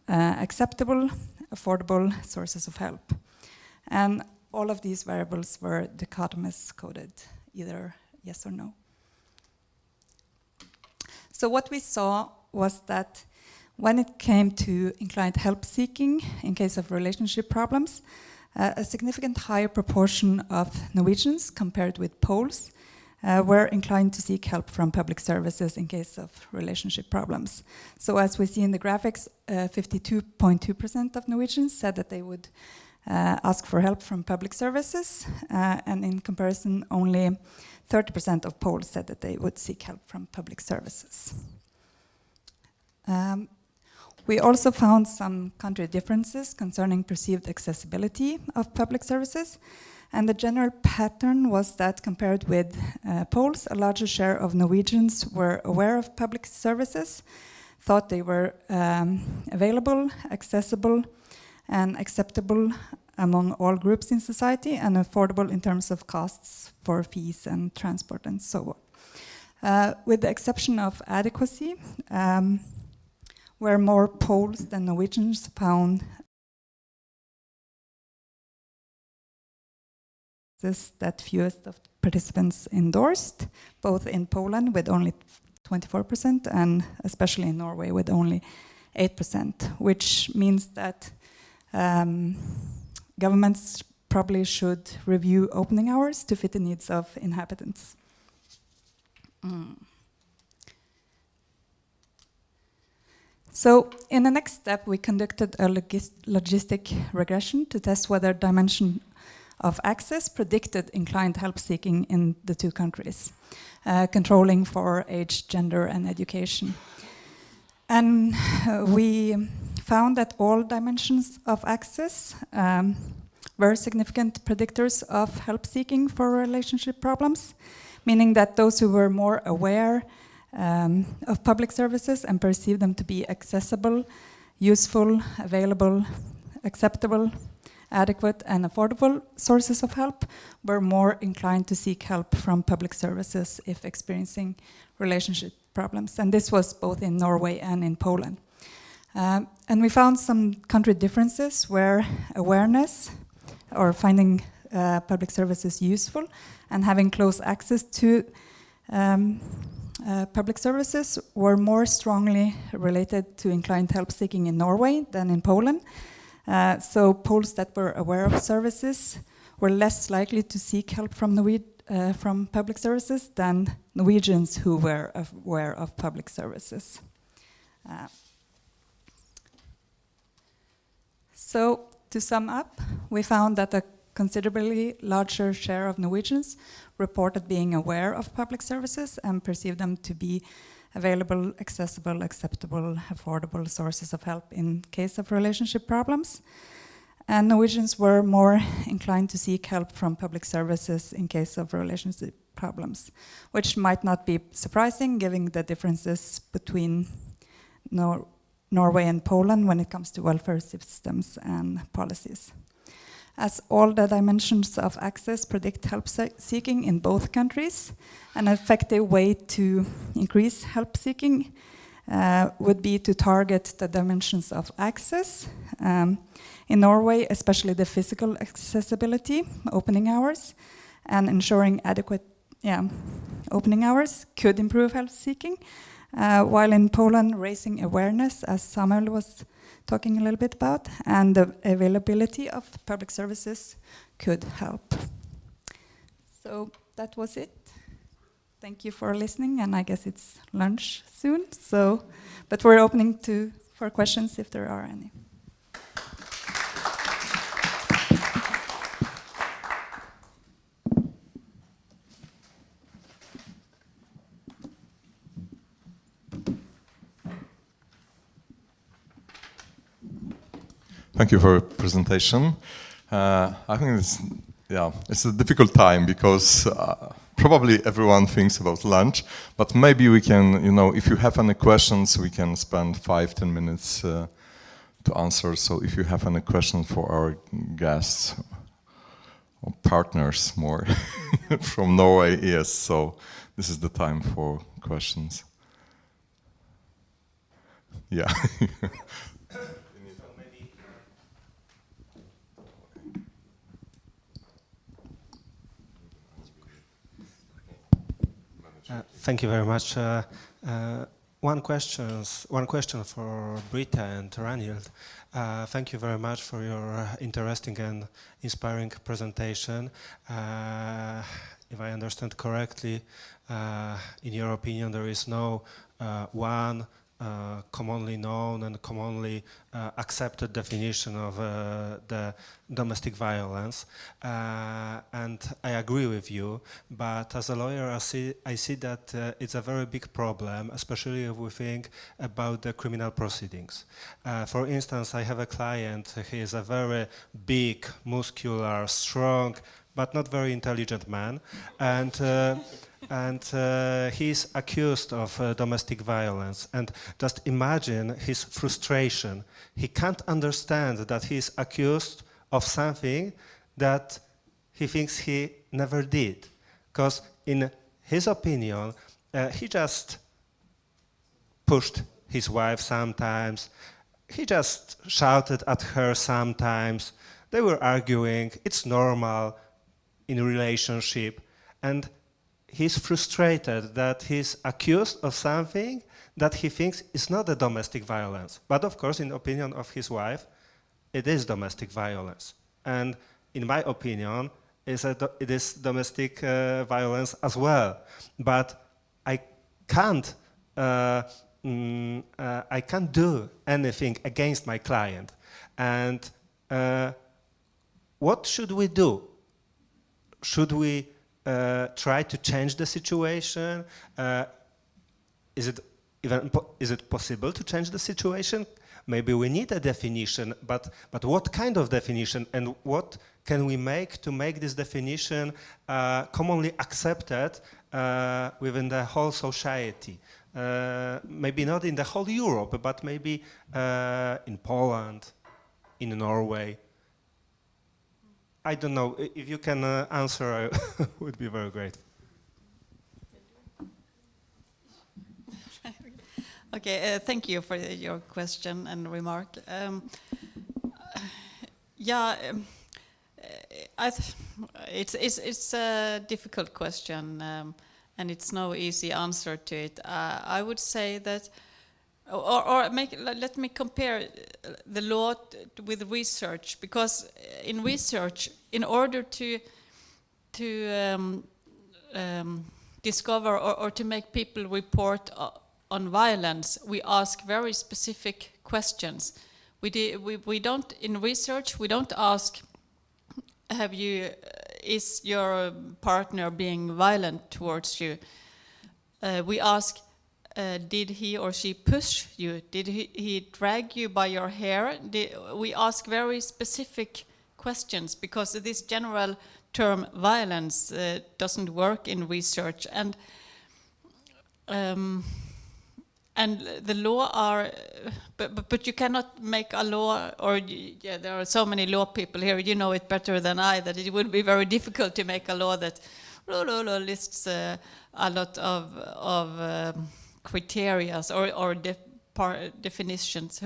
acceptable, affordable sources of help. And all of these variables were dichotomous coded, either yes or no. So what we saw was that when it came to inclined help seeking in case of relationship problems, a significant higher proportion of Norwegians compared with Poles were inclined to seek help from public services in case of relationship problems. So as we see in the graphics, 52.2% of Norwegians said that they would ask for help from public services, and in comparison, only 30% of Poles said that they would seek help from public services. We also found some country differences concerning perceived accessibility of public services. And the general pattern was that compared with Poles, a larger share of Norwegians were aware of public services, thought they were available, accessible, and acceptable among all groups in society, and affordable in terms of costs for fees and transport and so on. With the exception of adequacy, where more Poles than Norwegians found that fewest of participants endorsed, both in Poland with only 24% and especially in Norway with only 8%, which means that governments probably should review opening hours to fit the needs of inhabitants. So in the next step, we conducted a logistic regression to test whether dimension of access predicted inclined help seeking in the two countries, controlling for age, gender, and education. And we found that all dimensions of access were significant predictors of help seeking for relationship problems, meaning that those who were more aware of public services and perceived them to be accessible, useful, available, acceptable, adequate, and affordable sources of help were more inclined to seek help from public services if experiencing relationship problems. And this was both in Norway and in Poland. And we found some country differences where awareness or finding public services useful and having close access to public services were more strongly related to inclined help seeking in Norway than in Poland. So Poles that were aware of services were less likely to seek help from public services than Norwegians who were aware of public services. So to sum up, we found that a considerably larger share of Norwegians reported being aware of public services and perceived them to be available, accessible, acceptable, affordable sources of help in case of relationship problems. And Norwegians were more inclined to seek help from public services in case of relationship problems, which might not be surprising given the differences between Norway and Poland when it comes to welfare systems and policies. As all the dimensions of access predict help seeking in both countries, an effective way to increase help seeking would be to target the dimensions of access. In Norway, especially the physical accessibility, opening hours, and ensuring adequate opening hours could improve help seeking, while in Poland, raising awareness, as Samuel was talking a little bit about, and the availability of public services could help. So that was it. Thank you for listening, and I guess it's lunch soon. So, but we're opening for questions if there are any. Thank you for your presentation. I think it's a difficult time because probably everyone thinks about lunch, but maybe we can, if you have any questions, we can spend 5-10 minutes to answer. So if you have any questions for our guests or partners more from Norway, yes, so this is the time for questions. Yeah. Thank you very much. One question for Britta and Ranild. Thank you very much for your interesting and inspiring presentation. If I understand correctly, in your opinion, there is no one commonly known and commonly accepted definition of the domestic violence, and I agree with you, but as a lawyer I see that it's a very big problem, especially if we think about the criminal proceedings. For instance, I have a client, he is a very big, muscular, strong, but not very intelligent man, and he's accused of domestic violence. And just imagine his frustration. He can't understand that he's accused of something that he thinks he never did. Because in his opinion, he just pushed his wife sometimes. He just shouted at her sometimes. They were arguing. It's normal in a relationship. And he's frustrated that he's accused of something that he thinks is not a domestic violence. But of course, in the opinion of his wife, it is domestic violence. And in my opinion, it is domestic violence as well. But I can't do anything against my client. And what should we do? Should we try to change the situation? Is it possible to change the situation? Maybe we need a definition, but what kind of definition, and what can we make to make this definition commonly accepted within the whole society? Maybe not in the whole Europe, but maybe in Poland, in Norway. I don't know. If you can answer, I would be very grateful. Okay, thank you for your question and remark. It's a difficult question, and it's no easy answer to it. I would say that, let me compare the law with research, because in research, in order to discover or to make people report on violence, we ask very specific questions. We don't, in research, we don't ask, is your partner being violent towards you? We ask, did he or she push you? Did he drag you by your hair? We ask very specific questions, because this general term violence doesn't work in research. And the law are, but you cannot make a law, or there are so many law people here, you know it better than I, that it would be very difficult to make a law that lists a lot of criteria or definitions,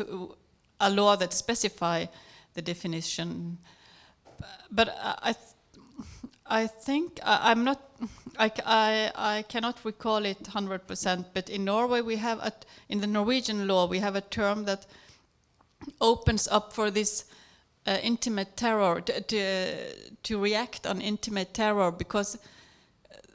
a law that specify the definition. But I think I'm not. I cannot recall it 100%. But in Norway, we have in the Norwegian law we have a term that opens up for this intimate terror, to react on intimate terror, because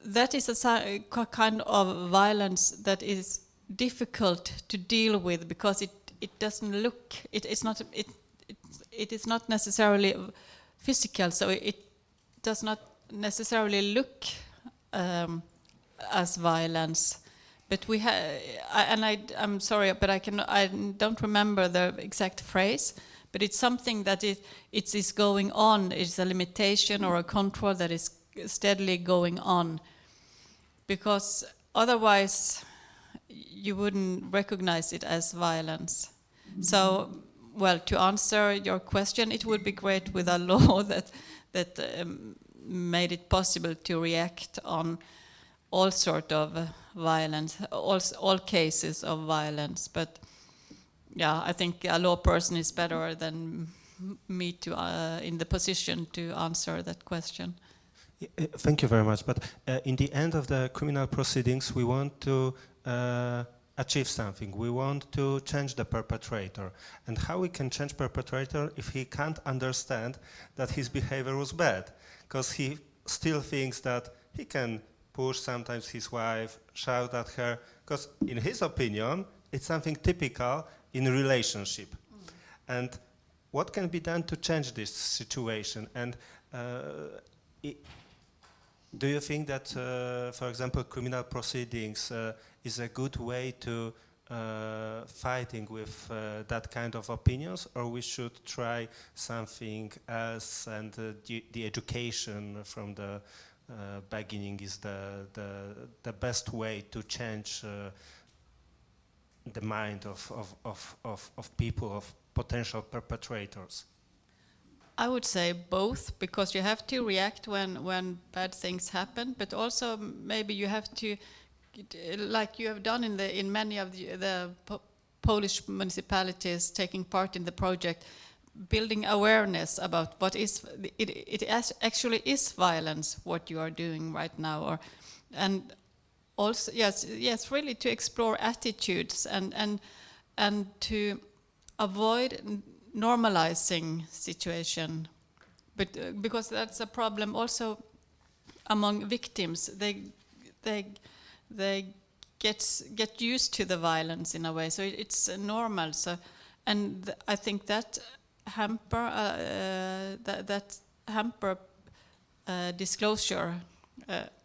that is a kind of violence that is difficult to deal with, because it doesn't look. It is not necessarily physical, so it does not necessarily look as violence, but we have, and I'm sorry, but I don't remember the exact phrase, but it's something that it is going on. It's a limitation or a control that is steadily going on, because otherwise you wouldn't recognize it as violence. So, well, to answer your question, it would be great with a law that made it possible to react on all sort of violence, all cases of violence. But yeah, I think a law person is better than me to in the position to answer that question. Thank you very much. But in the end of the criminal proceedings, we want to achieve something. We want to change the perpetrator. And how we can change perpetrator if he can't understand that his behavior was bad? Because he still thinks that he can push sometimes his wife, shout at her, because in his opinion, it's something typical in a relationship. And what can be done to change this situation? And do you think that, for example, criminal proceedings is a good way to fighting with that kind of opinions, or we should try something else, and the education from the beginning is the best way to change the mind of people, of potential perpetrators? I would say both, because you have to react when bad things happen, but also maybe you have to, like you have done in many of the Polish municipalities taking part in the project, building awareness about what is it actually is violence what you are doing right now, and also yes really to explore attitudes and to avoid normalizing situation, but because that's a problem also among victims. They get used to the violence in a way, so it's normal. So, and I think that hamper disclosure.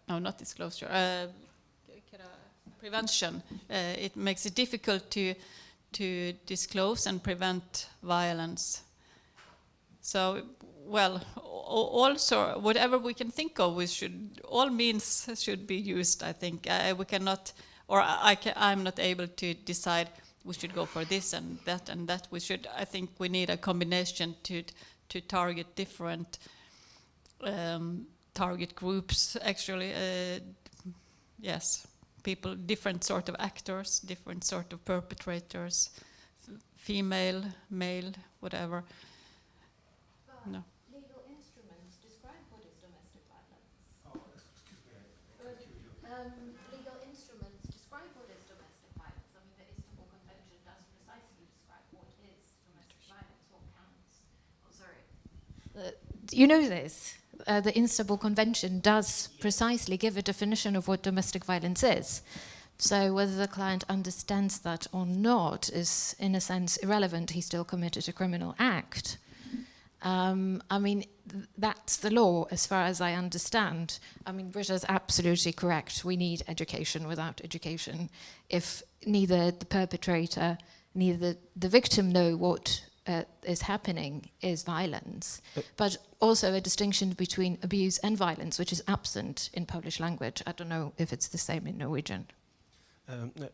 No, not disclosure. Prevention. It makes it difficult to disclose and prevent violence. So, well, also whatever we can think of, all means should be used. I think we cannot, or I'm not able to decide we should go for this and that. We should. I think we need a combination to target different target groups. Actually, yes, people, different sort of actors, different sort of perpetrators, female, male, whatever. No. Legal instruments describe what is domestic violence. Oh, excuse me. Legal instruments describe what is domestic violence. I mean, the Istanbul Convention does precisely describe what is domestic violence, what counts. Oh, sorry. You know this. The Istanbul Convention does precisely give a definition of what domestic violence is. So whether the client understands that or not is, in a sense, irrelevant. He still committed a criminal act. I mean, that's the law as far as I understand. I mean, Britta's absolutely correct. We need education. Without education, if neither the perpetrator, neither the victim know what is happening is violence, but also a distinction between abuse and violence, which is absent in Polish language. I don't know if it's the same in Norwegian.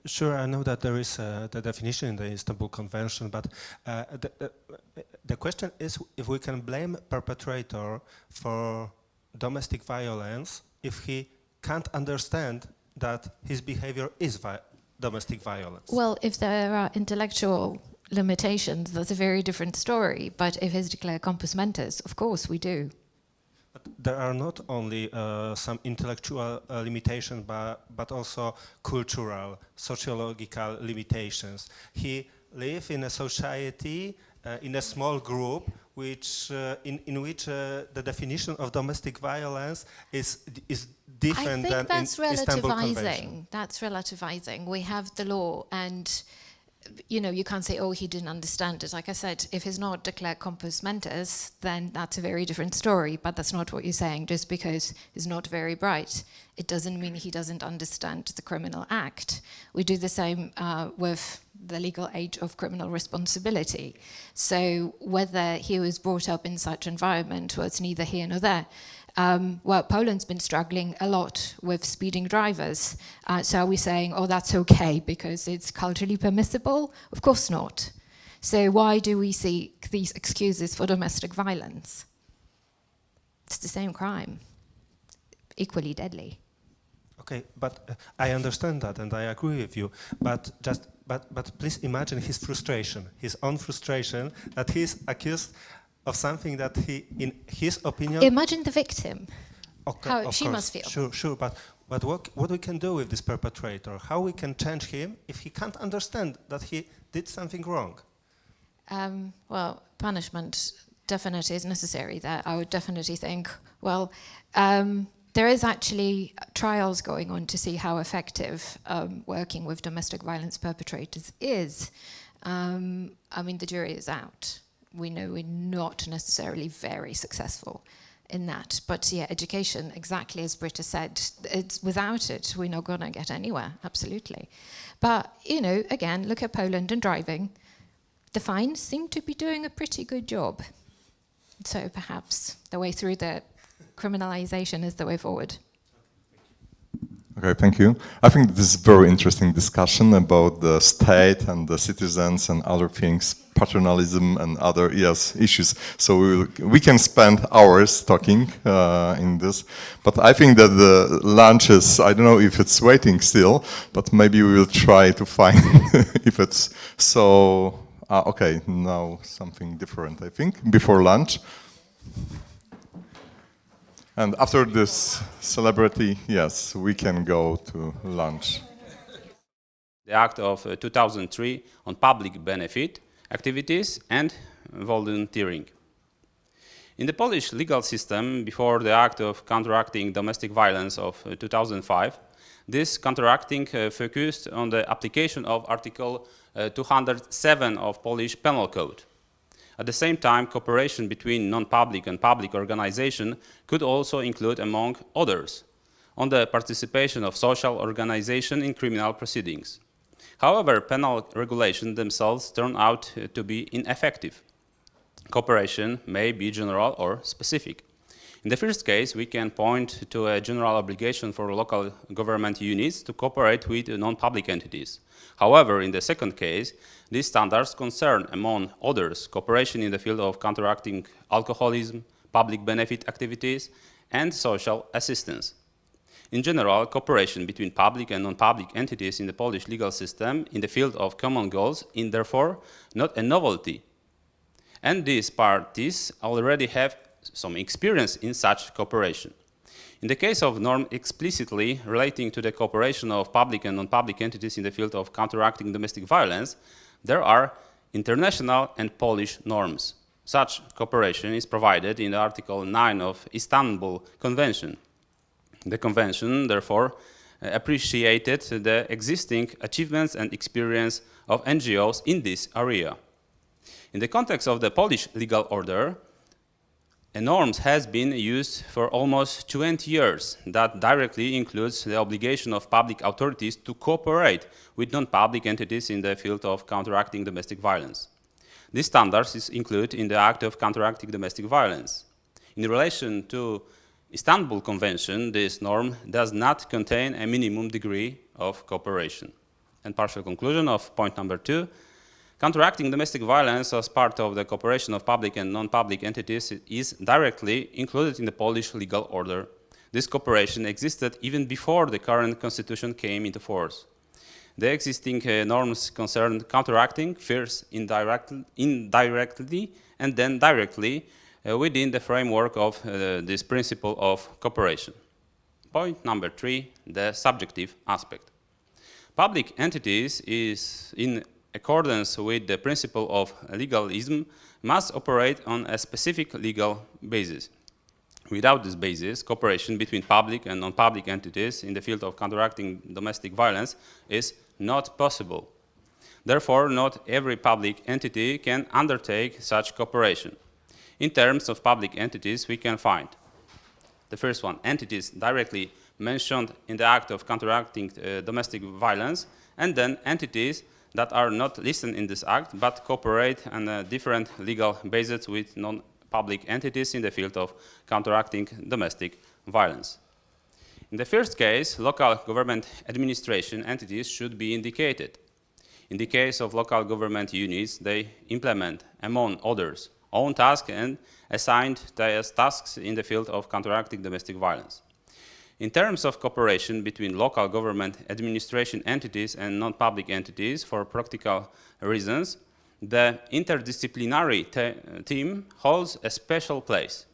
Sure, I know that there is the definition in the Istanbul Convention, but the question is if we can blame perpetrator for domestic violence if he can't understand that his behavior is domestic violence. Well, if there are intellectual limitations, that's a very different story. But if it's declared compos mentis, of course we do. But there are not only some intellectual limitations, but also cultural, sociological limitations. He lives in a society, in a small group, which in which the definition of domestic violence is different than in Istanbul Convention. That's relativizing. We have the law, and you know, you can't say, oh, he didn't understand it. Like I said, if he's not declared compos mentis, then that's a very different story. But that's not what you're saying. Just because he's not very bright, it doesn't mean he doesn't understand the criminal act. We do the same with the legal age of criminal responsibility. So whether he was brought up in such environment, well, it's neither here nor there. Well, Poland's been struggling a lot with speeding drivers. So are we saying, oh, that's okay because it's culturally permissible? Of course not. So why do we seek these excuses for domestic violence? It's the same crime, equally deadly. Okay, but I understand that and I agree with you. But please imagine his frustration, his own frustration that he's accused of something that he, in his opinion... Imagine the victim, okay, how she must feel. Sure, but what we can do with this perpetrator, how we can change him if he can't understand that he did something wrong? Well, punishment definitely is necessary there. I would definitely think, well, there is actually trials going on to see how effective working with domestic violence perpetrators is. I mean, the jury is out. We know we're not necessarily very successful in that. But yeah, education, exactly as Britta said, without it, we're not going to get anywhere, absolutely. But, you know, again, look at Poland and driving. The fines seem to be doing a pretty good job. So perhaps the way through the criminalization is the way forward. Okay, thank you. I think this is a very interesting discussion about the state and the citizens and other things, paternalism and other issues. So we can spend hours talking in this, but I think that the lunch is, I don't know if it's waiting still, but maybe we will try to find if it's so. Okay, now something different, I think, before lunch. And after this celebrity, yes, we can go to lunch. The Act of 2003 on public benefit activities and volunteering. In the Polish legal system, before the Act of Counteracting Domestic Violence of 2005, this counteracting focused on the application of Article 207 of Polish Penal Code. At the same time, cooperation between non-public and public organizations could also include, among others, on the participation of social organizations in criminal proceedings. However, penal regulations themselves turn out to be ineffective. Cooperation may be general or specific. In the first case, we can point to a general obligation for local government units to cooperate with non-public entities. However, in the second case, these standards concern, among others, cooperation in the field of counteracting alcoholism, public benefit activities, and social assistance. In general, cooperation between public and non-public entities in the Polish legal system in the field of common goals is therefore not a novelty. And these parties already have some experience in such cooperation. In the case of norm explicitly relating to the cooperation of public and non-public entities in the field of counteracting domestic violence, there are international and Polish norms. Such cooperation is provided in Article 9 of Istanbul Convention. The Convention, therefore, appreciated the existing achievements and experience of NGOs in this area. In the context of the Polish legal order, a norm has been used for almost 20 years that directly includes the obligation of public authorities to cooperate with non-public entities in the field of counteracting domestic violence. These standards is included in the Act of Counteracting Domestic Violence. In relation to Istanbul Convention, this norm does not contain a minimum degree of cooperation. And partial conclusion of point number 2. Counteracting domestic violence as part of the cooperation of public and non-public entities is directly included in the Polish legal order. This cooperation existed even before the current constitution came into force. The existing norms concern counteracting first indirectly and then directly within the framework of this principle of cooperation. Point number 3, the subjective aspect. Public entities is in accordance with the principle of legalism, must operate on a specific legal basis. Without this basis, cooperation between public and non-public entities in the field of counteracting domestic violence is not possible. Therefore, not every public entity can undertake such cooperation. In terms of public entities, we can find the first one, entities directly mentioned in the Act of Counteracting Domestic Violence, and then entities that are not listed in this act, but cooperate on a different legal basis with non-public entities in the field of counteracting domestic violence. In the first case, local government administration entities should be indicated. In the case of local government units, they implement, among others, own tasks and assigned tasks in the field of counteracting domestic violence. In terms of cooperation between local government administration entities and non-public entities for practical reasons, the interdisciplinary team holds a special place.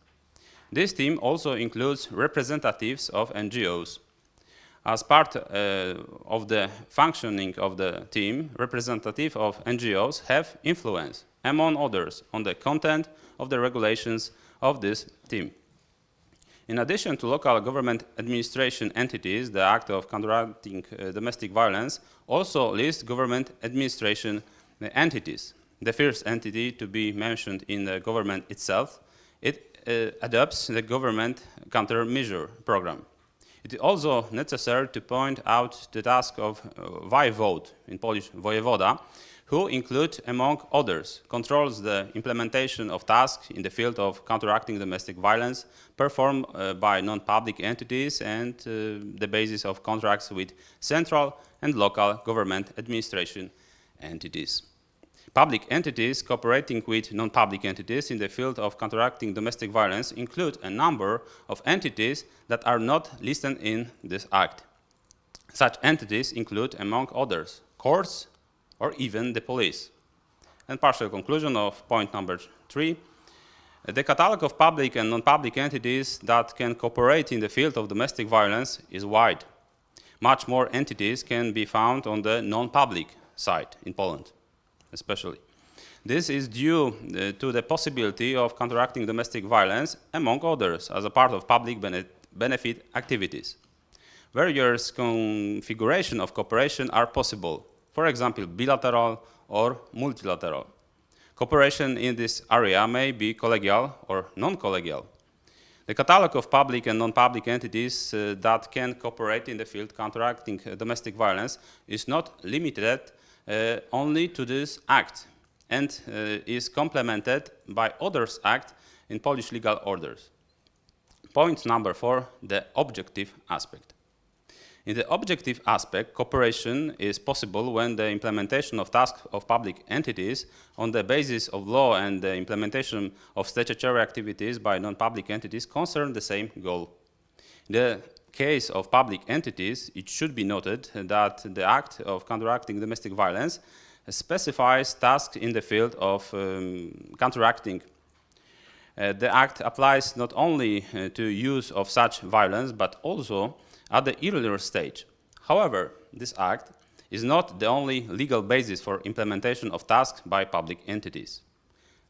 This team also includes representatives of NGOs. As part of the functioning of the team, representatives of NGOs have influence, among others, on the content of the regulations of this team. In addition to local government administration entities, the Act of Counteracting Domestic Violence also lists government administration entities. The first entity to be mentioned in the government itself, it adopts the government countermeasure program. It is also necessary to point out the task of voivode, in Polish vojewoda, who include, among others, controls the implementation of tasks in the field of counteracting domestic violence performed by non-public entities and the basis of contracts with central and local government administration entities. Public entities cooperating with non-public entities in the field of counteracting domestic violence include a number of entities that are not listed in this act. Such entities include, among others, courts or even the police. And partial conclusion of point number 3. The catalog of public and non-public entities that can cooperate in the field of domestic violence is wide. Much more entities can be found on the non-public side in Poland, especially. This is due to the possibility of counteracting domestic violence, among others, as a part of public benefit activities. Various configurations of cooperation are possible, for example, bilateral or multilateral. Cooperation in this area may be collegial or non-collegial. The catalog of public and non-public entities that can cooperate in the field counteracting domestic violence is not limited only to this act and is complemented by others act in Polish legal orders. Point number 4, the objective aspect. In the objective aspect, cooperation is possible when the implementation of tasks of public entities on the basis of law and the implementation of statutory activities by non-public entities concern the same goal. In the case of public entities, it should be noted that the act of counteracting domestic violence specifies tasks in the field of counteracting. The act applies not only to use of such violence, but also at the earlier stage. However, this act is not the only legal basis for implementation of tasks by public entities.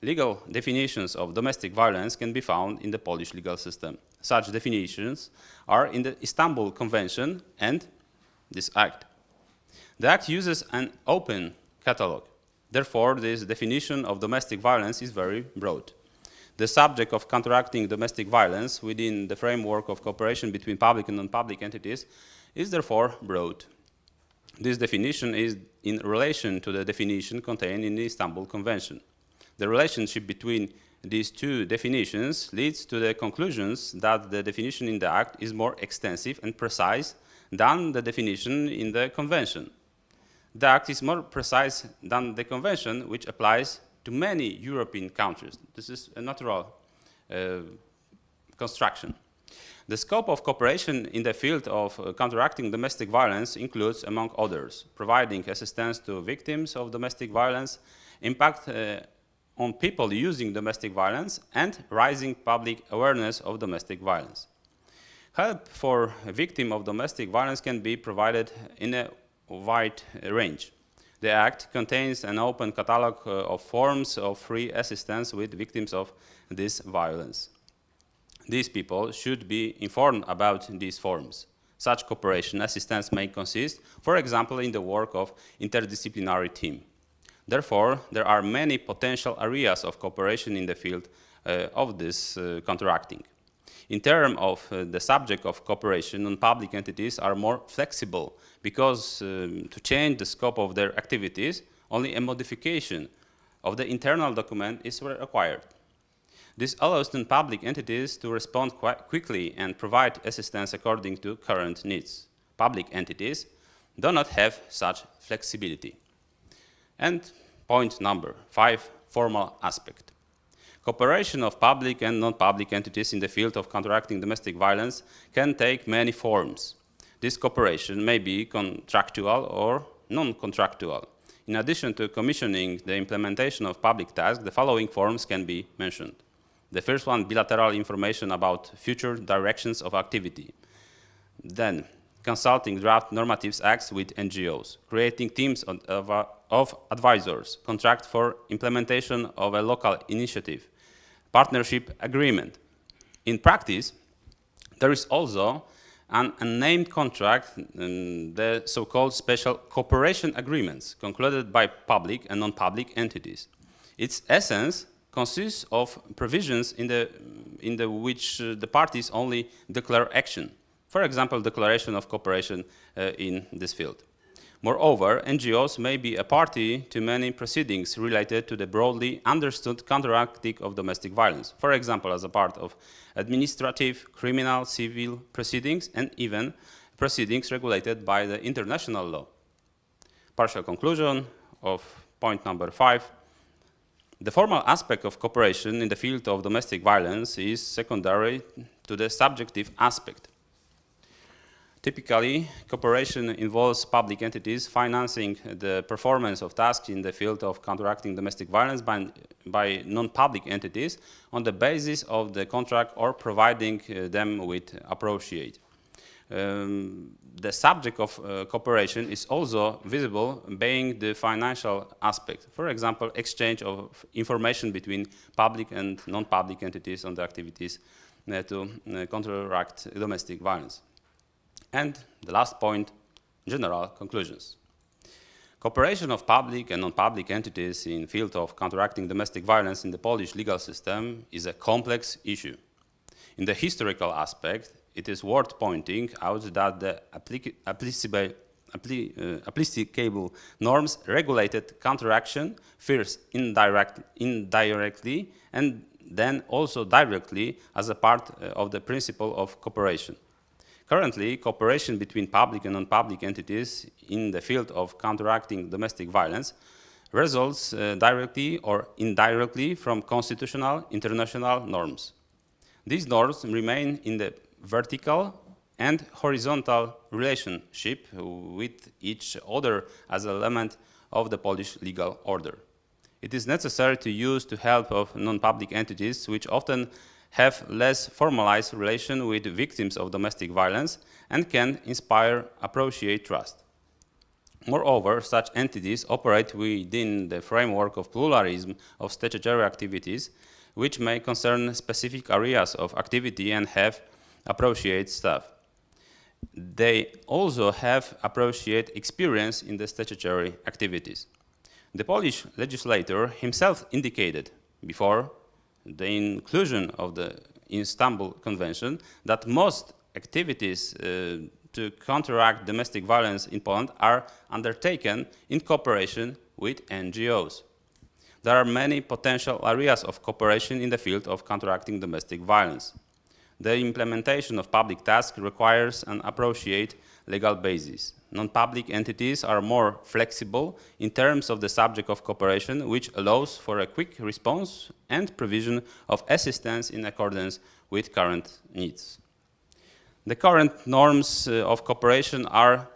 Legal definitions of domestic violence can be found in the Polish legal system. Such definitions are in the Istanbul Convention and this act. The act uses an open catalog. Therefore, this definition of domestic violence is very broad. The subject of counteracting domestic violence within the framework of cooperation between public and non-public entities is therefore broad. This definition is in relation to the definition contained in the Istanbul Convention. The relationship between these two definitions leads to the conclusions that the definition in the Act is more extensive and precise than the definition in the Convention. The Act is more precise than the Convention, which applies to many European countries. This is a natural construction. The scope of cooperation in the field of counteracting domestic violence includes, among others, providing assistance to victims of domestic violence, impact on people using domestic violence, and raising public awareness of domestic violence. Help for a victim of domestic violence can be provided in a wide range. The Act contains an open catalog of forms of free assistance with victims of this violence. These people should be informed about these forms. Such cooperation assistance may consist, for example, in the work of interdisciplinary team. Therefore, there are many potential areas of cooperation in the field of this counteracting. In terms of the subject of cooperation, non-public entities are more flexible because to change the scope of their activities, only a modification of the internal document is required. This allows non-public entities to respond quite quickly and provide assistance according to current needs. Public entities do not have such flexibility. And point number 5, formal aspect. Cooperation of public and non-public entities in the field of counteracting domestic violence can take many forms. This cooperation may be contractual or non-contractual. In addition to commissioning the implementation of public tasks, the following forms can be mentioned. The first one, bilateral information about future directions of activity. Then, consulting draft normatives acts with NGOs, creating teams of advisors, contract for implementation of a local initiative, partnership agreement. In practice, there is also an unnamed contract, the so-called special cooperation agreements concluded by public and non-public entities. Its essence consists of provisions in the which the parties only declare action. For example, declaration of cooperation in this field. Moreover, NGOs may be a party to many proceedings related to the broadly understood counteracting of domestic violence, for example, as a part of administrative, criminal, civil proceedings, and even proceedings regulated by the international law. Partial conclusion of point number 5. The formal aspect of cooperation in the field of domestic violence is secondary to the subjective aspect. Typically, cooperation involves public entities financing the performance of tasks in the field of counteracting domestic violence by non-public entities on the basis of the contract or providing them with appropriate. The subject of cooperation is also visible being the financial aspect. For example, exchange of information between public and non-public entities on the activities to counteract domestic violence. And the last point, general conclusions. Cooperation of public and non-public entities in field of counteracting domestic violence in the Polish legal system is a complex issue. In the historical aspect, it is worth pointing out that the applicable norms regulated counteraction first indirectly and then also directly as a part of the principle of cooperation. Currently, cooperation between public and non-public entities in the field of counteracting domestic violence results directly or indirectly from constitutional international norms. These norms remain in the vertical and horizontal relationship with each other as an element of the Polish legal order. It is necessary to use the help of non-public entities which often have less formalized relation with victims of domestic violence and can inspire appropriate trust. Moreover, such entities operate within the framework of pluralism of statutory activities, which may concern specific areas of activity and have appropriate staff. They also have appropriate experience in the statutory activities. The Polish legislator himself indicated before the inclusion of the Istanbul Convention that most activities to counteract domestic violence in Poland are undertaken in cooperation with NGOs. There are many potential areas of cooperation in the field of counteracting domestic violence. The implementation of public tasks requires an appropriate legal basis. Non-public entities are more flexible in terms of the subject of cooperation, which allows for a quick response and provision of assistance in accordance with current needs. The current norms of cooperation are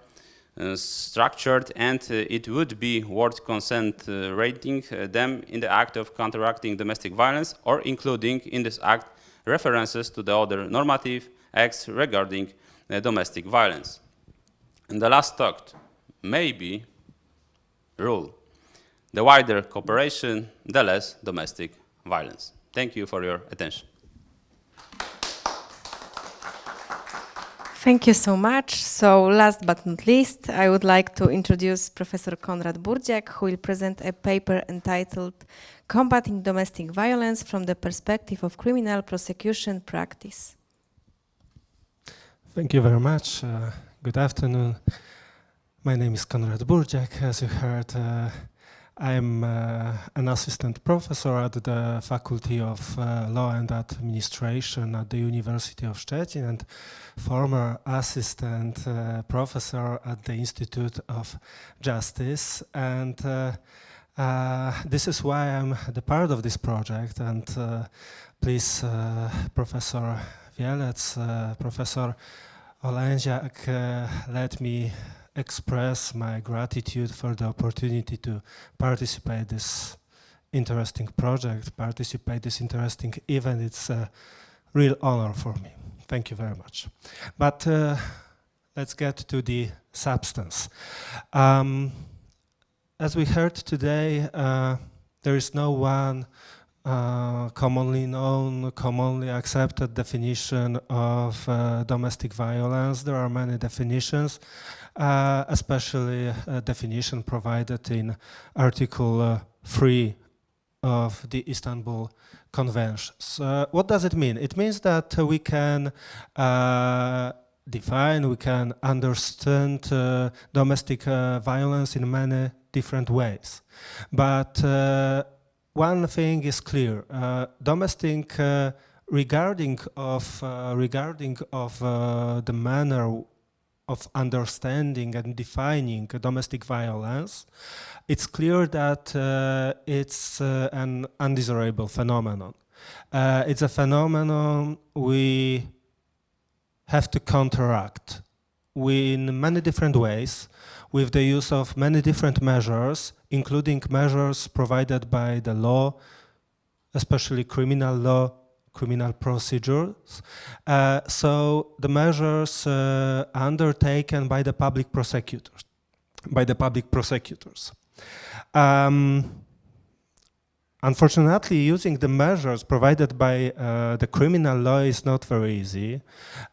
structured, and it would be worth concentrating them in the act of counteracting domestic violence or including in this act references to the other normative acts regarding domestic violence. And the last thought, maybe rule. The wider cooperation, the less domestic violence. Thank you for your attention. Thank you so much. So last but not least, I would like to introduce Professor Konrad Burdziak, who will present a paper entitled Combating Domestic Violence from the Perspective of Criminal Prosecution Practice. Thank you very much. Good afternoon. My name is Konrad Burdziak. As you heard, I'm an assistant professor at the Faculty of Law and Administration at the University of Szczecin and former assistant professor at the Institute of Justice. And this is why I'm the part of this project. And please, Professor Wielec, Professor Oręziak, let me express my gratitude for the opportunity to participate this interesting project, participate this interesting event. It's a real honor for me. Thank you very much. But let's get to the substance. As we heard today, there is no one commonly known, commonly accepted definition of domestic violence. There are many definitions, especially a definition provided in Article 3 of the Istanbul Convention. So what does it mean? It means that we can define, we can understand domestic violence in many different ways. But one thing is clear: domestic regarding of the manner of understanding and defining domestic violence, it's clear that it's an undesirable phenomenon. It's a phenomenon we have to counteract in many different ways, with the use of many different measures, including measures provided by the law, especially criminal law, criminal procedures. So the measures undertaken by the public prosecutors. Unfortunately, using the measures provided by the criminal law is not very easy,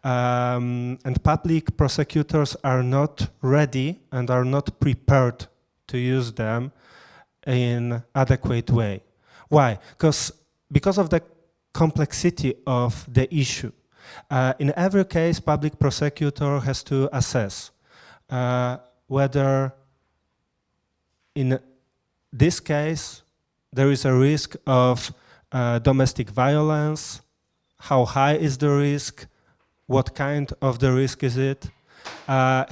and public prosecutors are not ready and are not prepared to use them in adequate way. Why? Because of the complexity of the issue. In every case, public prosecutor has to assess whether in this case there is a risk of domestic violence, how high is the risk, what kind of the risk is it.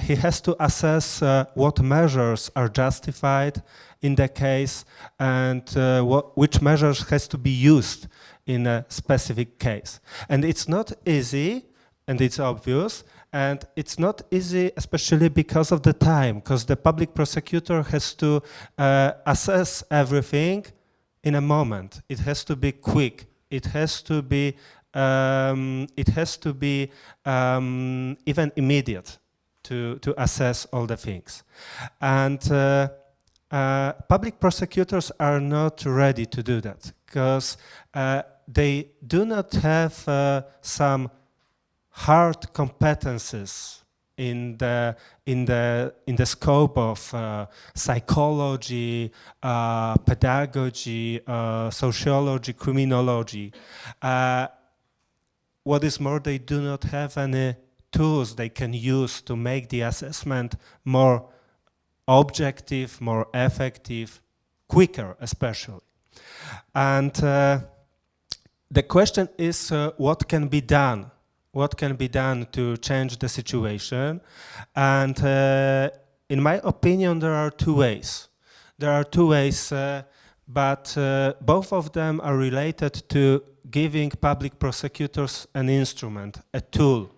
He has to assess what measures are justified in the case and which measures has to be used in a specific case. And it's not easy, and it's obvious, and it's not easy especially because of the time, because the public prosecutor has to assess everything in a moment. It has to be quick. It has to be even immediate to assess all the things. And public prosecutors are not ready to do that because they do not have some hard competences in the scope of psychology, pedagogy, sociology, criminology. What is more, they do not have any tools they can use to make the assessment more objective, more effective, quicker especially. And the question is what can be done? What can be done to change the situation? And in my opinion, there are two ways. But both of them are related to giving public prosecutors an instrument, a tool,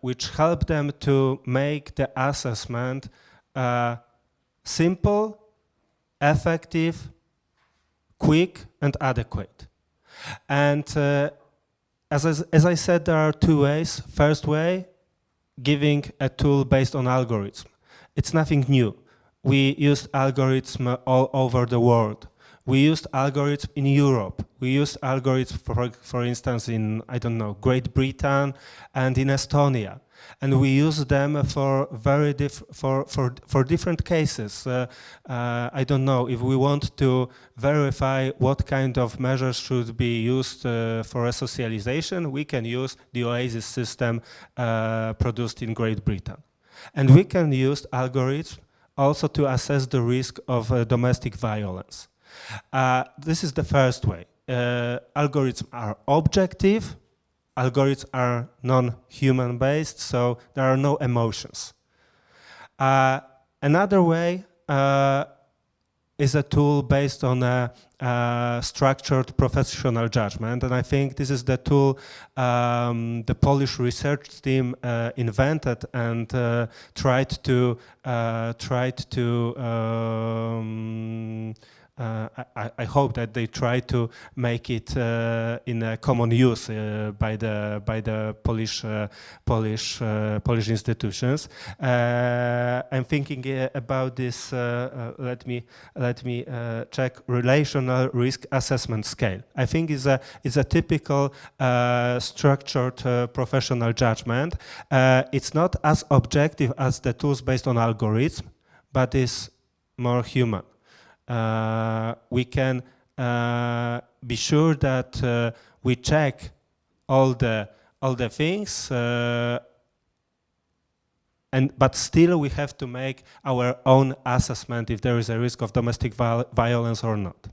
which help them to make the assessment simple, effective, quick, and adequate. And as I said, there are two ways. First way, giving a tool based on algorithm. It's nothing new. We used algorithm all over the world. We used algorithms in Europe. We used algorithms, for instance, in, I don't know, Great Britain and in Estonia. And we use them for for different cases. I don't know, if we want to verify what kind of measures should be used for resocialization, we can use the OASIS system produced in Great Britain. And we can use algorithms also to assess the risk of domestic violence. This is the first way. Algorithms are objective. Algorithms are non-human based, so there are no emotions. Another way is a tool based on a structured professional judgment, and I think this is the tool the Polish research team invented and tried to I hope that they try to make it in a common use by the Polish institutions. I'm thinking about this. Let me check. Relational risk assessment scale. I think is a typical structured professional judgment. It's not as objective as the tools based on algorithms, but is more human. We can be sure that we check all the all the things, but still we have to make our own assessment if there is a risk of domestic violence or not.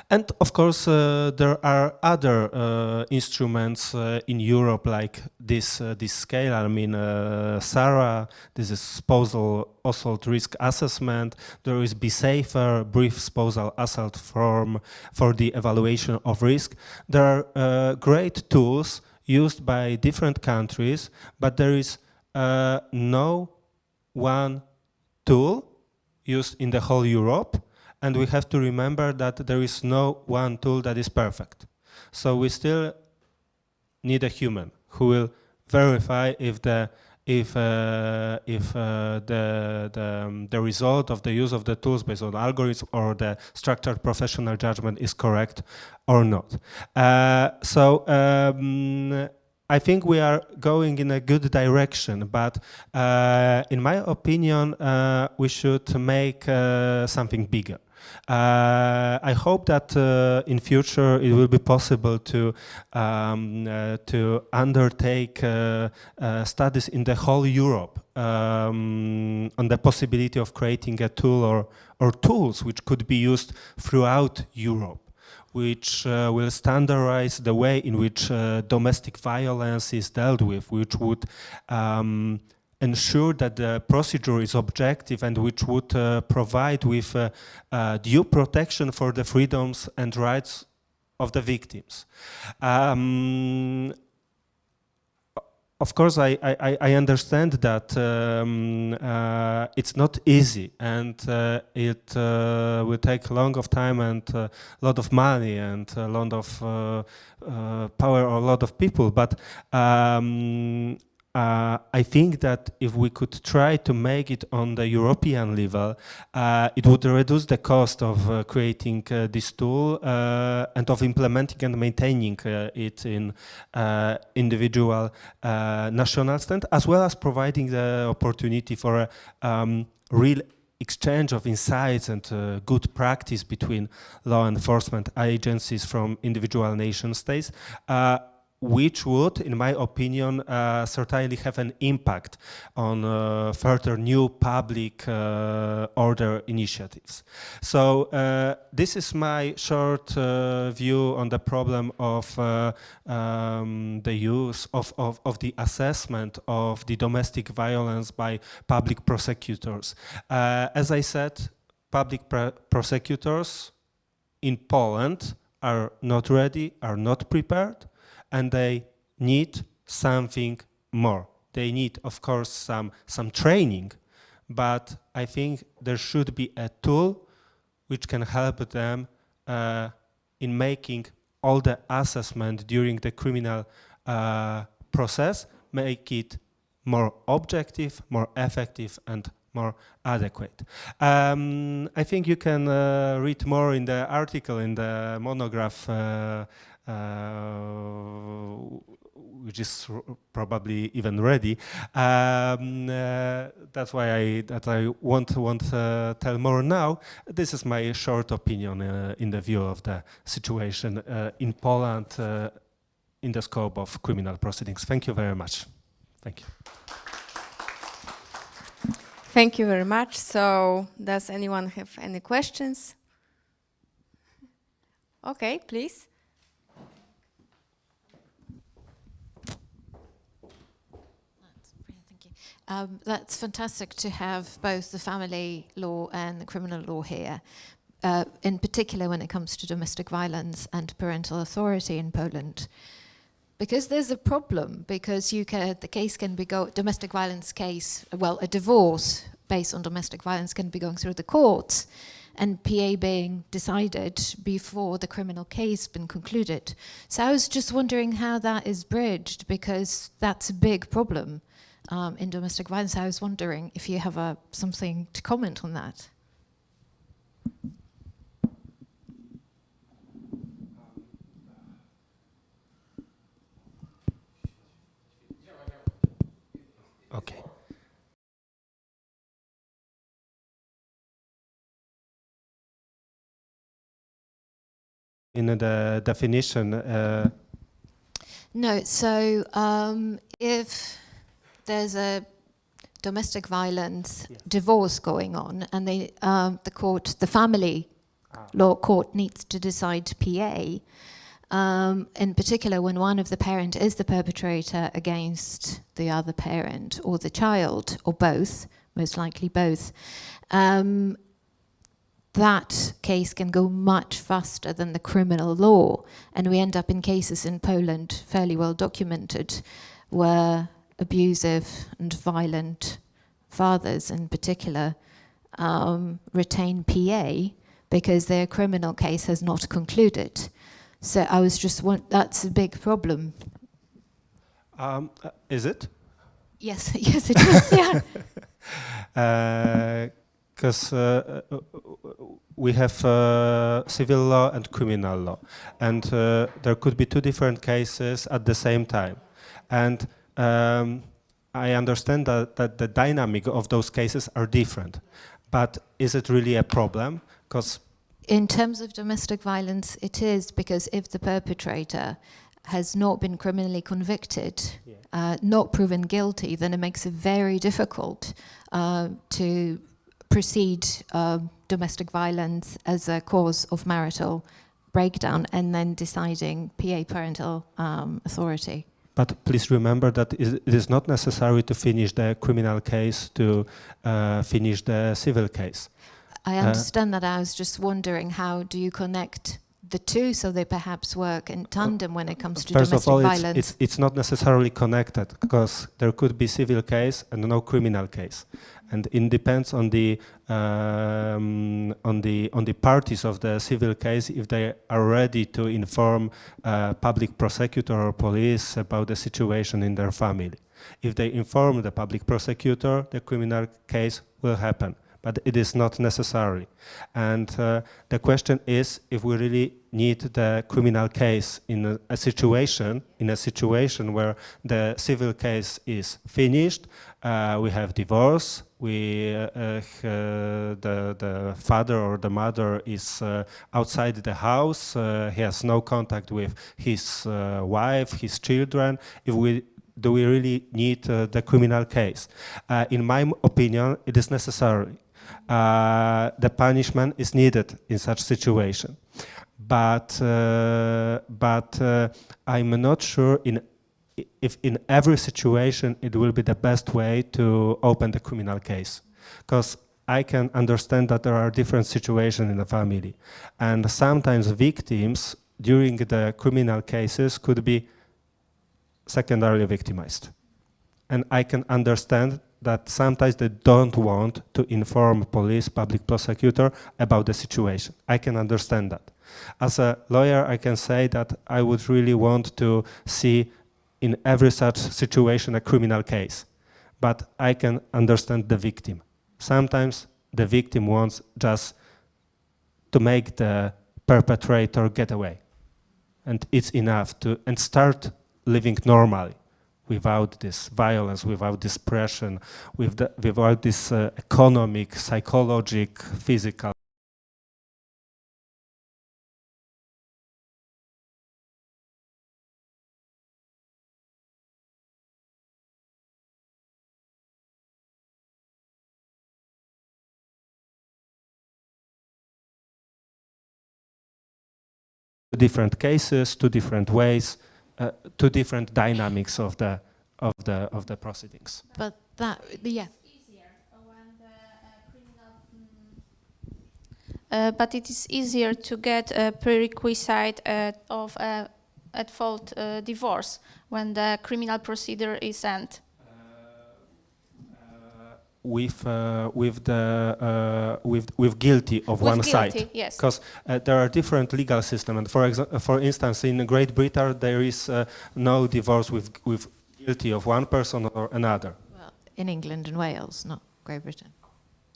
And of course, there are other instruments in Europe like this scale. I mean, SARA, this is spousal assault risk assessment. There is Be Safer, brief spousal assault form for the evaluation of risk. There are great tools used by different countries, but there is no one tool used in the whole Europe. And we have to remember that there is no one tool that is perfect. So we still need a human who will verify if the result of the use of the tools based on algorithms or the structured professional judgment is correct or not. I think we are going in a good direction, but in my opinion, we should make something bigger. I hope that in future it will be possible to undertake studies in the whole Europe on the possibility of creating a tool or tools which could be used throughout Europe, which will standardize the way in which domestic violence is dealt with, which would ensure that the procedure is objective and which would provide with due protection for the freedoms and rights of the victims. Of course, I understand that it's not easy and it will take a long of time and a lot of money and a lot of power or a lot of people, but I think that if we could try to make it on the European level, it would reduce the cost of creating this tool and of implementing and maintaining it in individual national stand, as well as providing the opportunity for a real exchange of insights and good practice between law enforcement agencies from individual nation states, which would, in my opinion, certainly have an impact on further new public order initiatives. So this is my short view on the problem of the use of the assessment of the domestic violence by public prosecutors. As I said, public prosecutors in Poland are not ready, are not prepared, and they need something more. They need, of course, some training, but I think there should be a tool which can help them in making all the assessment during the criminal process, make it more objective, more effective, and more adequate. I think you can read more in the article, in the monograph, which is probably even ready. That's why I won't tell more now. This is my short opinion in the view of the situation in Poland in the scope of criminal proceedings. Thank you very much. Thank you. Thank you very much. So, does anyone have any questions? Okay, please. That's fantastic to have both the family law and the criminal law here, in particular when it comes to domestic violence and parental authority in Poland. Because there's a problem, because the case can be domestic violence case, well, a divorce based on domestic violence can be going through the courts and PA being decided before the criminal case been concluded. So I was just wondering how that is bridged, because that's a big problem in domestic violence. I was wondering if you have something to comment on that. Okay. In the definition, No, so if there's a domestic violence divorce going on, and the family law court needs to decide PA, in particular when one of the parent is the perpetrator against the other parent or the child, or both, most likely both, that case can go much faster than the criminal law. And we end up in cases in Poland, fairly well documented, where abusive and violent fathers in particular retain PA because their criminal case has not concluded. So I was just that's a big problem. Is it? Yes, yes it is, yeah. Because we have civil law and criminal law, and there could be two different cases at the same time. And I understand that the dynamic of those cases are different, but is it really a problem? Because in terms of domestic violence, it is, because if the perpetrator has not been criminally convicted, not proven guilty, then it makes it very difficult to proceed domestic violence as a cause of marital breakdown and then deciding PA parental authority. But please remember that it is not necessary to finish the criminal case to finish the civil case. I understand that. I was just wondering, how do you connect the two so they perhaps work in tandem when it comes to domestic violence? First of all, it's not necessarily connected, because there could be civil case and no criminal case, and it depends on the parties of the civil case if they are ready to inform public prosecutor or police about the situation in their family. If they inform the public prosecutor, the criminal case will happen. But it is not necessary. And the question is if we really need the criminal case in a situation where the civil case is finished, we have divorce, the father or the mother is outside the house, he has no contact with his wife, his children. Do we really need the criminal case? In my opinion, it is necessary. The punishment is needed in such situation, but I'm not sure if in every situation it will be the best way to open the criminal case, because I can understand that there are different situations in the family, and sometimes victims during the criminal cases could be secondarily victimized, and I can understand that sometimes they don't want to inform police, public prosecutor about the situation. I can understand that. As a lawyer, I can say that I would really want to see in every such situation a criminal case, but I can understand the victim. Sometimes the victim wants just to make the perpetrator get away, and it's enough to start living normally, without this violence, without this pressure, without this economic, psychological, physical. Different cases, two different ways, two different dynamics of the proceedings. But that, yeah. But it is easier to get a prerequisite of at fault divorce when the criminal procedure is end. With guilty of one side, yes. Because there are different legal systems, and for instance, in Great Britain there is no divorce with guilty of one person or another. Well, in England and Wales, not Great Britain.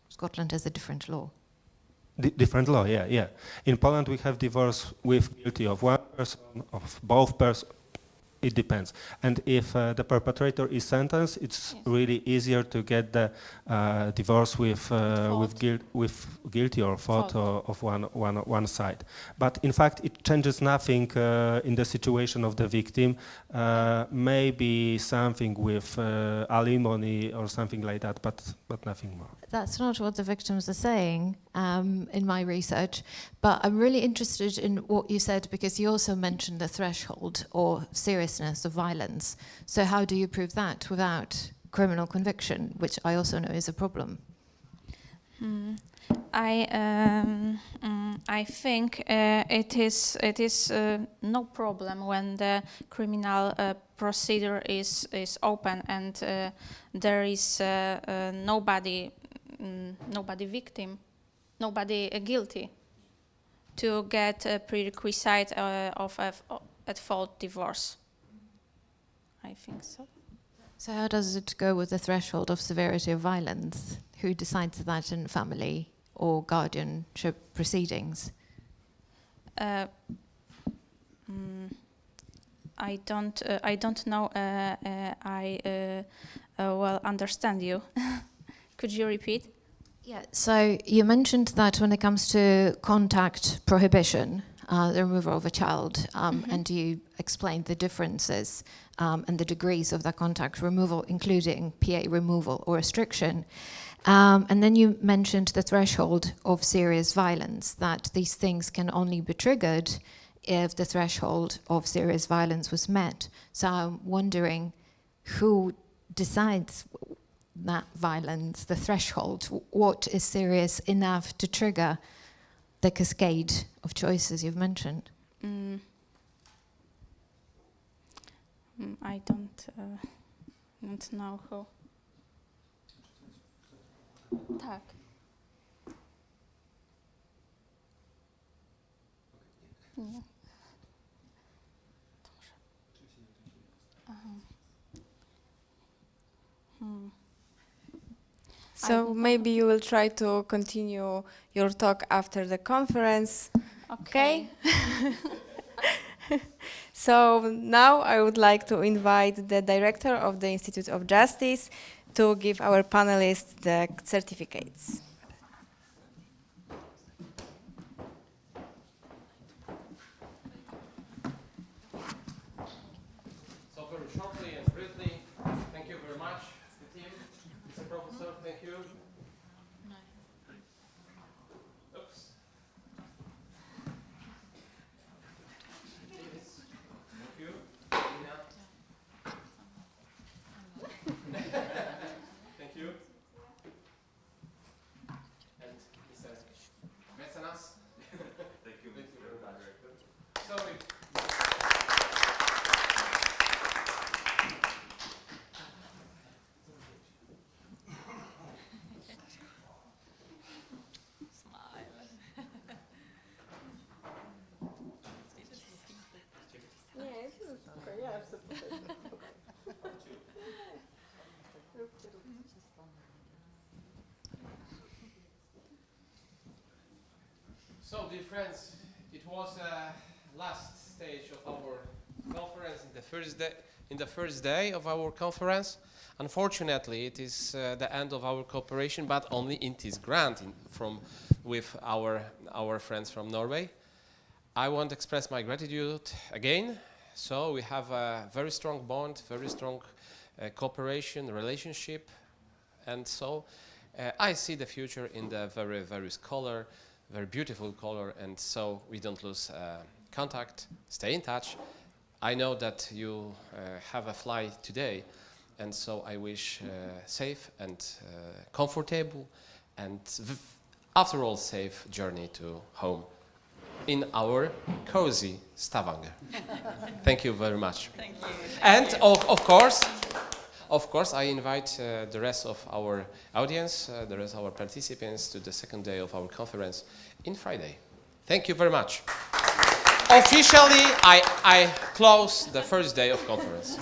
Scotland has a different law. Different law, yeah. In Poland we have divorce with guilty of one person, of both persons. it depends. And if the perpetrator is sentenced, it's really easier to get the divorce with guilty or fault of one side. But in fact, it changes nothing in the situation of the victim. Maybe something with alimony or something like that, but nothing more. That's not what the victims are saying in my research, but I'm really interested in what you said because you also mentioned the threshold or seriousness of violence. So how do you prove that without criminal conviction, which I also know is a problem? I think it is no problem when the criminal procedure is open and there is nobody victim, nobody guilty to get a prerequisite of at fault divorce. I think so. So how does it go with the threshold of severity of violence? Who decides that in family or guardianship proceedings? I don't know. I well understand you. Could you repeat? Yeah. So you mentioned that when it comes to contact prohibition, the removal of a child, and you explained the differences and the degrees of that contact removal, including PA removal or restriction. And then you mentioned the threshold of serious violence, that these things can only be triggered if the threshold of serious violence was met. So I'm wondering who decides that violence, the threshold, what is serious enough to trigger the cascade of choices you've mentioned? I don't know who. Tak. Nie. So maybe you will try to continue your talk after the conference. Okay? So now I would like to invite the director of the Institute of Justice to give our panelists the certificates. So very shortly and briefly, thank you very much, the team. Mr. Professor, thank you. Oops. Thank you. Thank you. And Mr. Mecenas. Thank you very much. Sorry. So, dear friends, it was last stage of our conference in the first day of our conference. Unfortunately, it is the end of our cooperation, but only in this grant with our friends from Norway. I want to express my gratitude again. So we have a very strong bond, very strong cooperation, relationship, and so I see the future in the very, very very beautiful color, and so we don't lose contact, stay in touch. I know that you have a flight today, and so I wish safe and comfortable and after all safe journey to home in our cozy Stavanger. Thank you very much. Thank you. And of course, I invite the rest of our audience, the rest of our participants to the second day of our conference in Friday. Thank you very much. Officially, I close the first day of conference.